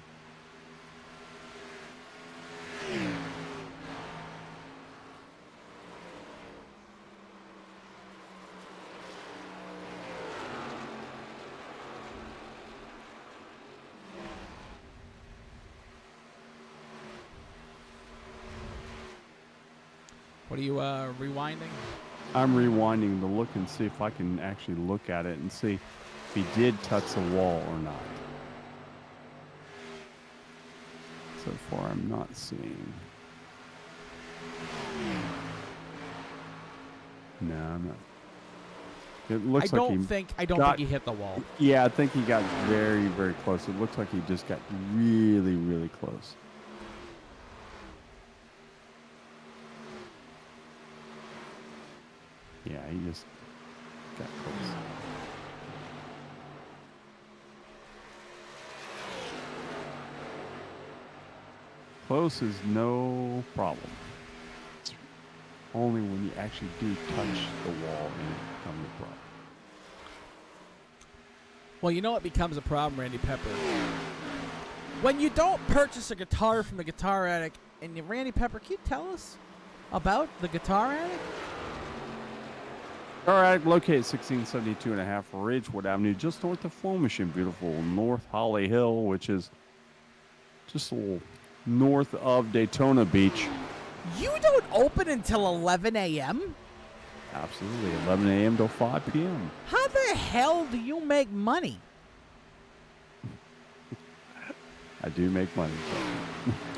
What are you rewinding? I'm rewinding to look and see if I can actually look at it and see if he did touch the wall or not. So far, I'm not seeing. No, I'm not. It looks I like don't think he hit the wall. Yeah, I think he got very, very close. It looks like he just got really, really close. Yeah, he just got close. Close is no problem. It's only when you actually do touch the wall and it becomes a problem. Well, you know what becomes a problem, Randy Pepper? When you don't purchase a guitar from the Guitar Attic, and Randy Pepper, can you tell us about the Guitar Attic? Guitar Attic located 1672 and a half Ridgewood Avenue, just north of Flemish in beautiful North Holly Hill, which is just a little north of Daytona Beach. You don't open until 11 a.m.? Absolutely, 11 a.m. till 5 p.m. How the hell do you make money? I do make money.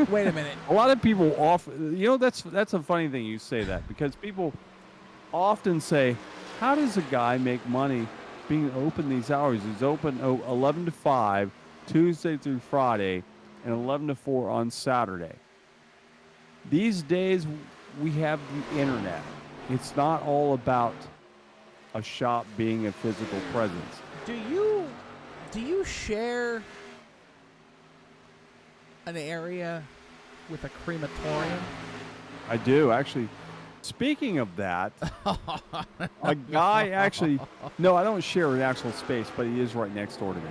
Wait a minute. A lot of people that's a funny thing you say that, because people often say, how does a guy make money being open these hours? He's open 11 to 5, Tuesday through Friday, and 11 to 4 on Saturday. These days, we have the internet. It's not all about a shop being a physical presence. Do you share an area with a crematorium? I do, actually. Speaking of that, a guy actually... No, I don't share an actual space, but he is right next door to me.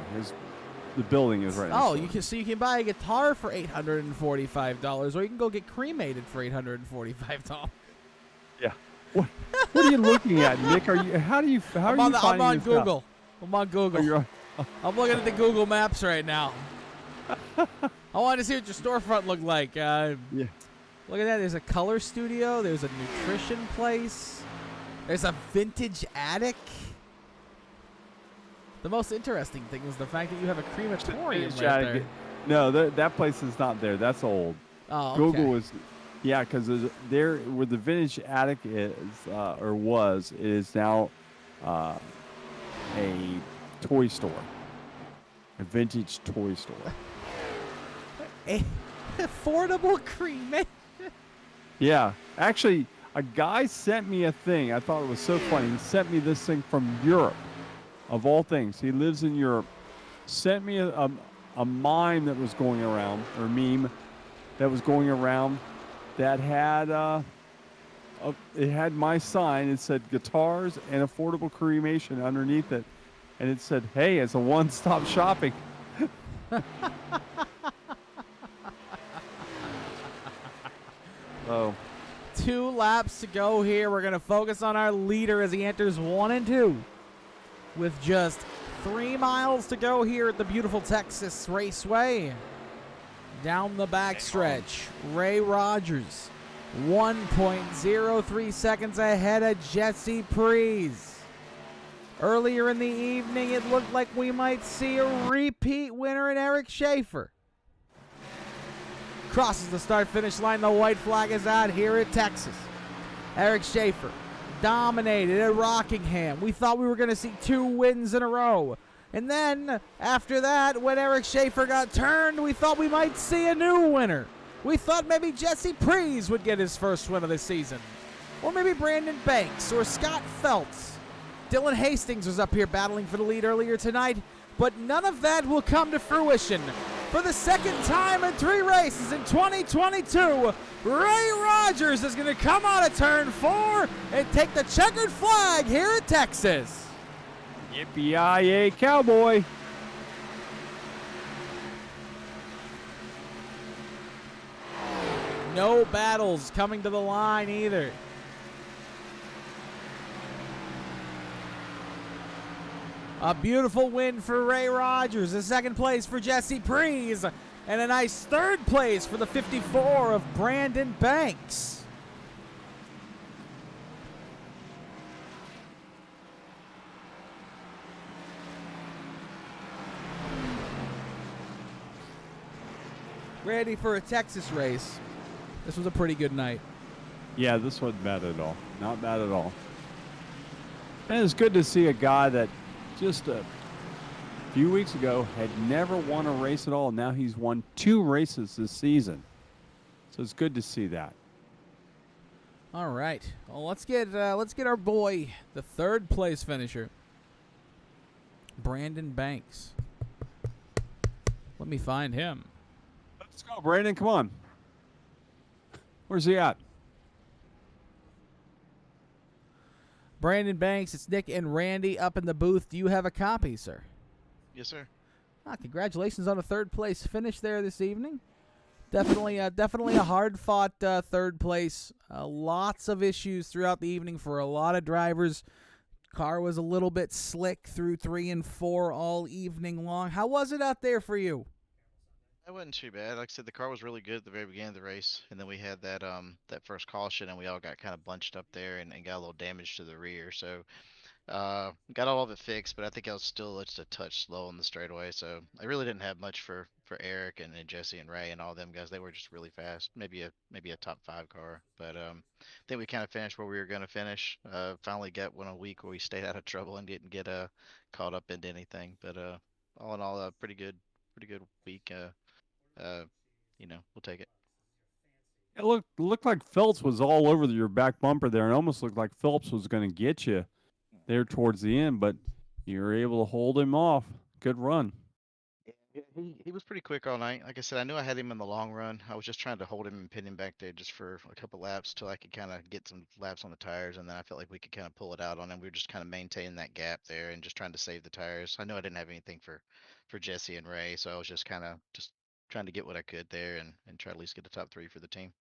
The building is right next door. You can buy a guitar for $845, or you can go get cremated for $845. Yeah. What are you looking at, Nick? I'm on Google. I'm on Google. I'm looking at the Google Maps right now. I wanted to see what your storefront looked like. Yeah. Look at that. There's a color studio. There's a nutrition place. There's a vintage attic. The most interesting thing is the fact that you have a crematorium right there. No, that place is not there. That's old. Oh, okay. Google is... Yeah, because there where the vintage attic is, or was, it is now a toy store. A vintage toy store. Affordable cremation. Yeah. Actually, a guy sent me a thing. I thought it was so funny. He sent me this thing from Europe, of all things. He lives in Europe. Sent me a mime that was going around, or meme that was going around, that had it had my sign. It said guitars and affordable cremation underneath it, and it said, "Hey, it's a one-stop shopping." Oh, 2 laps to go here. We're gonna focus on our leader as he enters 1 and 2, with just 3 miles to go here at the beautiful Texas Raceway. Down the backstretch, Ray Rogers 1.03 seconds ahead of Jesse Prees. Earlier in the evening, it looked like we might see a repeat winner in Eric Schaefer. Crosses the start-finish line. The white flag is out here at Texas. Eric Schaefer dominated at Rockingham. We thought we were going to see 2 wins in a row. And then, after that, when Eric Schaefer got turned, we thought we might see a new winner. We thought maybe Jesse Prees would get his first win of the season. Or maybe Brandon Banks or Scott Feltz. Dylan Hastings was up here battling for the lead earlier tonight, but none of that will come to fruition. For the second time in 3 races in 2022, Ray Rogers is going to come out of turn 4 and take the checkered flag here at Texas. Yippee-yi-yay, cowboy. No battles coming to the line either. A beautiful win for Ray Rogers, a second place for Jesse Prees, and a nice third place for the 54 of Brandon Banks. Ready for a Texas race. This was a pretty good night. Yeah, this wasn't bad at all. Not bad at all. And it's good to see a guy that just a few weeks ago had never won a race at all. Now he's won 2 races this season. So it's good to see that. All right. Well, let's get our boy, the third place finisher, Brandon Banks. Let me find him. Let's go, Brandon. Come on. Where's he at? Brandon Banks, it's Nick and Randy up in the booth. Do you have a copy, sir? Yes, sir. Congratulations on a third place finish there this evening. Definitely a hard-fought third place. Lots of issues throughout the evening for a lot of drivers. Car was a little bit slick through 3 and 4 all evening long. How was it out there for you? That wasn't too bad. Like I said, the car was really good at the very beginning of the race, and then we had that that first caution, and we all got kind of bunched up there and got a little damage to the rear. So got all of it fixed, but I think I was still just a touch slow on the straightaway. So I really didn't have much for Eric and Jesse and Ray and all them guys. They were just really fast. Maybe a top 5 car, but I think we kind of finished where we were going to finish. Finally got one a week where we stayed out of trouble and didn't get caught up into anything. But all in all, a pretty good week. We'll take it. It looked like Phelps was all over your back bumper there, and almost looked like Phelps was going to get you there towards the end, but you were able to hold him off. Good run. Yeah, he was pretty quick all night. Like I said, I knew I had him in the long run. I was just trying to hold him and pin him back there just for a couple laps till I could kind of get some laps on the tires, and then I felt like we could kind of pull it out on him. We were just kind of maintaining that gap there and just trying to save the tires. I know I didn't have anything for Jesse and Ray, so I was just kind of just trying to get what I could there and try to at least get the top 3 for the team.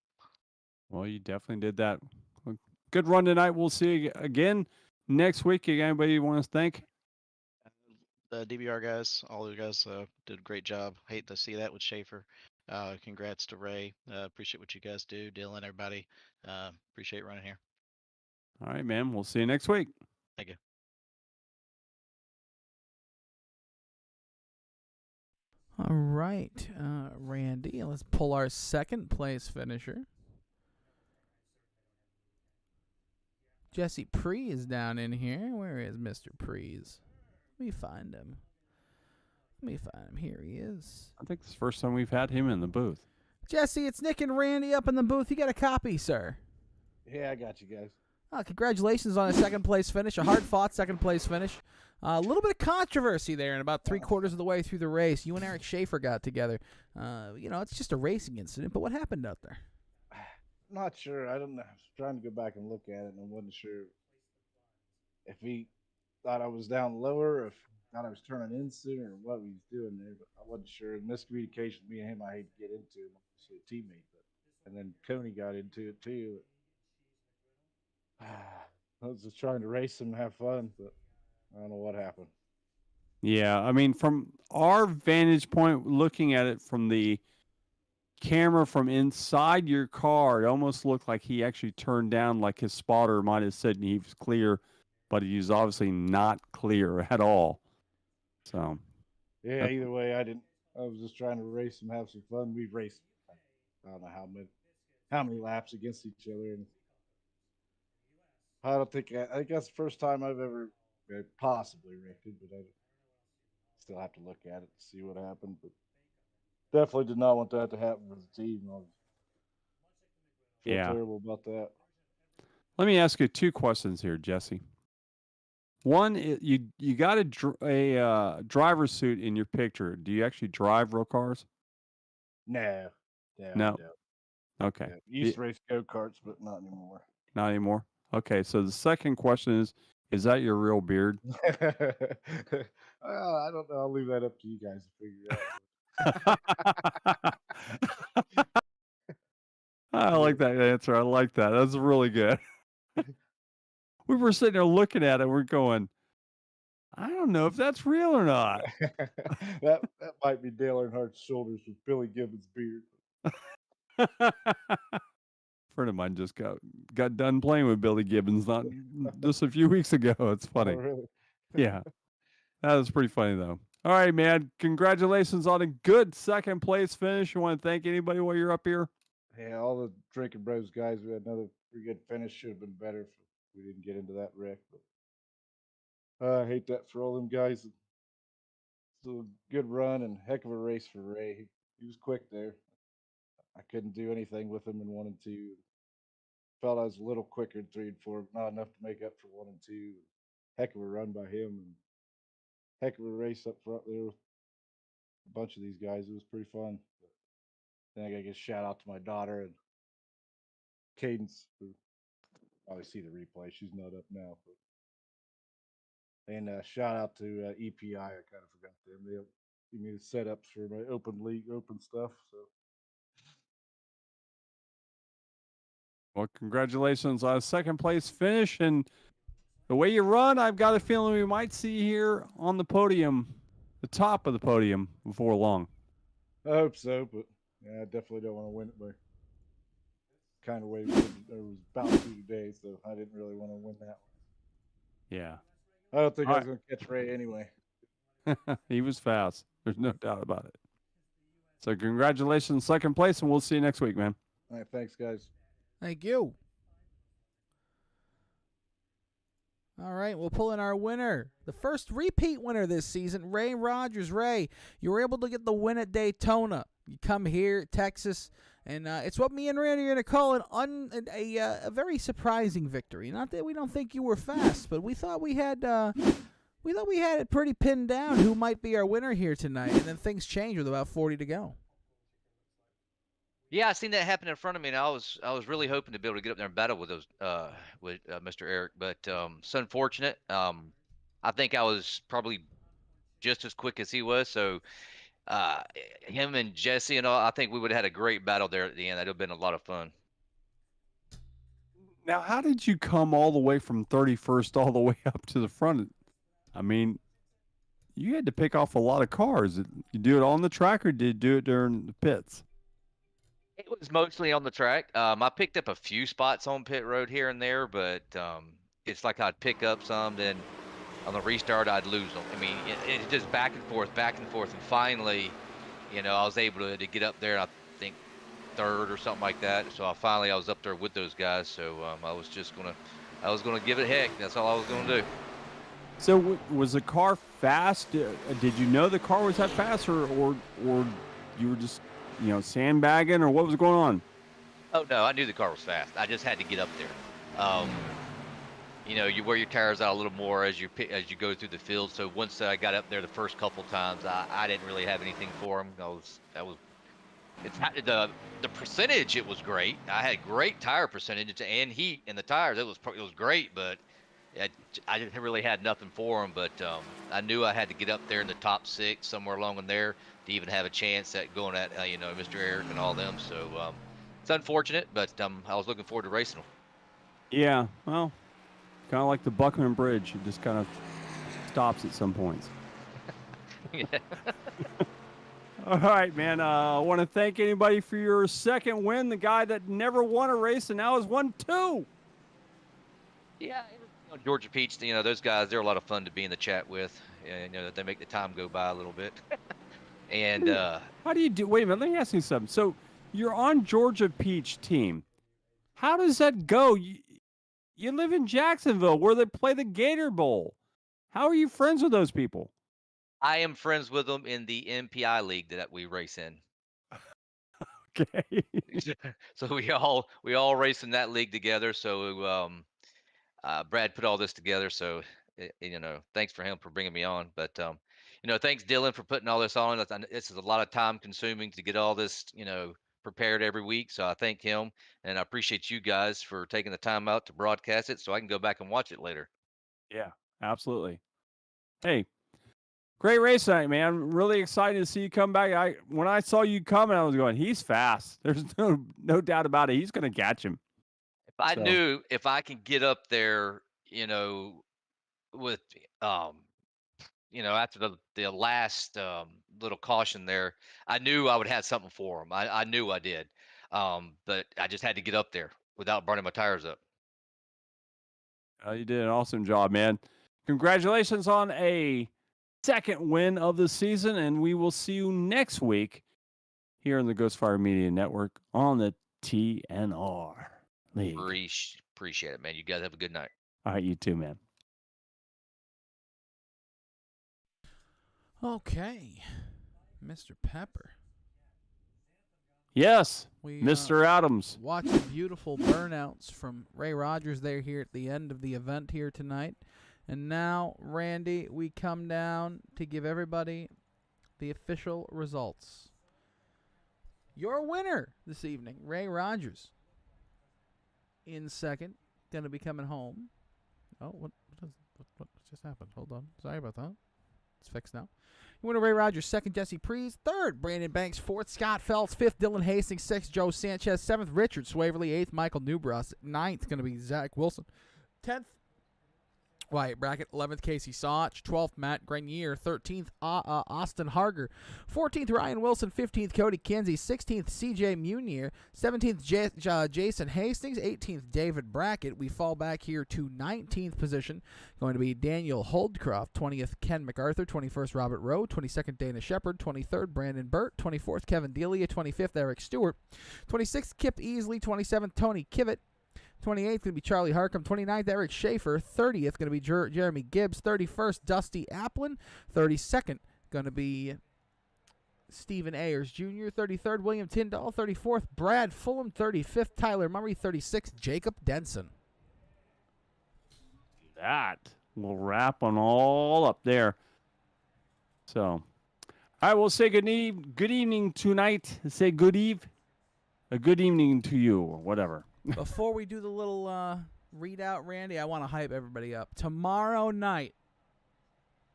Well, you definitely did that. Good run tonight. We'll see you again next week. Anybody you want to thank? The DBR guys, all the guys did a great job. Hate to see that with Schaefer. Congrats to Ray. Appreciate what you guys do. Dylan, everybody. Appreciate running here. All right, man. We'll see you next week. Thank you. All right, Randy, let's pull our second place finisher. Jesse Prees is down in here. Where is Mr. Prees? Let me find him. Here he is. I think this is the first time we've had him in the booth. Jesse, it's Nick and Randy up in the booth. You got a copy, sir? Yeah, I got you guys. Congratulations on a second place finish, a hard-fought second place finish. A little bit of controversy there, and about 3/4 of the way through the race, you and Eric Schaefer got together. It's just a racing incident, but what happened out there? Not sure. I don't know. I was trying to go back and look at it, and I wasn't sure if he thought I was down lower, or if he thought I was turning in sooner, or what he was doing there. But I wasn't sure. Miscommunication, me and him, I hate to get into him, obviously a teammate, and then Coney got into it too. I was just trying to race him and have fun, but I don't know what happened. Yeah, I mean, from our vantage point, looking at it from the camera from inside your car, it almost looked like he actually turned down, like his spotter might have said he was clear, but he was obviously not clear at all. So, Yeah, either way, I didn't. I was just trying to race and have some fun. We raced, I don't know how many laps against each other, and I don't think I think that's the first time I've ever possibly wrecked it, but I still have to look at it to see what happened. But definitely did not want that to happen for the team. I feel yeah. terrible about that. Let me ask you 2 questions here, Jesse. One, you got a driver's suit in your picture. Do you actually drive real cars? No, no, I No. don't. Okay. Yeah, used to race go karts, but not anymore. Not anymore. Okay. So the second question is that your real beard? Well, I don't know. I'll leave that up to you guys to figure out. I like that answer. I like that. That's really good. We were sitting there looking at it. We're going, I don't know if that's real or not. That might be Dale Earnhardt's shoulders with Billy Gibbons' beard. Friend of mine just got done playing with Billy Gibbons not just a few weeks ago. It's Oh, funny. really? Yeah. That was pretty funny though. All right, man. Congratulations on a good second place finish. You want to thank anybody while you're up here? Yeah, all the Drinking Bros guys. We had another pretty good finish. Should have been better if we didn't get into that wreck. But I hate that for all them guys. It's a good run and heck of a race for Ray. He was quick there. I couldn't do anything with him in 1 and 2. Felt I was a little quicker in 3 and 4, but not enough to make up for 1 and 2. Heck of a run by him and heck of a race up front there with a bunch of these guys. It was pretty fun. But then I got to give a shout out to my daughter and Cadence, who probably see the replay. She's not up now. And shout out to EPI. I kind of forgot them. They give me the setups for my open league, open stuff. So Well, congratulations on a second place finish. And the way you run, I've got a feeling we might see you here on the podium, the top of the podium before long. I hope so, but yeah, I definitely don't want to win it by kind of way it was about to today. So I didn't really want to win that one. Yeah. I don't think All I was going to catch Ray anyway. He was fast. There's no doubt about it. So congratulations, second place, and we'll see you next week, man. All right, thanks, guys. Thank you. All right, we'll pull in our winner. The first repeat winner this season, Ray Rogers. Ray, you were able to get the win at Daytona. You come here, Texas, and it's what me and Randy are going to call a very surprising victory. Not that we don't think you were fast, but we thought we had it pretty pinned down who might be our winner here tonight, and then things changed with about 40 to go. Yeah, I seen that happen in front of me, and I was really hoping to be able to get up there and battle with those Mr. Eric, but it's unfortunate. I think I was probably just as quick as he was, so uh, him and Jesse and all, I think we would have had a great battle there at the end. That'd have been a lot of fun. Now, how did you come all the way from 31st all the way up to the front? I mean, you had to pick off a lot of cars. You do it on the track, or did you do it during the pits? It was mostly on the track. I picked up a few spots on pit road here and there, but it's like I'd pick up some, then on the restart I'd lose them. I mean, it's just back and forth, and finally, I was able to get up there. I think third or something like that. So I was up there with those guys. So I was gonna give it a heck. That's all I was gonna do. So was the car fast? Did you know the car was that fast, or you were just sandbagging, or what was going on? Oh no, I knew the car was fast. I just had to get up there. You wear your tires out a little more as you go through the field. So once I got up there the first couple times, I didn't really have anything for them. The percentage. It was great. I had great tire percentage and heat in the tires. It was great, but I didn't really had nothing for them. But I knew I had to get up there in the top 6 somewhere along in there to even have a chance at going at Mr. Eric and all them. So it's unfortunate, but I was looking forward to racing them. Yeah, well, kind of like the Buckman Bridge. It just kind of stops at some points. Yeah. All right, man. I want to thank anybody for your second win. The guy that never won a race and now has won 2. Yeah, Georgia Peach, those guys, they're a lot of fun to be in the chat with. And, they make the time go by a little bit. And How do you do? Wait a minute. Let me ask you something. So you're on Georgia Peach team. How does that go? You live in Jacksonville where they play the Gator Bowl. How are you friends with those people? I am friends with them in the MPI league that we race in. Okay. So we all race in that league together. So Brad put all this together. So thanks for him for bringing me on. But thanks Dylan for putting all this on. This is a lot of time consuming to get all this prepared every week. So I thank him, and I appreciate you guys for taking the time out to broadcast it so I can go back and watch it later. Yeah, absolutely. Hey, great race night, man. Really excited to see you come back. When I saw you coming, I was going, he's fast. There's no doubt about it. He's going to catch him. If I knew if I can get up there, with after the last little caution there, I knew I would have something for him. I knew I did. But I just had to get up there without burning my tires up. You did an awesome job, man. Congratulations on a second win of the season, and we will see you next week here on the Ghostfire Media Network on the TNR League. Appreciate it, man. You guys have a good night. All right, you too, man. Okay, Mr. Pepper. Yes, We, Mr. Adams. Watching beautiful burnouts from Ray Rogers there here at the end of the event here tonight. And now, Randy, we come down to give everybody the official results. Your winner this evening, Ray Rogers. In second, going to be coming home. Oh, what just happened? Hold on. Sorry about that. It's fixed now. Winner Ray Rogers, second Jesse Prees, third Brandon Banks, fourth Scott Phelps, fifth Dylan Hastings, sixth Joe Sanchez, seventh Richard Swaverly, eighth Michael Newbross, ninth going to be Zach Wilson, 10th Wyatt Brackett, 11th Casey Sauch, 12th Matt Grenier, 13th Austin Harger, 14th Ryan Wilson, 15th Cody Kinsey, 16th CJ Munier, 17th Jason Hastings, 18th David Brackett. We fall back here to 19th position, going to be Daniel Holdcroft, 20th Ken MacArthur, 21st Robert Rowe, 22nd Dana Shepard, 23rd Brandon Burt, 24th Kevin Delia, 25th Eric Stewart, 26th Kip Easley, 27th Tony Kivett, 28th going to be Charlie Harcum, 29th Eric Schaefer, 30th going to be Jeremy Gibbs, 31st Dusty Applin, 32nd going to be Stephen Ayers Jr., 33rd William Tyndall, 34th Brad Fulham, 35th Tyler Murray, 36th Jacob Denson. That will wrap on all up there. So, I will say good evening tonight. Say a good evening to you, or whatever. Before we do the little readout, Randy, I want to hype everybody up. Tomorrow night,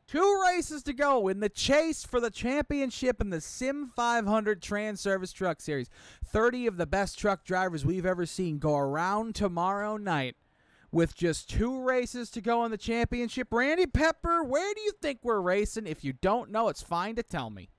2 races to go in the chase for the championship in the Sim 500 Trans Service Truck Series. 30 of the best truck drivers we've ever seen go around tomorrow night with just 2 races to go in the championship. Randy Pepper, where do you think we're racing? If you don't know, it's fine to tell me.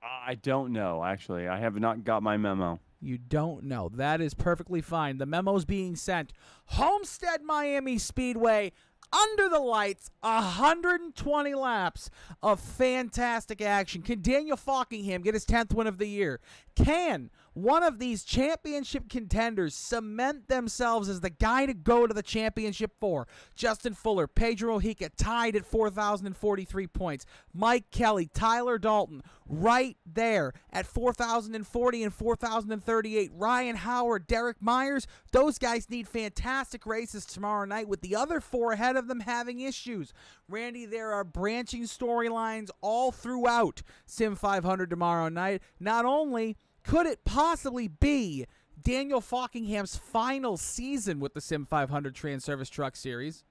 I don't know, actually. I have not got my memo. You don't know. That is perfectly fine. The memo's being sent. Homestead Miami Speedway, under the lights, 120 laps of fantastic action. Can Daniel Falkingham get his 10th win of the year? Can one of these championship contenders cement themselves as the guy to go to the championship for? Justin Fuller, Pedro Mojica tied at 4,043 points. Mike Kelly, Tyler Dalton right there at 4,040 and 4,038. Ryan Howard, Derek Myers, those guys need fantastic races tomorrow night with the other 4 ahead of them having issues. Randy, there are branching storylines all throughout Sim 500 tomorrow night. Not only could it possibly be Daniel Falkingham's final season with the Sim 500 Trans Service Truck Series,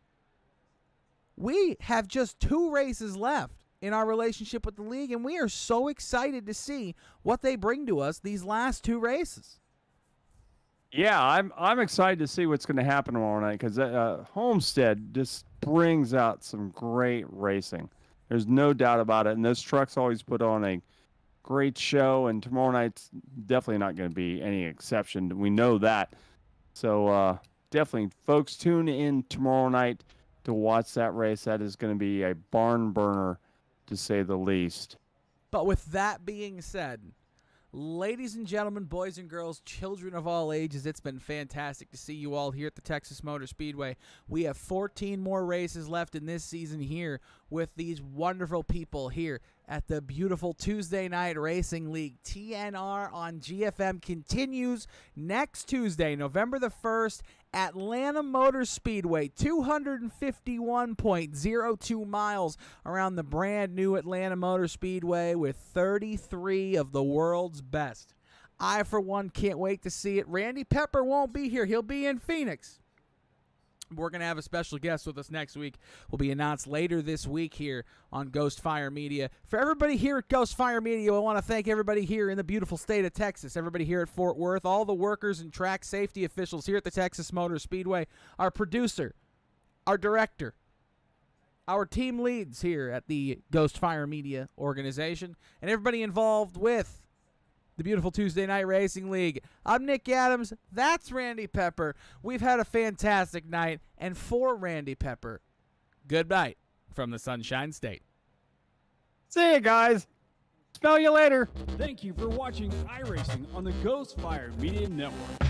we have just 2 races left in our relationship with the league, and we are so excited to see what they bring to us these last 2 races. Yeah, I'm excited to see what's going to happen tomorrow night because Homestead just brings out some great racing. There's no doubt about it, and those trucks always put on a great show, and tomorrow night's definitely not going to be any exception. We know that. So definitely, folks, tune in tomorrow night to watch that race. That is going to be a barn burner, to say the least. But with that being said, ladies and gentlemen, boys and girls, children of all ages, it's been fantastic to see you all here at the Texas Motor Speedway. We have 14 more races left in this season here with these wonderful people here at the beautiful Tuesday Night Racing League. TNR on GFM continues next Tuesday, November the 1st, Atlanta Motor Speedway, 251.02 miles around the brand new Atlanta Motor Speedway with 33 of the world's best. I, for one, can't wait to see it. Randy Pepper won't be here. He'll be in Phoenix. We're going to have a special guest with us next week. Will be announced later this week here on Ghost Fire Media. For everybody here at Ghost Fire Media, I want to thank everybody here in the beautiful state of Texas, everybody here at Fort Worth, all the workers and track safety officials here at the Texas Motor Speedway, our producer, our director, our team leads here at the Ghost Fire Media organization, and everybody involved with the beautiful Tuesday Night Racing League. I'm Nick Adams. That's Randy Pepper. We've had a fantastic night. And for Randy Pepper, good night from the Sunshine State. See you guys. Smell you later. Thank you for watching iRacing on the Ghost Fire Media Network.